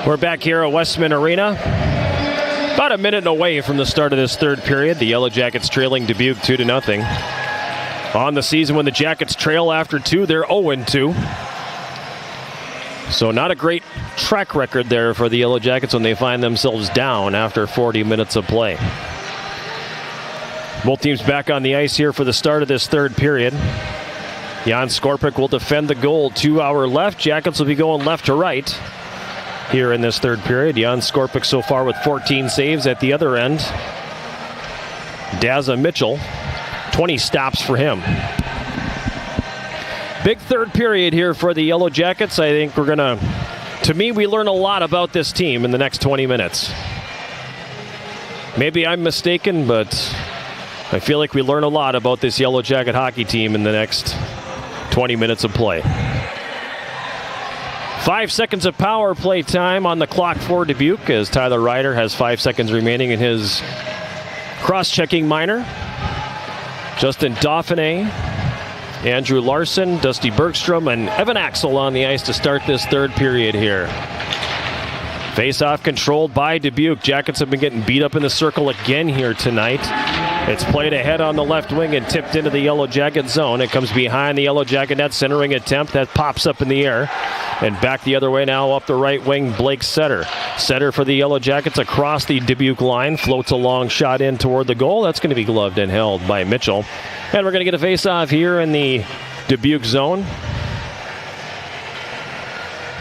We're back here at Westman Arena. About a minute away from the start of this third period. The Yellow Jackets trailing Dubuque 2-0. On the season, when the Jackets trail after 2, they're 0-2. So not a great track record there for the Yellow Jackets when they find themselves down after 40 minutes of play. Both teams back on the ice here for the start of this third period. Jan Skorpic will defend the goal. 2 hour left. Jackets will be going left to right here in this third period. Jan Skorpic so far with 14 saves at the other end. Daza Mitchell, 20 stops for him. Big third period here for the Yellow Jackets. I think to me, we learn a lot about this team in the next 20 minutes. Maybe I'm mistaken, but I feel like we learn a lot about this Yellow Jacket hockey team in the next 20 minutes of play. 5 seconds of power play time on the clock for Dubuque as Tyler Ryder has 5 seconds remaining in his cross-checking minor. Justin Dauphiné, Andrew Larson, Dusty Bergstrom, and Evan Axel on the ice to start this third period here. Face-off controlled by Dubuque. Jackets have been getting beat up in the circle again here tonight. It's played ahead on the left wing and tipped into the Yellow Jacket zone. It comes behind the Yellow Jacket net, centering attempt that pops up in the air. And back the other way now up the right wing, Blake Setter. Setter for the Yellow Jackets across the Dubuque line. Floats a long shot in toward the goal. That's going to be gloved and held by Mitchell. And we're going to get a face-off here in the Dubuque zone.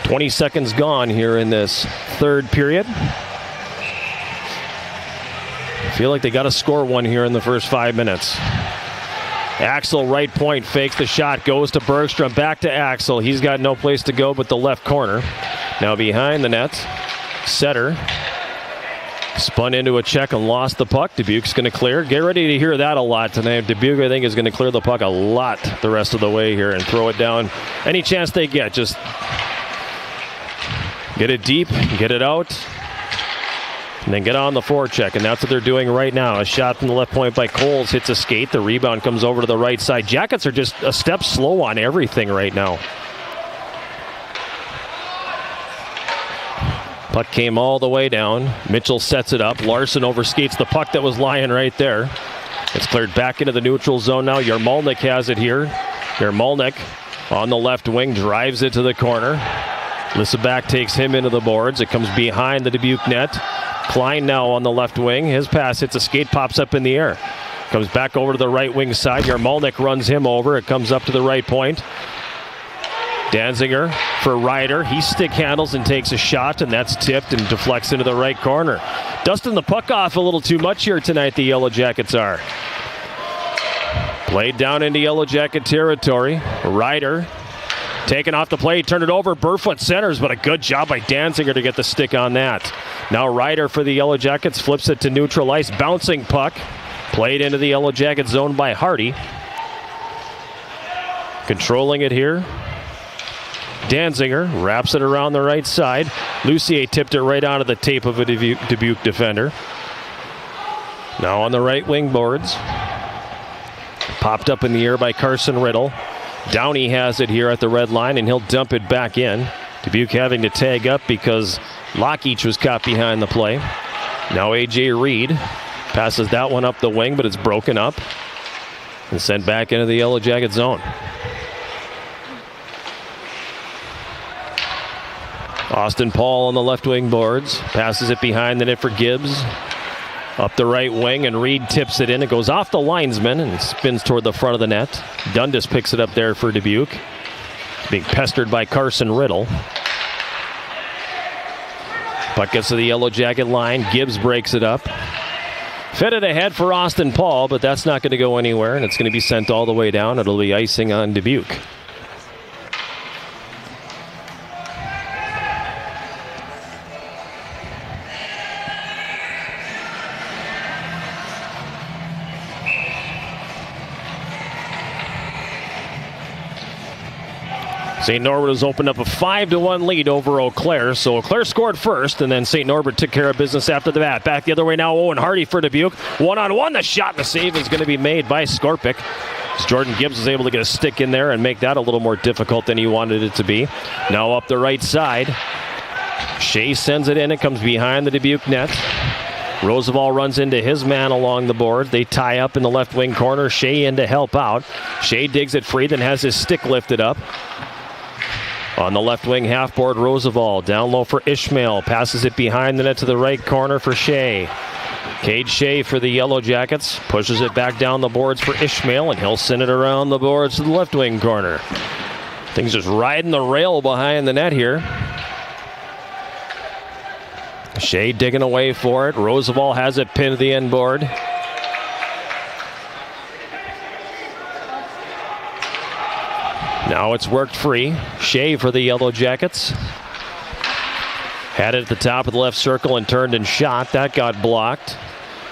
20 seconds gone here in this third period. I feel like they got to score one here in the first 5 minutes. Axel, right point, fakes the shot, goes to Bergstrom, back to Axel. He's got no place to go but the left corner. Now behind the net, Setter spun into a check and lost the puck. Dubuque's going to clear. Get ready to hear that a lot tonight. Dubuque, I think, is going to clear the puck a lot the rest of the way here and throw it down any chance they get. Just get it deep, get it out, and then get on the forecheck, and that's what they're doing right now. A shot from the left point by Coles hits a skate. The rebound comes over to the right side. Jackets are just a step slow on everything right now. Puck came all the way down. Mitchell sets it up. Larson overskates the puck that was lying right there. It's cleared back into the neutral zone now. Yarmalnik has it here. Yarmalnik on the left wing drives it to the corner. Lissaback takes him into the boards. It comes behind the Dubuque net. Klein now on the left wing. His pass hits a skate, pops up in the air. Comes back over to the right wing side. Yarmalnik runs him over. It comes up to the right point. Danziger for Ryder. He stick handles and takes a shot, and that's tipped and deflects into the right corner. Dusting the puck off a little too much here tonight, the Yellow Jackets are. Played down into Yellow Jacket territory. Ryder taken off the play, turned it over. Burfoot centers, but a good job by Danziger to get the stick on that. Now Ryder for the Yellow Jackets flips it to neutral ice. Bouncing puck. Played into the Yellow Jacket zone by Hardy. Controlling it here. Danziger wraps it around the right side. Lucier tipped it right onto the tape of a Dubuque defender. Now on the right wing boards. Popped up in the air by Carson Riddle. Downey has it here at the red line, and he'll dump it back in. Dubuque having to tag up because Lockheach was caught behind the play. Now A.J. Reed passes that one up the wing, but it's broken up and sent back into the Yellow Jacket zone. Austin Paul on the left wing boards. Passes it behind the net for Gibbs. Up the right wing, and Reed tips it in. It goes off the linesman and spins toward the front of the net. Dundas picks it up there for Dubuque. Being pestered by Carson Riddle. Puck gets to the Yellow Jacket line. Gibbs breaks it up. Fed it ahead for Austin Paul, but that's not going to go anywhere, and it's going to be sent all the way down. It'll be icing on Dubuque. St. Norbert has opened up a 5-1 lead over Eau Claire. So Eau Claire scored first, and then St. Norbert took care of business after the bat. Back the other way now, Owen Hardy for Dubuque. One-on-one, the shot and the save is going to be made by Skorpic. As Jordan Gibbs was able to get a stick in there and make that a little more difficult than he wanted it to be. Now up the right side. Shea sends it in. It comes behind the Dubuque net. Roosevelt runs into his man along the board. They tie up in the left wing corner. Shea in to help out. Shea digs it free, then has his stick lifted up. On the left wing half board, Roosevelt down low for Ishmael. Passes it behind the net to the right corner for Shea. Cade Shea for the Yellow Jackets. Pushes it back down the boards for Ishmael, and he'll send it around the boards to the left wing corner. Things just riding the rail behind the net here. Shea digging away for it. Roosevelt has it pinned to the end board. Now it's worked free. Shea for the Yellow Jackets. Had it at the top of the left circle and turned and shot. That got blocked.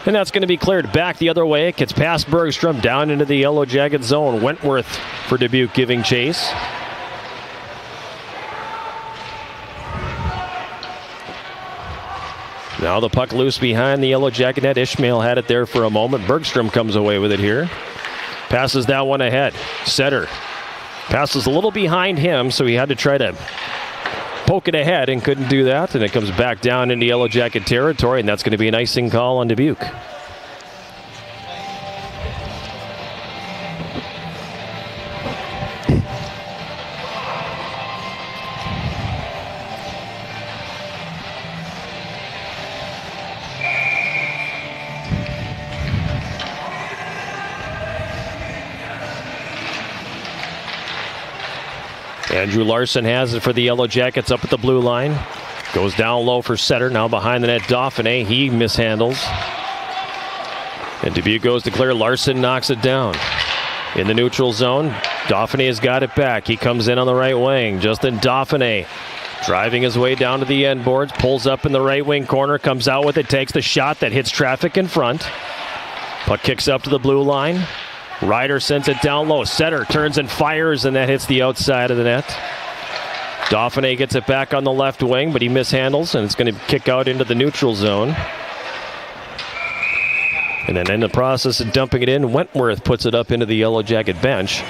And that's going to be cleared back the other way. It gets past Bergstrom down into the Yellow Jacket zone. Wentworth for Dubuque giving chase. Now the puck loose behind the Yellow Jacket net. Ishmael had it there for a moment. Bergstrom comes away with it here. Passes that one ahead. Setter passes a little behind him, so he had to try to poke it ahead and couldn't do that. And it comes back down into Yellow Jacket territory, and that's going to be an icing call on Dubuque. Andrew Larson has it for the Yellow Jackets up at the blue line. Goes down low for Setter. Now behind the net, Dauphiné. He mishandles. And Dubuque goes to clear. Larson knocks it down. In the neutral zone, Dauphiné has got it back. He comes in on the right wing. Justin Dauphiné driving his way down to the end boards. Pulls up in the right wing corner. Comes out with it. Takes the shot that hits traffic in front. Puck kicks up to the blue line. Ryder sends it down low. Setter turns and fires, and that hits the outside of the net. Dauphiné gets it back on the left wing, but he mishandles, and it's going to kick out into the neutral zone. And then in the process of dumping it in, Wentworth puts it up into the Yellow Jacket bench.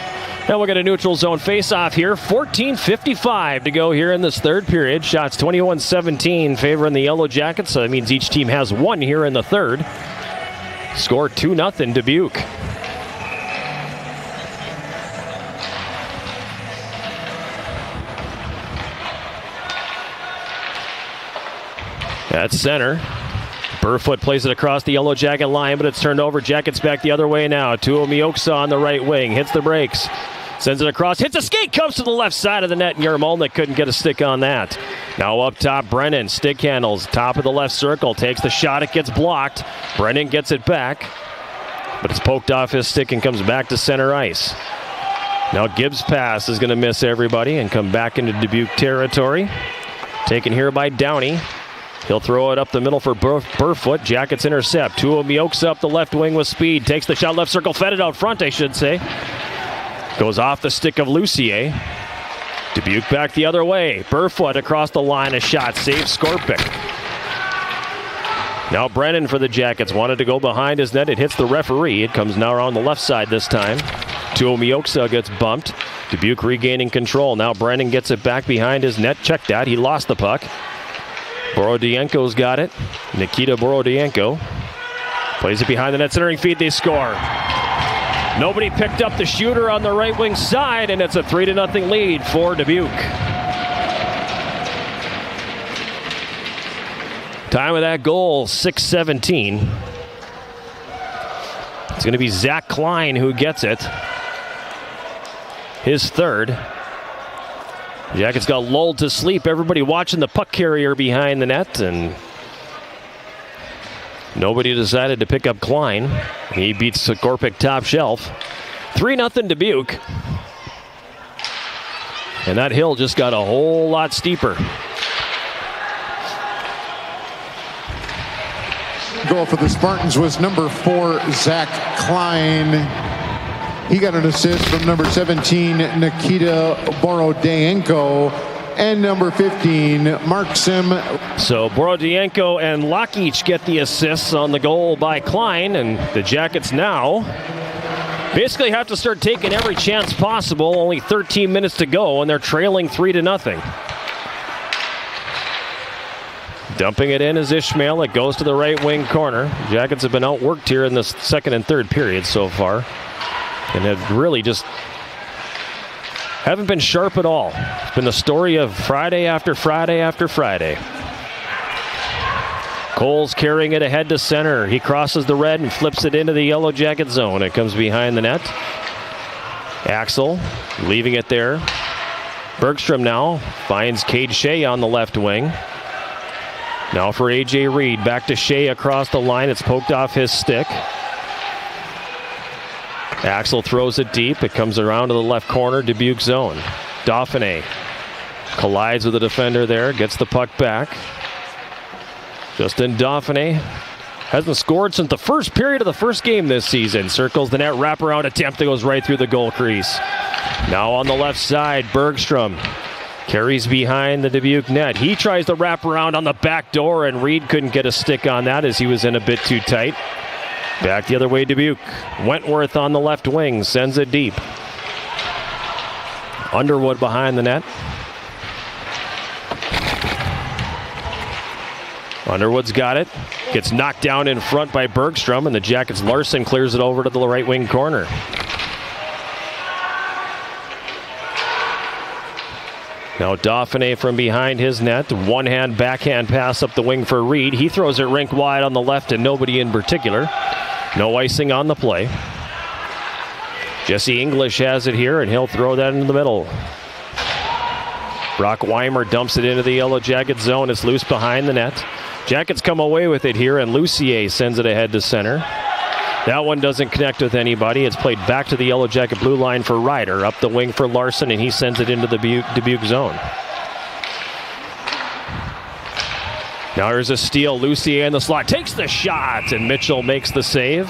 Now we'll get a neutral zone face-off here. 14:55 to go here in this third period. Shots 21-17 favoring the Yellow Jackets, so that means each team has one here in the third. Score 2-0 Dubuque. At center, Burfoot plays it across the Yellow Jacket line, but it's turned over. Jackets back the other way now. Tuomioksa on the right wing, hits the brakes, sends it across, hits a skate, comes to the left side of the net, and Yarmolnik couldn't get a stick on that. Now up top, Brennan, stick handles, top of the left circle, takes the shot, it gets blocked. Brennan gets it back, but it's poked off his stick and comes back to center ice. Now Gibbs' pass is going to miss everybody and come back into Dubuque territory. Taken here by Downey. He'll throw it up the middle for Burfoot. Jackets intercept. Tuomioksa up the left wing with speed. Takes the shot left circle. Fed it out front, I should say. Goes off the stick of Lucier. Dubuque back the other way. Burfoot across the line. A shot. Saves Skorpik. Now Brennan for the Jackets. Wanted to go behind his net. It hits the referee. It comes now around the left side this time. Tuomioksa gets bumped. Dubuque regaining control. Now Brennan gets it back behind his net. Check that. He lost the puck. Borodienko's got it. Nikita Borodienko plays it behind the net, centering feed. They score. Nobody picked up the shooter on the right wing side, and it's a 3-0 lead for Dubuque. Time of that goal, 6:17. It's going to be Zach Klein who gets it. His third. Jackets got lulled to sleep. Everybody watching the puck carrier behind the net, and nobody decided to pick up Klein. He beats Skorpik top shelf. 3-0 Dubuque. And that hill just got a whole lot steeper. Goal for the Spartans was number 4, Zach Klein. He got an assist from number 17, Nikita Borodienko, and number 15, Marksim. So Borodienko and Lakic get the assists on the goal by Klein, and the Jackets now basically have to start taking every chance possible. Only 13 minutes to go, and they're trailing 3-0. Dumping it in is Ishmael. It goes to the right wing corner. Jackets have been outworked here in the second and third period so far, and have really just haven't been sharp at all. It's been the story of Friday after Friday after Friday. Cole's carrying it ahead to center. He crosses the red and flips it into the Yellow Jacket zone. It comes behind the net. Axel leaving it there. Bergstrom now finds Cade Shea on the left wing. Now for A.J. Reed. Back to Shea across the line. It's poked off his stick. Axel throws it deep. It comes around to the left corner. Dubuque zone. Dauphiné collides with the defender there. Gets the puck back. Justin Dauphiné hasn't scored since the first period of the first game this season. Circles the net. Wraparound attempt that goes right through the goal crease. Now on the left side, Bergstrom carries behind the Dubuque net. He tries to wrap around on the back door, and Reed couldn't get a stick on that as he was in a bit too tight. Back the other way, Dubuque. Wentworth on the left wing sends it deep. Underwood behind the net. Underwood's got it. Gets knocked down in front by Bergstrom, and the Jackets' Larson clears it over to the right wing corner. Now Dauphiné from behind his net. One-hand backhand pass up the wing for Reed. He throws it rink wide on the left and nobody in particular. No icing on the play. Jesse English has it here, and he'll throw that into the middle. Brock Weimer dumps it into the Yellow Jacket zone. It's loose behind the net. Jackets come away with it here, and Lucier sends it ahead to center. That one doesn't connect with anybody. It's played back to the Yellow Jacket blue line for Ryder. Up the wing for Larson, and he sends it into the Dubuque zone. Now here's a steal. Lucier in the slot. Takes the shot, and Mitchell makes the save.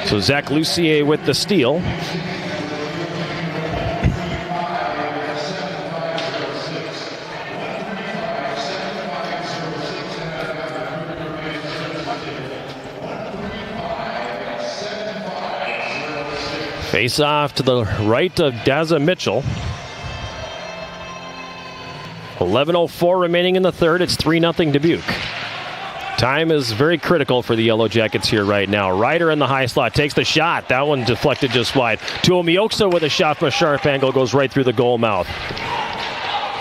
So Zach Lucier with the steal. Face off to the right of Daza Mitchell. 11:04 remaining in the third. It's 3-0 Dubuque. Time is very critical for the Yellow Jackets here right now. Ryder in the high slot takes the shot. That one deflected just wide. Tuomioksa with a shot from a sharp angle goes right through the goal mouth.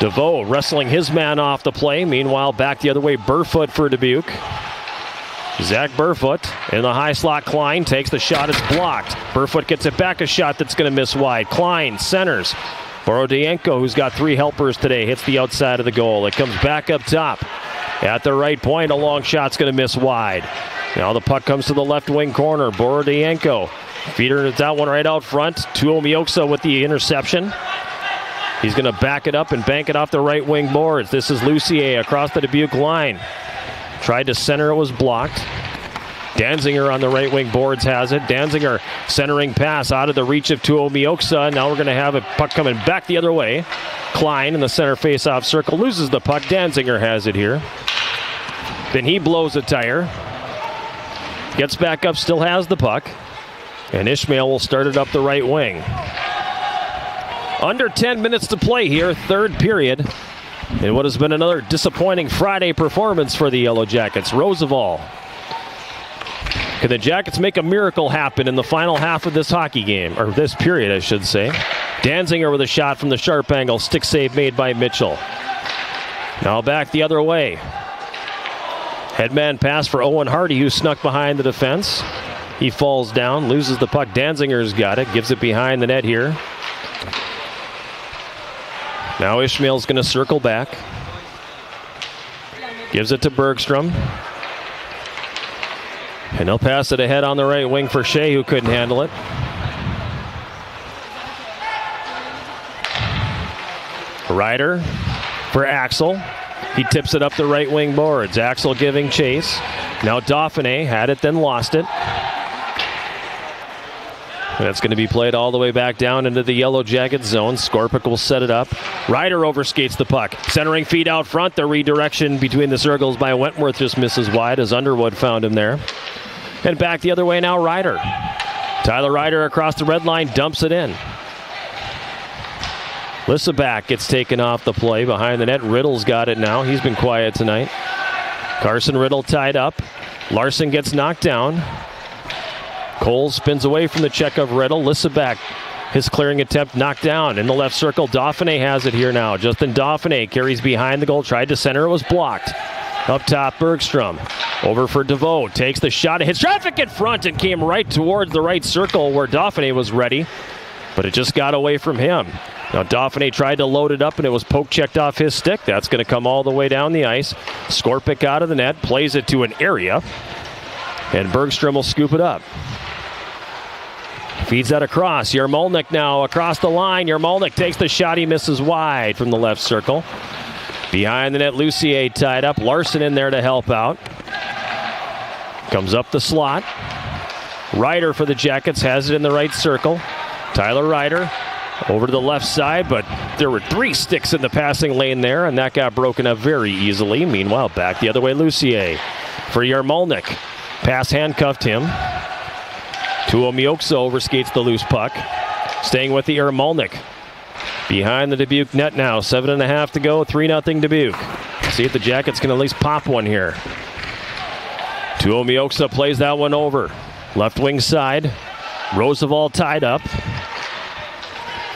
DeVoe wrestling his man off the play. Meanwhile, back the other way, Burfoot for Dubuque. Zach Burfoot in the high slot. Klein takes the shot. It's blocked. Burfoot gets it back. A shot that's going to miss wide. Klein centers. Borodienko, who's got three helpers today, hits the outside of the goal. It comes back up top. At the right point, a long shot's going to miss wide. Now the puck comes to the left wing corner. Borodienko feeder that one right out front. Tuomioksa with the interception. He's going to back it up and bank it off the right wing boards. This is Lucier across the Dubuque line. Tried to center, it was blocked. Danziger on the right wing boards has it. Danziger centering pass out of the reach of Tuomioksa. Now we're going to have a puck coming back the other way. Klein in the center face-off circle loses the puck. Danziger has it here. Then he blows a tire. Gets back up, still has the puck. And Ishmael will start it up the right wing. Under 10 minutes to play here, third period. And what has been another disappointing Friday performance for the Yellow Jackets. Roosevelt. Can the Jackets make a miracle happen in the final half of this hockey game? Or this period, I should say. Danziger with a shot from the sharp angle. Stick save made by Mitchell. Now back the other way. Headman pass for Owen Hardy, who snuck behind the defense. He falls down, loses the puck. Danzinger's got it, gives it behind the net here. Now Ishmael's going to circle back. Gives it to Bergstrom. And he'll pass it ahead on the right wing for Shea, who couldn't handle it. Ryder for Axel. He tips it up the right wing boards. Axel giving chase. Now Dauphiné had it, then lost it. That's going to be played all the way back down into the Yellow Jacket zone. Skorpic will set it up. Ryder overskates the puck. Centering feed out front. The redirection between the circles by Wentworth just misses wide as Underwood found him there. And back the other way now, Ryder. Tyler Ryder across the red line, dumps it in. Lissaback gets taken off the play behind the net. Riddle's got it now. He's been quiet tonight. Carson Riddle tied up. Larson gets knocked down. Cole spins away from the check of Riddle. Lissaback, his clearing attempt knocked down in the left circle. Dauphiné has it here now. Justin Dauphiné carries behind the goal, tried to center, it was blocked. Up top, Bergstrom. Over for DeVoe. Takes the shot, hits traffic in front and came right towards the right circle where Dauphiné was ready. But it just got away from him. Now Dauphiné tried to load it up and it was poke checked off his stick. That's going to come all the way down the ice. Skorpic out of the net, plays it to an area. And Bergstrom will scoop it up. Feeds that across. Yarmolnik now across the line. Yarmolnik takes the shot. He misses wide from the left circle. Behind the net, Lucier tied up. Larson in there to help out. Comes up the slot. Ryder for the Jackets has it in the right circle. Tyler Ryder over to the left side, but there were 3 sticks in the passing lane there, and that got broken up very easily. Meanwhile, back the other way, Lucier for Yarmolnik. Pass handcuffed him. Tuomioxa overskates the loose puck. Staying with the Yarmolnik. Behind the Dubuque net now. 7.5 to go. 3-0 Dubuque. See if the Jackets can at least pop one here. Tuomioxa plays that one over. Left wing side. Roosevelt tied up.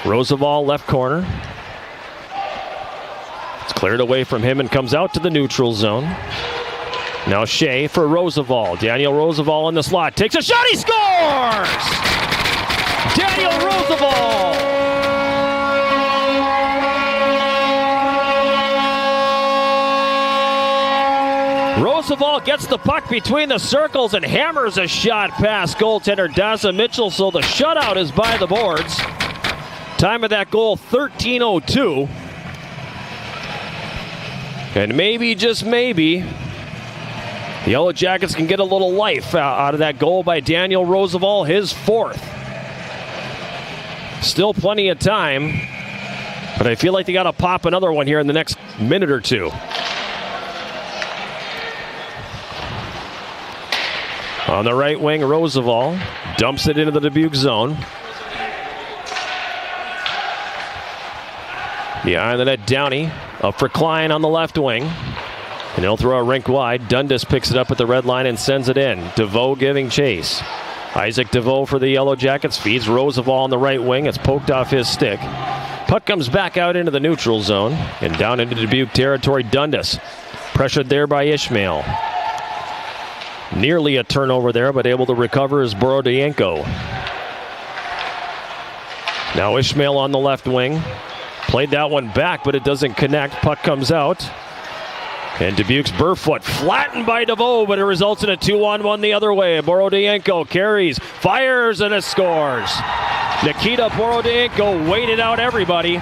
Roosevelt left corner. It's cleared away from him and comes out to the neutral zone. Now Shea for Roosevelt. Daniel Roosevelt in the slot. Takes a shot. He scores! Daniel Roosevelt! Roosevelt gets the puck between the circles and hammers a shot past goaltender Daza Mitchell, so the shutout is by the boards. Time of that goal, 13:02. And maybe, just maybe, the Yellow Jackets can get a little life out of that goal by Daniel Roosevelt, his 4th. Still plenty of time, but I feel like they got to pop another one here in the next minute or two. On the right wing, Roosevelt dumps it into the Dubuque zone. Behind the net, Downey up for Klein on the left wing. And he'll throw a rink wide. Dundas picks it up at the red line and sends it in. DeVoe giving chase. Isaac DeVoe for the Yellow Jackets feeds Roosevelt on the right wing. It's poked off his stick. Puck comes back out into the neutral zone and down into Dubuque territory. Dundas pressured there by Ishmael. Nearly a turnover there, but able to recover is Borodienko. Now Ishmael on the left wing. Played that one back, but it doesn't connect. Puck comes out. And Dubuque's Burfoot flattened by DeVoe, but it results in a 2-on-1 the other way. Borodienko carries, fires, and it scores. Nikita Borodienko waited out everybody.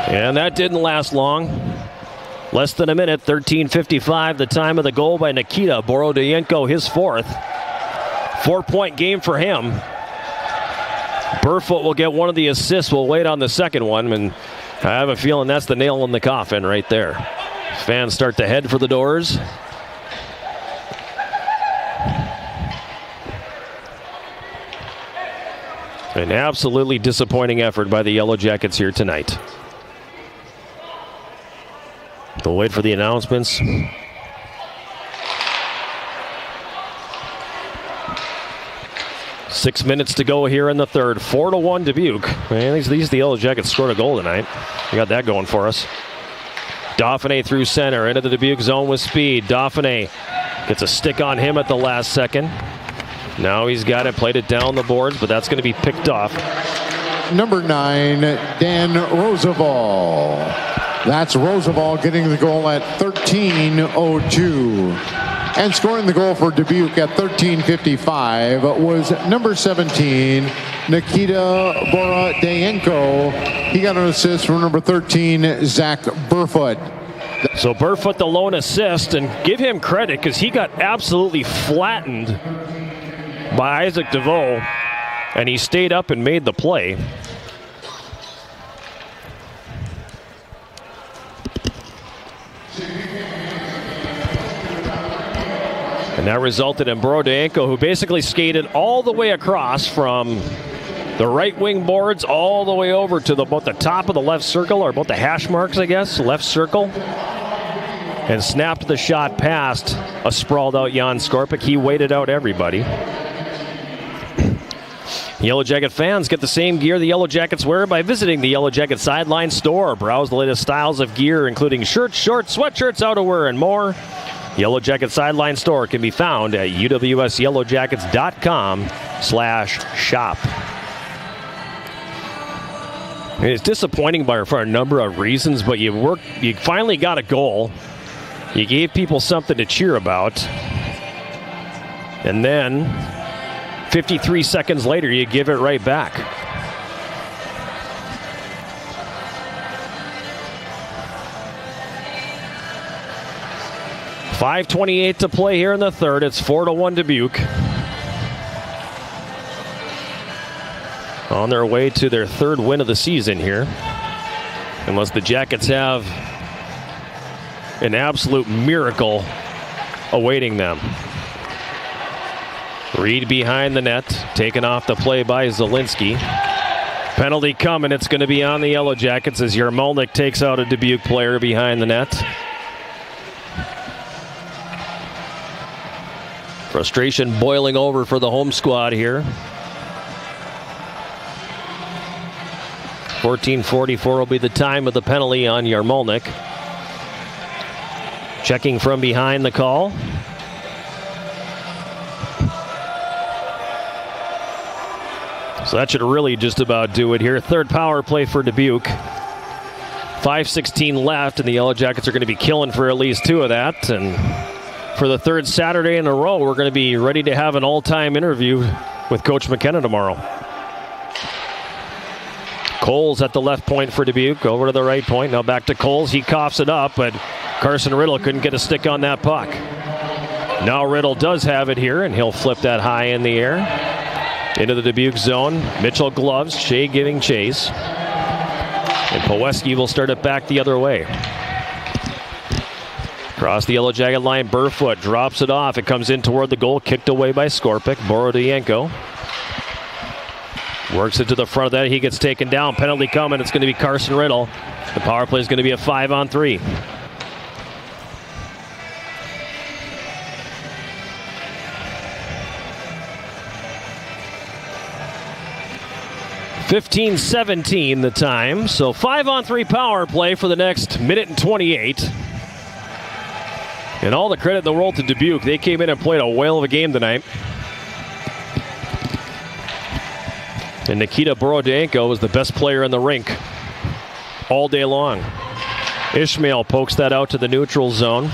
And that didn't last long. Less than a minute, 13:55, the time of the goal by Nikita Borodienko, his 4th. 4-point game for him. Burfoot will get one of the assists. We'll wait on the second one, and I have a feeling that's the nail in the coffin right there. Fans start to head for the doors. An absolutely disappointing effort by the Yellow Jackets here tonight. We'll wait for the announcements. Six minutes to go here in the third. 4-1 Dubuque. Man, these the Yellow Jackets scored a goal tonight. We got that going for us. Dauphiné through center into the Dubuque zone with speed. Dauphiné gets a stick on him at the last second. Now he's got it, played it down the boards, but that's going to be picked off. Number 9, Dan Roosevelt. That's Roosevelt getting the goal at 13:02. And scoring the goal for Dubuque at 13:55 was number 17, Nikita Borodienko. He got an assist from number 13, Zach Burfoot. So Burfoot the lone assist, and give him credit because he got absolutely flattened by Isaac DeVoe, and he stayed up and made the play. And that resulted in Borodienko, who basically skated all the way across from The right wing boards all the way over to about the top of the left circle, or about the hash marks, I guess, left circle. And snapped the shot past a sprawled out Jan Skorpic. He waited out everybody. Yellow Jacket fans get the same gear the Yellow Jackets wear by visiting the Yellow Jacket Sideline store. Browse the latest styles of gear, including shirts, shorts, sweatshirts, outerwear, and more. Yellow Jacket Sideline store can be found at uwsyellowjackets.com/shop. It's disappointing for a number of reasons, but you finally got a goal. You gave people something to cheer about. And then 53 seconds later, you give it right back. .528 to play here in the third. It's 4-1 Dubuque. On their way to their third win of the season here. Unless the Jackets have an absolute miracle awaiting them. Reed behind the net, taken off the play by Zielinski. Penalty coming, it's going to be on the Yellow Jackets as Yarmolnik takes out a Dubuque player behind the net. Frustration boiling over for the home squad here. 14:44 will be the time of the penalty on Yarmolnik. Checking from behind the call. So that should really just about do it here. Third power play for Dubuque. 5:16 left, and the Yellow Jackets are going to be killing for at least two of that. And for the third Saturday in a row, we're going to be ready to have an all-time interview with Coach McKenna tomorrow. Coles at the left point for Dubuque, over to the right point. Now back to Coles. He coughs it up, but Carson Riddle couldn't get a stick on that puck. Now Riddle does have it here, and he'll flip that high in the air. Into the Dubuque zone. Mitchell gloves. Shea giving chase. And Poweski will start it back the other way. Across the Yellow Jacket line, Burfoot drops it off. It comes in toward the goal, kicked away by Skorpic. Borodienko works it to the front of that. He gets taken down. Penalty coming. It's going to be Carson Riddle. The power play is going to be a 5-on-3. .15:17 the time. So 5-on-3 power play for the next minute and 28. And all the credit in the world to Dubuque. They came in and played a whale of a game tonight. And Nikita Borodienko was the best player in the rink all day long. Ishmael pokes that out to the neutral zone.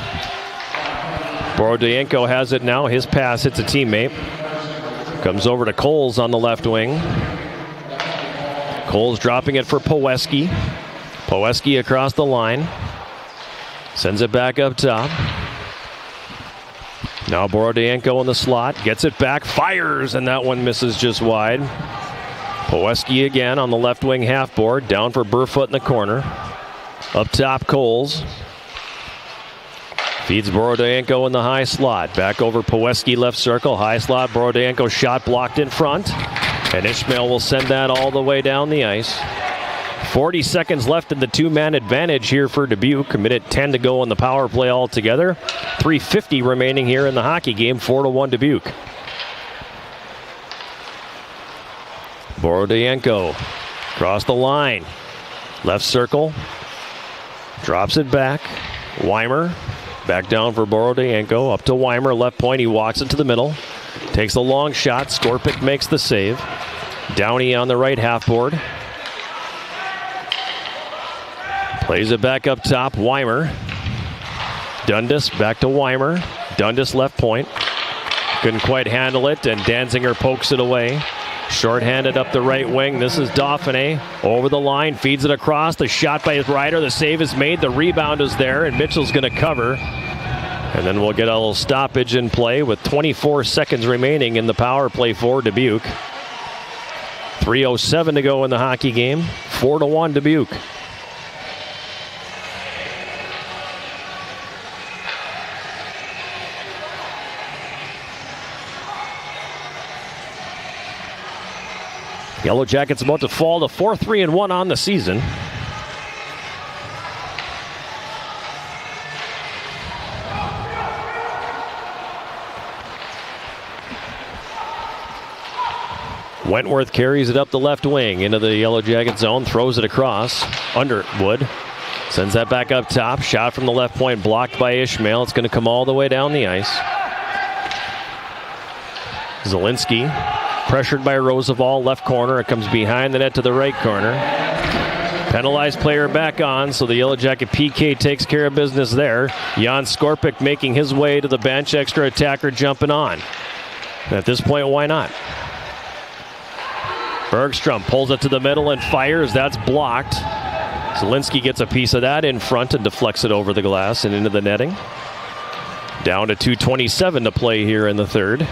Borodienko has it now. His pass hits a teammate. Comes over to Coles on the left wing. Coles dropping it for Poweski. Poweski across the line. Sends it back up top. Now Borodienko in the slot. Gets it back. Fires, and that one misses just wide. Poweski again on the left wing half board. Down for Burfoot in the corner. Up top, Coles. Feeds Borodienko in the high slot. Back over Poweski left circle. High slot. Borodienko shot blocked in front. And Ishmael will send that all the way down the ice. 40 seconds left in the two-man advantage here for Dubuque. A minute 10 to go on the power play altogether. 3:50 remaining here in the hockey game. 4-1 Dubuque. Borodienko across the line. Left circle. Drops it back. Weimer back down for Borodienko. Up to Weimer. Left point. He walks it to the middle. Takes a long shot. Skorpic makes the save. Downey on the right half board. Plays it back up top. Weimer. Dundas back to Weimer. Dundas left point. Couldn't quite handle it, and Danziger pokes it away. Short-handed up the right wing. This is Dauphiné. Over the line. Feeds it across. The shot by his rider. The save is made. The rebound is there, and Mitchell's going to cover. And then we'll get a little stoppage in play with 24 seconds remaining in the power play for Dubuque. 3:07 to go in the hockey game. 4-1 Dubuque. Yellow Jackets about to fall to 4-3-1 on the season. Wentworth carries it up the left wing into the Yellow Jacket zone, throws it across. Underwood sends that back up top. Shot from the left point blocked by Ishmael. It's going to come all the way down the ice. Zielinski pressured by Roosevelt, left corner. It comes behind the net to the right corner. Penalized player back on, so the Yellow Jacket PK takes care of business there. Jan Skorpik making his way to the bench, extra attacker jumping on. At this point, why not? Bergstrom pulls it to the middle and fires. That's blocked. Zielinski gets a piece of that in front and deflects it over the glass and into the netting. Down to 2:27 to play here in the third.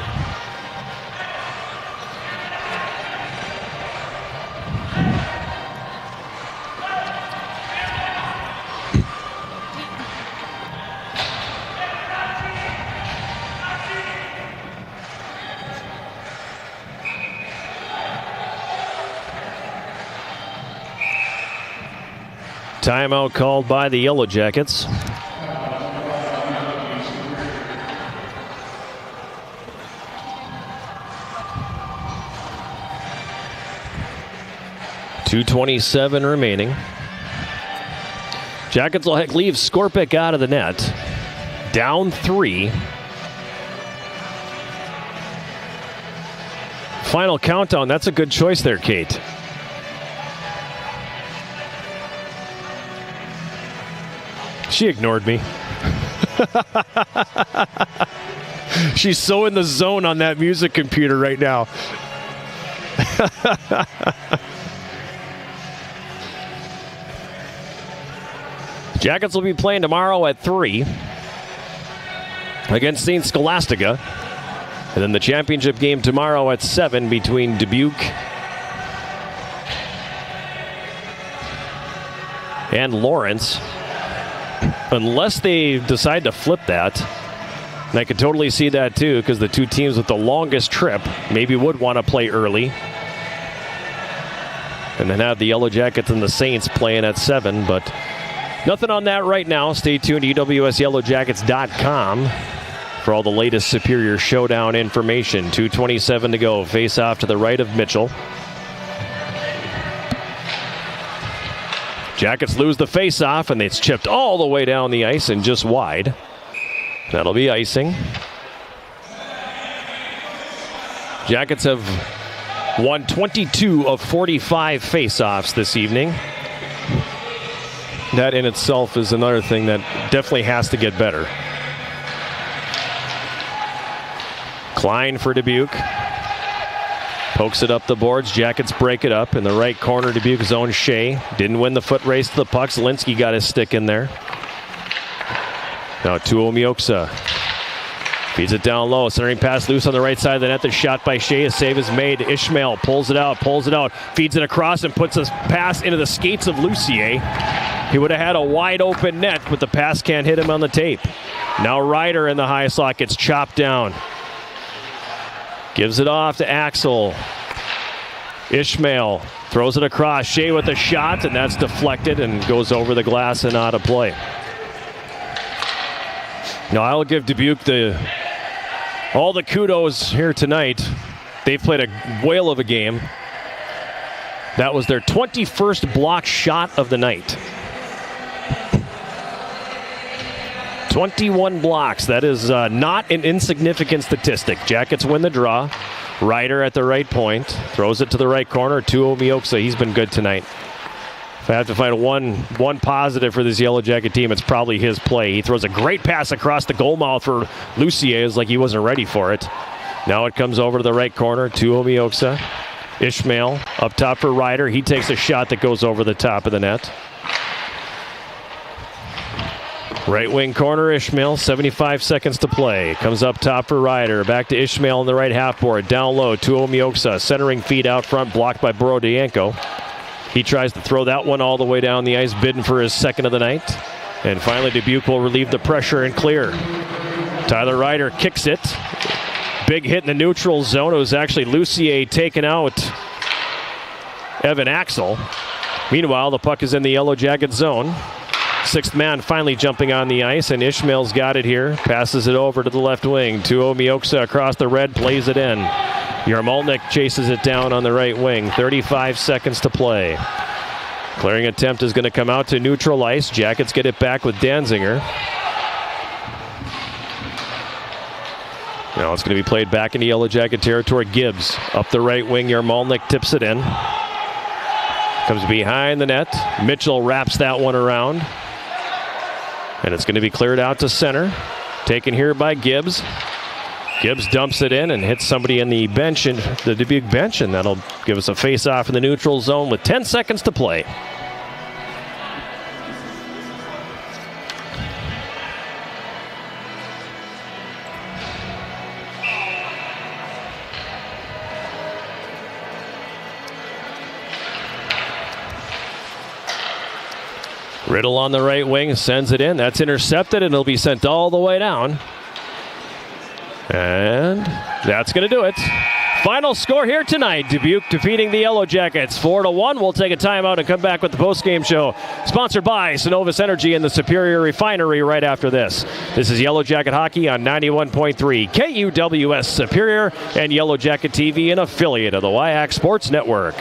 Timeout called by the Yellow Jackets. .227 remaining. Jackets will leave Skorpik out of the net. Down 3. Final countdown. That's a good choice there, Kate. She ignored me. She's so in the zone on that music computer right now. Jackets will be playing tomorrow at 3 against St. Scholastica. And then the championship game tomorrow at 7 between Dubuque and Lawrence. Unless they decide to flip that, and I could totally see that too, because the two teams with the longest trip maybe would want to play early. And then have the Yellow Jackets and the Saints playing at 7, but nothing on that right now. Stay tuned to EWSYellowJackets.com for all the latest Superior Showdown information. 2:27 to go. Face off to the right of Mitchell. Jackets lose the face-off, and it's chipped all the way down the ice and just wide. That'll be icing. Jackets have won 22 of 45 face-offs this evening. That in itself is another thing that definitely has to get better. Klein for Dubuque. Pokes it up the boards. Jackets break it up in the right corner. Dubuque zone. Shea didn't win the foot race to the puck. Zielinski got his stick in there. Now Tuomioksa feeds it down low. Centering pass loose on the right side of the net. The shot by Shea. A save is made. Ishmael pulls it out. Feeds it across and puts a pass into the skates of Lucier. He would have had a wide open net, but the pass can't hit him on the tape. Now Ryder in the high slot gets chopped down. Gives it off to Axel. Ishmael throws it across. Shea with a shot, and that's deflected and goes over the glass and out of play. Now, I'll give Dubuque all the kudos here tonight. They've played a whale of a game. That was their 21st block shot of the night. 21 blocks. That is not an insignificant statistic. Jackets win the draw. Ryder at the right point. Throws it to the right corner. Tuomioksa, he's been good tonight. If I have to find one positive for this Yellow Jacket team, it's probably his play. He throws a great pass across the goal mouth for Lucier. It's like he wasn't ready for it. Now it comes over to the right corner. Tuomioksa. Ishmael up top for Ryder. He takes a shot that goes over the top of the net. Right wing corner, Ishmael, 75 seconds to play. Comes up top for Ryder. Back to Ishmael in the right half board. Down low, Tuomioksa. Centering feed out front, blocked by Borodienko. He tries to throw that one all the way down the ice, bidding for his second of the night. And finally, Dubuque will relieve the pressure and clear. Tyler Ryder kicks it. Big hit in the neutral zone. It was actually Lucier taken out Evan Axel. Meanwhile, the puck is in the Yellow Jacket zone. Sixth man finally jumping on the ice, and Ishmael's got it here. Passes it over to the left wing. Tuo Mioksa across the red, plays it in. Yarmolnik chases it down on the right wing. 35 seconds to play. Clearing attempt is going to come out to neutral ice. Jackets get it back with Danziger. Now it's going to be played back into Yellow Jacket territory. Gibbs up the right wing. Yarmolnik tips it in. Comes behind the net. Mitchell wraps that one around. And it's going to be cleared out to center. Taken here by Gibbs. Gibbs dumps it in and hits somebody in the bench, the Dubuque bench, and that'll give us a face-off in the neutral zone with 10 seconds to play. Riddle on the right wing sends it in. That's intercepted, and it'll be sent all the way down. And that's going to do it. Final score here tonight. Dubuque defeating the Yellow Jackets 4-1. We'll take a timeout and come back with the postgame show. Sponsored by Synovus Energy and the Superior Refinery right after this. This is Yellow Jacket Hockey on 91.3 KUWS Superior and Yellow Jacket TV, an affiliate of the WIAC Sports Network.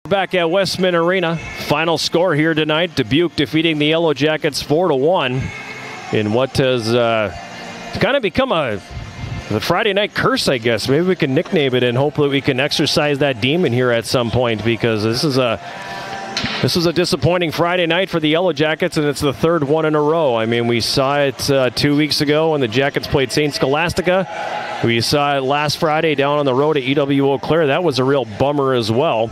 Back at Westman Arena. Final score here tonight. Dubuque defeating the Yellow Jackets 4-1 in what has kind of become the Friday night curse, I guess. Maybe we can nickname it and hope that we can exercise that demon here at some point, because this was a disappointing Friday night for the Yellow Jackets, and it's the third one in a row. I mean, we saw it 2 weeks ago when the Jackets played St. Scholastica. We saw it last Friday down on the road at EW Eau Claire. That was a real bummer as well.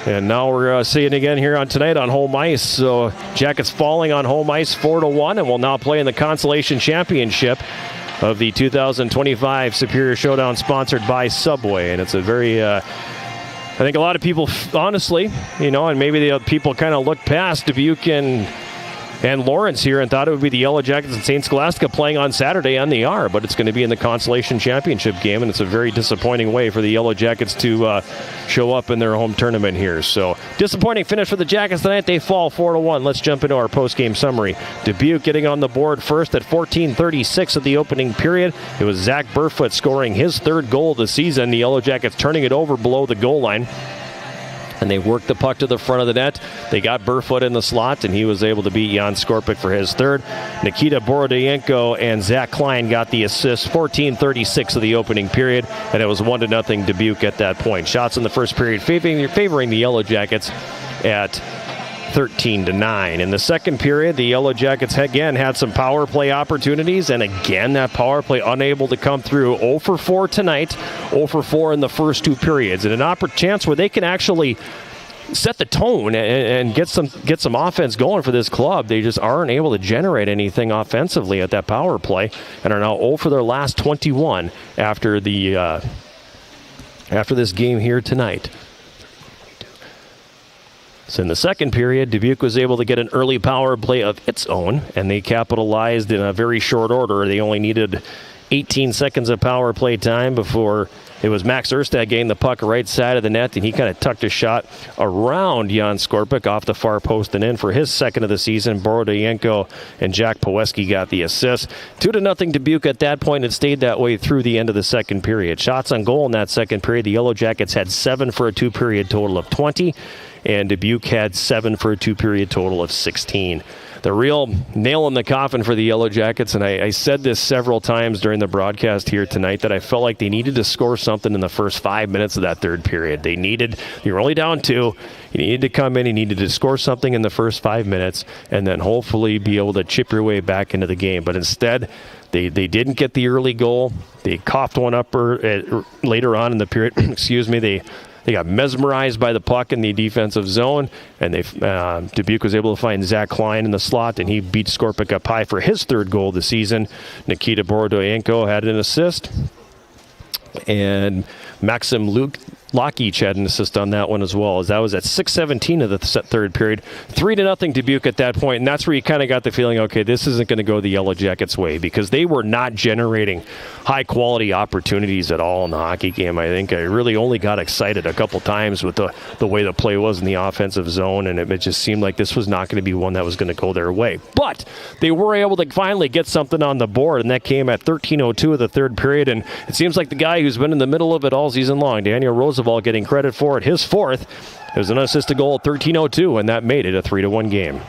And now we're seeing it again here on tonight on home ice. So Jackets falling on home ice 4-1, and will now play in the Consolation Championship of the 2025 Superior Showdown, sponsored by Subway. And it's a very, I think a lot of people, honestly, and maybe the people kind of look past Dubuque and and Lawrence here and thought it would be the Yellow Jackets and St. Scholastica playing on Saturday on the R, but it's going to be in the Consolation Championship game, and it's a very disappointing way for the Yellow Jackets to show up in their home tournament here. So disappointing finish for the Jackets tonight. They fall 4-1. Let's jump into our post-game summary. Dubuque getting on the board first at 14:36 of the opening period. It was Zach Burfoot scoring his third goal of the season. The Yellow Jackets turning it over below the goal line. And they worked the puck to the front of the net. They got Burfoot in the slot, and he was able to beat Jan Skorpik for his third. Nikita Borodayenko and Zach Klein got the assist. 14:36 of the opening period, and it was 1-0 Dubuque at that point. Shots in the first period favoring the Yellow Jackets at 13-9. In the second period, the Yellow Jackets again had some power play opportunities, and again that power play unable to come through. 0 for 4 tonight, 0 for 4 in the first two periods, and an chance where they can actually set the tone and get some offense going for this club. They just aren't able to generate anything offensively at that power play, and are now 0 for their last 21 after this game here tonight. So in the second period, Dubuque was able to get an early power play of its own, and they capitalized in a very short order. They only needed 18 seconds of power play time before it was Max Erstad getting the puck right side of the net, and he kind of tucked a shot around Jan Skorpik off the far post and in for his second of the season. Borodayenko and Jack Paweski got the assist. 2-0 Dubuque at that point. It stayed that way through the end of the second period. Shots on goal in that second period, the Yellow Jackets had 7 for a two-period total of 20. And Dubuque had 7 for a two-period total of 16. The real nail in the coffin for the Yellow Jackets, and I said this several times during the broadcast here tonight, that I felt like they needed to score something in the first 5 minutes of that third period. You're only down 2. You needed to come in, you needed to score something in the first 5 minutes, and then hopefully be able to chip your way back into the game. But instead, they didn't get the early goal. They coughed one up later on in the period. Excuse me. They got mesmerized by the puck in the defensive zone, and Dubuque was able to find Zach Klein in the slot, and he beat Skorpik up high for his third goal of the season. Nikita Borodayenko had an assist, and Maxim Lakic had an assist on that one as well, as that was at 6:17 of the third period. 3-0 Dubuque at that point, and that's where you kind of got the feeling, okay, this isn't going to go the Yellow Jackets' way, because they were not generating high-quality opportunities at all in the hockey game. I think I really only got excited a couple times with the way the play was in the offensive zone, and it just seemed like this was not going to be one that was going to go their way. But they were able to finally get something on the board, and that came at 13:02 of the third period, and it seems like the guy who's been in the middle of it all season long, Daniel Roosevelt, getting credit for it, his fourth. It was an unassisted goal at 13:02, and that made it a 3-1 game.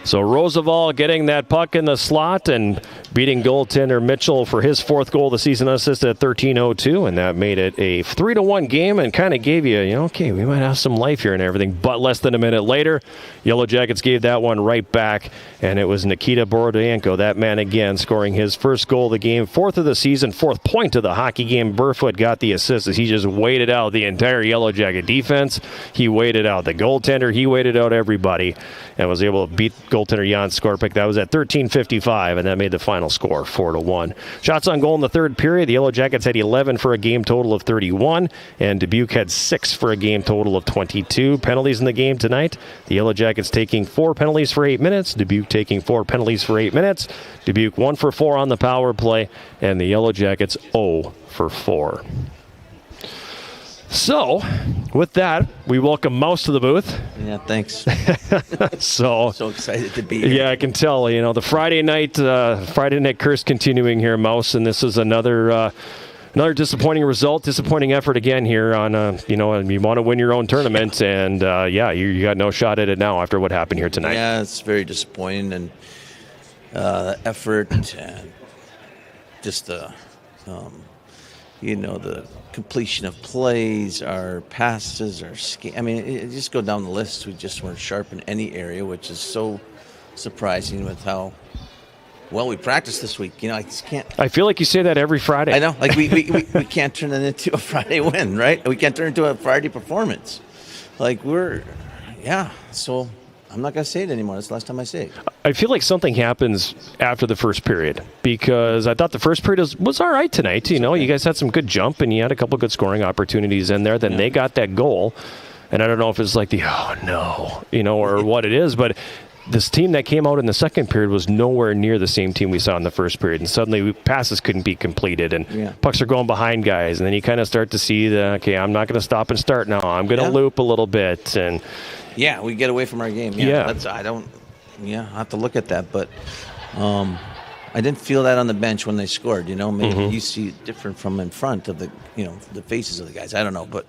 So Roosevelt getting that puck in the slot and beating goaltender Mitchell for his fourth goal of the season, unassisted at 13:02, and that made it a 3-1 game and kind of gave you, okay, we might have some life here and everything. But less than a minute later, Yellow Jackets gave that one right back, and it was Nikita Borodayenko, that man again, scoring his first goal of the game, fourth of the season, fourth point of the hockey game. Burfoot got the assist as he just waited out the entire Yellow Jacket defense. He waited out the goaltender. He waited out everybody and was able to beat goaltender Jan Skorpik. That was at 13:55, and that made the final score 4-1. Shots on goal in the third period. The Yellow Jackets had 11 for a game total of 31, and Dubuque had 6 for a game total of 22. Penalties in the game tonight. The Yellow Jackets taking 4 penalties for 8 minutes. Dubuque taking 4 penalties for 8 minutes. Dubuque 1 for 4 on the power play, and the Yellow Jackets 0 for 4. So, with that, we welcome Mouse to the booth. Yeah, thanks. So excited to be here. Yeah, I can tell. The Friday night curse continuing here, Mouse, and this is another disappointing result, disappointing effort again here on, and you want to win your own tournament, and you got no shot at it now after what happened here tonight. Yeah, it's very disappointing, and effort, and just the completion of plays, our passes, our just go down the list. We just weren't sharp in any area, which is so surprising with how well we practiced this week. I just can't. I feel like you say that every Friday. I know. Like we can't turn it into a Friday win, right? We can't turn it into a Friday performance. So I'm not going to say it anymore. That's the last time I say it. I feel like something happens after the first period because I thought the first period was all right tonight. You know, you guys had some good jump and you had a couple good scoring opportunities in there. Then they got that goal. And I don't know if it's like or what it is, but this team that came out in the second period was nowhere near the same team we saw in the first period. And suddenly passes couldn't be completed and pucks are going behind guys. And then you kind of start to see I'm not going to stop and start now. I'm going to loop a little bit. And yeah, we get away from our game. I have to look at that. But I didn't feel that on the bench when they scored. You know, maybe you see it different from in front of the faces of the guys. I don't know, but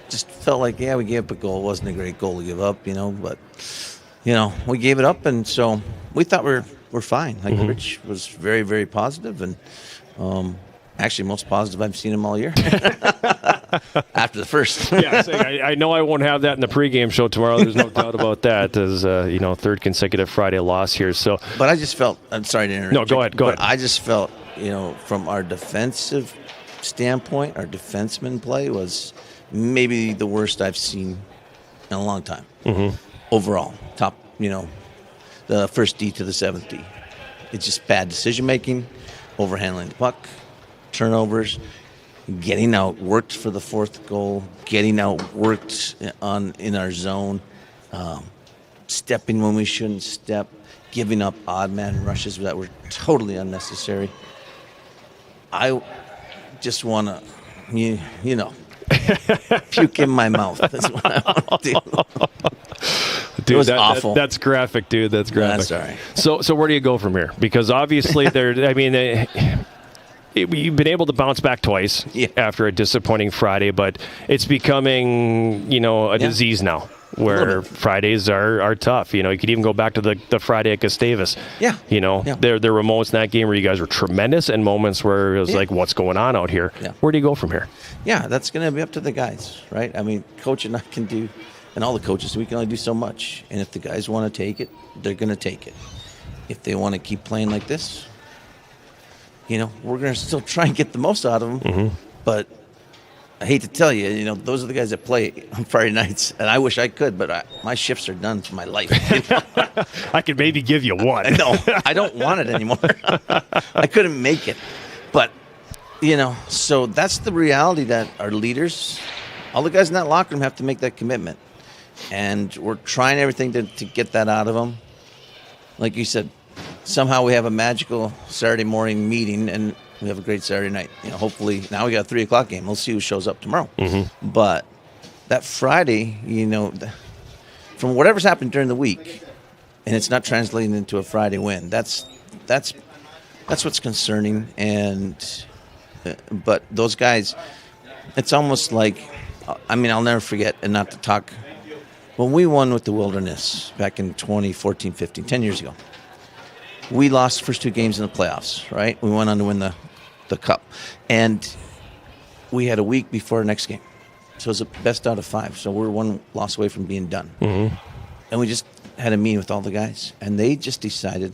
just felt like, we gave up a goal. It wasn't a great goal to give up, but we gave it up, and so we thought we're fine. Like Rich was very, very positive, and actually most positive I've seen him all year. After the first. I know I won't have that in the pregame show tomorrow. There's no doubt about that. As third consecutive Friday loss here. So, but I just felt. I'm sorry to interrupt. No, go ahead. I just felt, from our defensive standpoint, our defenseman play was maybe the worst I've seen in a long time. Overall, top, the first D to the seventh D. It's just bad decision making, overhandling the puck, turnovers, getting outworked for the fourth goal, getting outworked in our zone, stepping when we shouldn't step, giving up odd man rushes that were totally unnecessary. I just want to, puke in my mouth. That's what I want to do. Dude, it was awful. That's graphic, dude. That's graphic. That's all right. So where do you go from here? Because obviously you've been able to bounce back twice after a disappointing Friday, but it's becoming, a disease now where Fridays are tough. You could even go back to the Friday at Gustavus. There were moments in that game where you guys were tremendous and moments where it was like, what's going on out here? Where do you go from here? Yeah, that's going to be up to the guys, right? I mean, coach and I can do, and all the coaches, we can only do so much. And if the guys want to take it, they're going to take it. If they want to keep playing like this, we're going to still try and get the most out of them. But I hate to tell you, those are the guys that play on Friday nights, and I wish I could, but my shifts are done for my life. I could maybe give you one. No, I don't want it anymore. I couldn't make it. But, so that's the reality that our leaders, all the guys in that locker room have to make that commitment. And we're trying everything to get that out of them. Like you said, somehow we have a magical Saturday morning meeting, and we have a great Saturday night. Hopefully now we got a 3:00 game. We'll see who shows up tomorrow. But that Friday, from whatever's happened during the week, and it's not translating into a Friday win. That's what's concerning. And but those guys, it's almost like, I'll never forget, and not to talk. When we won with the Wilderness back in 2014, 15, 10 years ago, we lost the first two games in the playoffs, right? We went on to win the cup. And we had a week before our next game. So it was a best out of 5. So we're one loss away from being done. And we just had a meeting with all the guys. And they just decided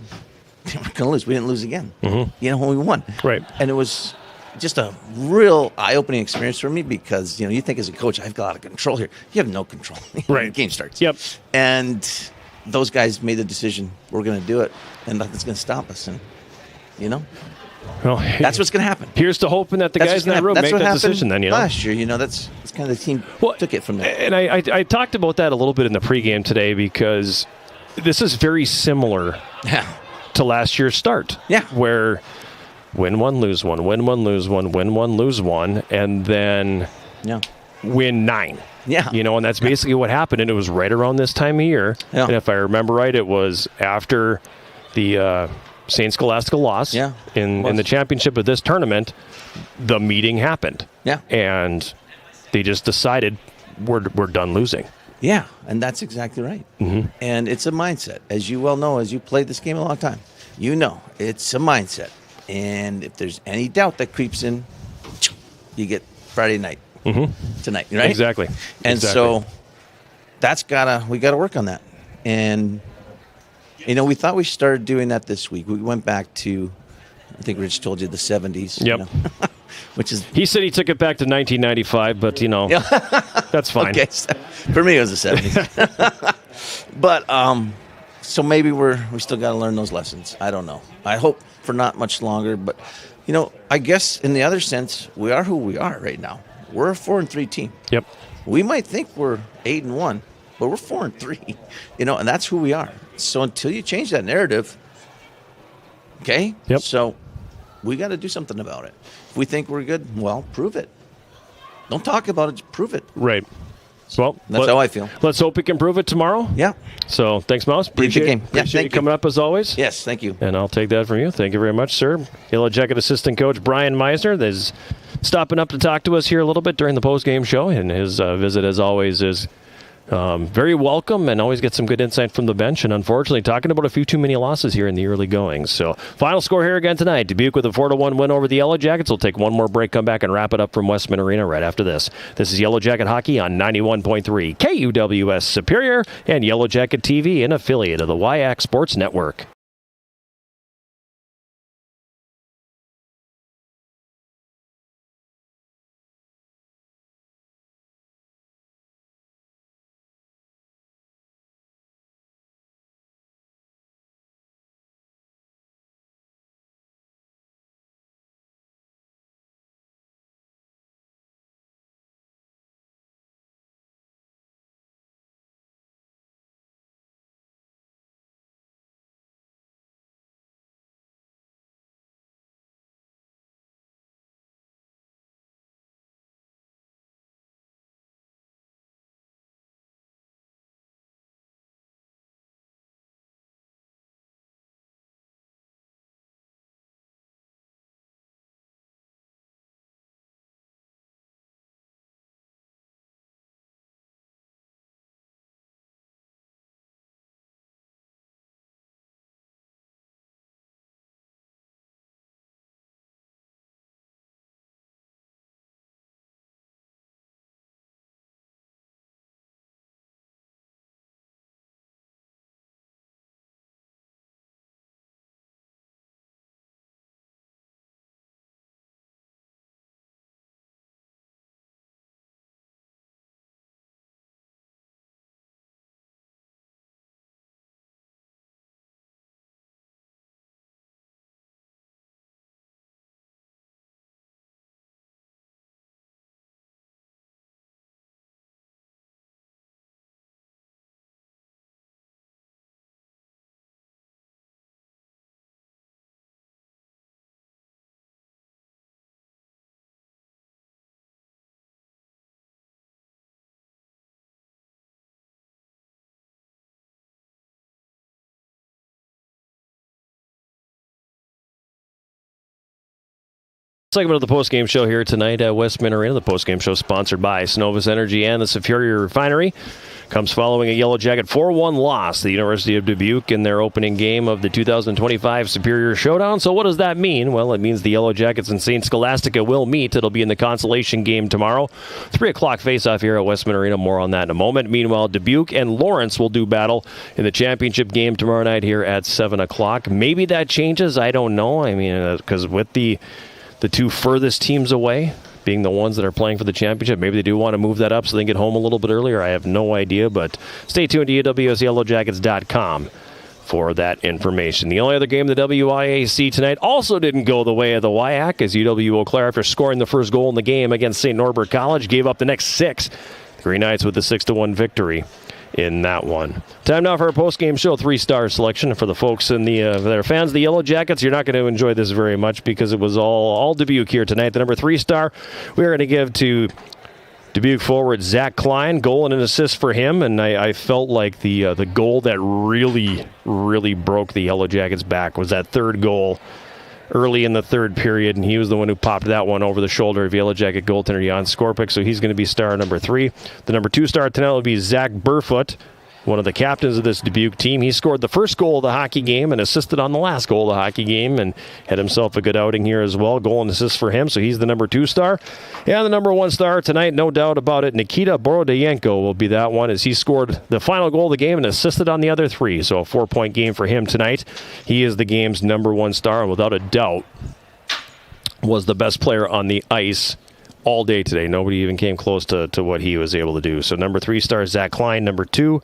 we're going to lose. We didn't lose again, when we won. Right. And it was just a real eye-opening experience for me because, you think as a coach, I've got a lot of control here. You have no control. Right. The game starts. Yep. And those guys made the decision, we're going to do it, and nothing's going to stop us. And, well, that's what's going to happen. Here's to hoping that the guys in that room make that decision then, Last year, that's kind of the team took it from there. And I talked about that a little bit in the pregame today because this is very similar to last year's start. Yeah. Where win one, lose one, win one, lose one, win one, lose one, and then win 9. Yeah. And that's basically what happened, and it was right around this time of year. Yeah. And if I remember right, it was after the St. Scholastica loss in the championship of this tournament, the meeting happened. Yeah. And they just decided we're done losing. Yeah, and that's exactly right. And it's a mindset. As you well know, as you played this game a long time, it's a mindset. And if there's any doubt that creeps in, you get Friday night tonight, right? Exactly. And so we got to work on that. And, we thought we started doing that this week. We went back to, I think Rich told you, the 70s. Yep. Which is, he said he took it back to 1995, but, that's fine. Okay, so for me it was the 70s. But so maybe we still got to learn those lessons. I don't know. I hope for not much longer. But I guess in the other sense, we are who we are right now. We're a 4-3 team. Yep. We might think we're 8-1, but we're 4-3. And that's who we are. So until you change that narrative, okay. Yep. So we got to do something about it. If we think we're good, well, prove it. Don't talk about it, just prove it. Right. Well, that's how I feel. Let's hope we can prove it tomorrow. Yeah. So thanks, Mouse. Appreciate you coming up as always. Yes, thank you. And I'll take that from you. Thank you very much, sir. Yellow Jacket assistant coach Brian Meisner is stopping up to talk to us here a little bit during the post-game show, and his visit, as always, is very welcome and always get some good insight from the bench. And unfortunately, talking about a few too many losses here in the early goings. So final score here again tonight. Dubuque with a 4-1 win over the Yellow Jackets. We'll take one more break, come back and wrap it up from Westman Arena right after this. This is Yellow Jacket Hockey on 91.3 KUWS Superior and Yellow Jacket TV, an affiliate of the WIAC Sports Network. Segment of the postgame show here tonight at Westman Arena. The postgame show sponsored by Synovus Energy and the Superior Refinery. Comes following a Yellow Jacket 4-1 loss to the University of Dubuque in their opening game of the 2025 Superior Showdown. So what does that mean? Well, it means the Yellow Jackets and St. Scholastica will meet. It'll be in the consolation game tomorrow. 3 o'clock face-off here at Westman Arena. More on that in a moment. Meanwhile, Dubuque and Lawrence will do battle in the championship game tomorrow night here at 7 o'clock. Maybe that changes. I don't know. I mean, because with the two furthest teams away being the ones that are playing for the championship, maybe they do want to move that up so they can get home a little bit earlier. I have no idea, but stay tuned to UWSYellowJackets.com for that information. The only other game, the WIAC tonight, also didn't go the way of the WIAC, as UW Eau Claire, after scoring the first goal in the game against St. Norbert College, gave up the next 6. The Green Knights with the 6-1 victory in that one. Time now for our post-game show 3-star selection. For the folks in that are fans of the Yellow Jackets, you're not going to enjoy this very much because it was all Dubuque here tonight. The number 3-star we're going to give to Dubuque forward Zach Klein. Goal and an assist for him, and I felt like the goal that really, really broke the Yellow Jackets back was that third goal early in the third period, and he was the one who popped that one over the shoulder of Yellow Jacket goaltender Jan Skorpik, so he's going to be star number 3. The number 2 star tonight will be Zach Burfoot, one of the captains of this Dubuque team. He scored the first goal of the hockey game and assisted on the last goal of the hockey game and had himself a good outing here as well. Goal and assist for him, so he's the number 2 star. And the number 1 star tonight, no doubt about it, Nikita Borodayenko will be that one, as he scored the final goal of the game and assisted on the other 3. So a 4-point game for him tonight. He is the game's number 1 star, and without a doubt was the best player on the ice all day today. Nobody even came close to what he was able to do. So number 3 star, Zach Klein. Number 2,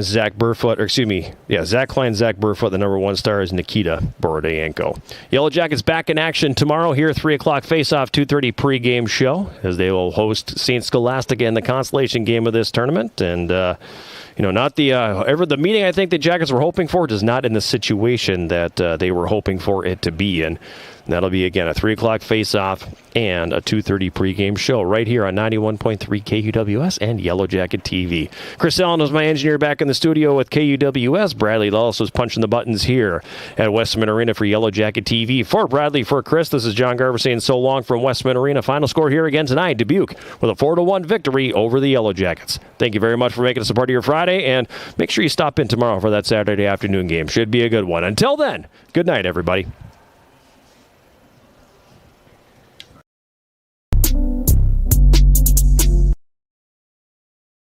Zach Klein, Zach Burfoot. The number 1 star is Nikita Borodayenko. Yellow Jackets back in action tomorrow here, 3 o'clock face-off, 2:30 pregame show, as they will host St. Scholastica in the consolation game of this tournament. And, not the meeting I think the Jackets were hoping for, is not in the situation that they were hoping for it to be in. And that'll be, again, a 3 o'clock face-off and a 2:30 pregame show right here on 91.3 KUWS and Yellow Jacket TV. Chris Allen was my engineer back in the studio with KUWS. Bradley Lawless was punching the buttons here at Westman Arena for Yellow Jacket TV. For Bradley, for Chris, this is John Garver saying so long from Westman Arena. Final score here again tonight, Dubuque with a 4-1 victory over the Yellow Jackets. Thank you very much for making us a part of your Friday, and make sure you stop in tomorrow for that Saturday afternoon game. Should be a good one. Until then, good night, everybody.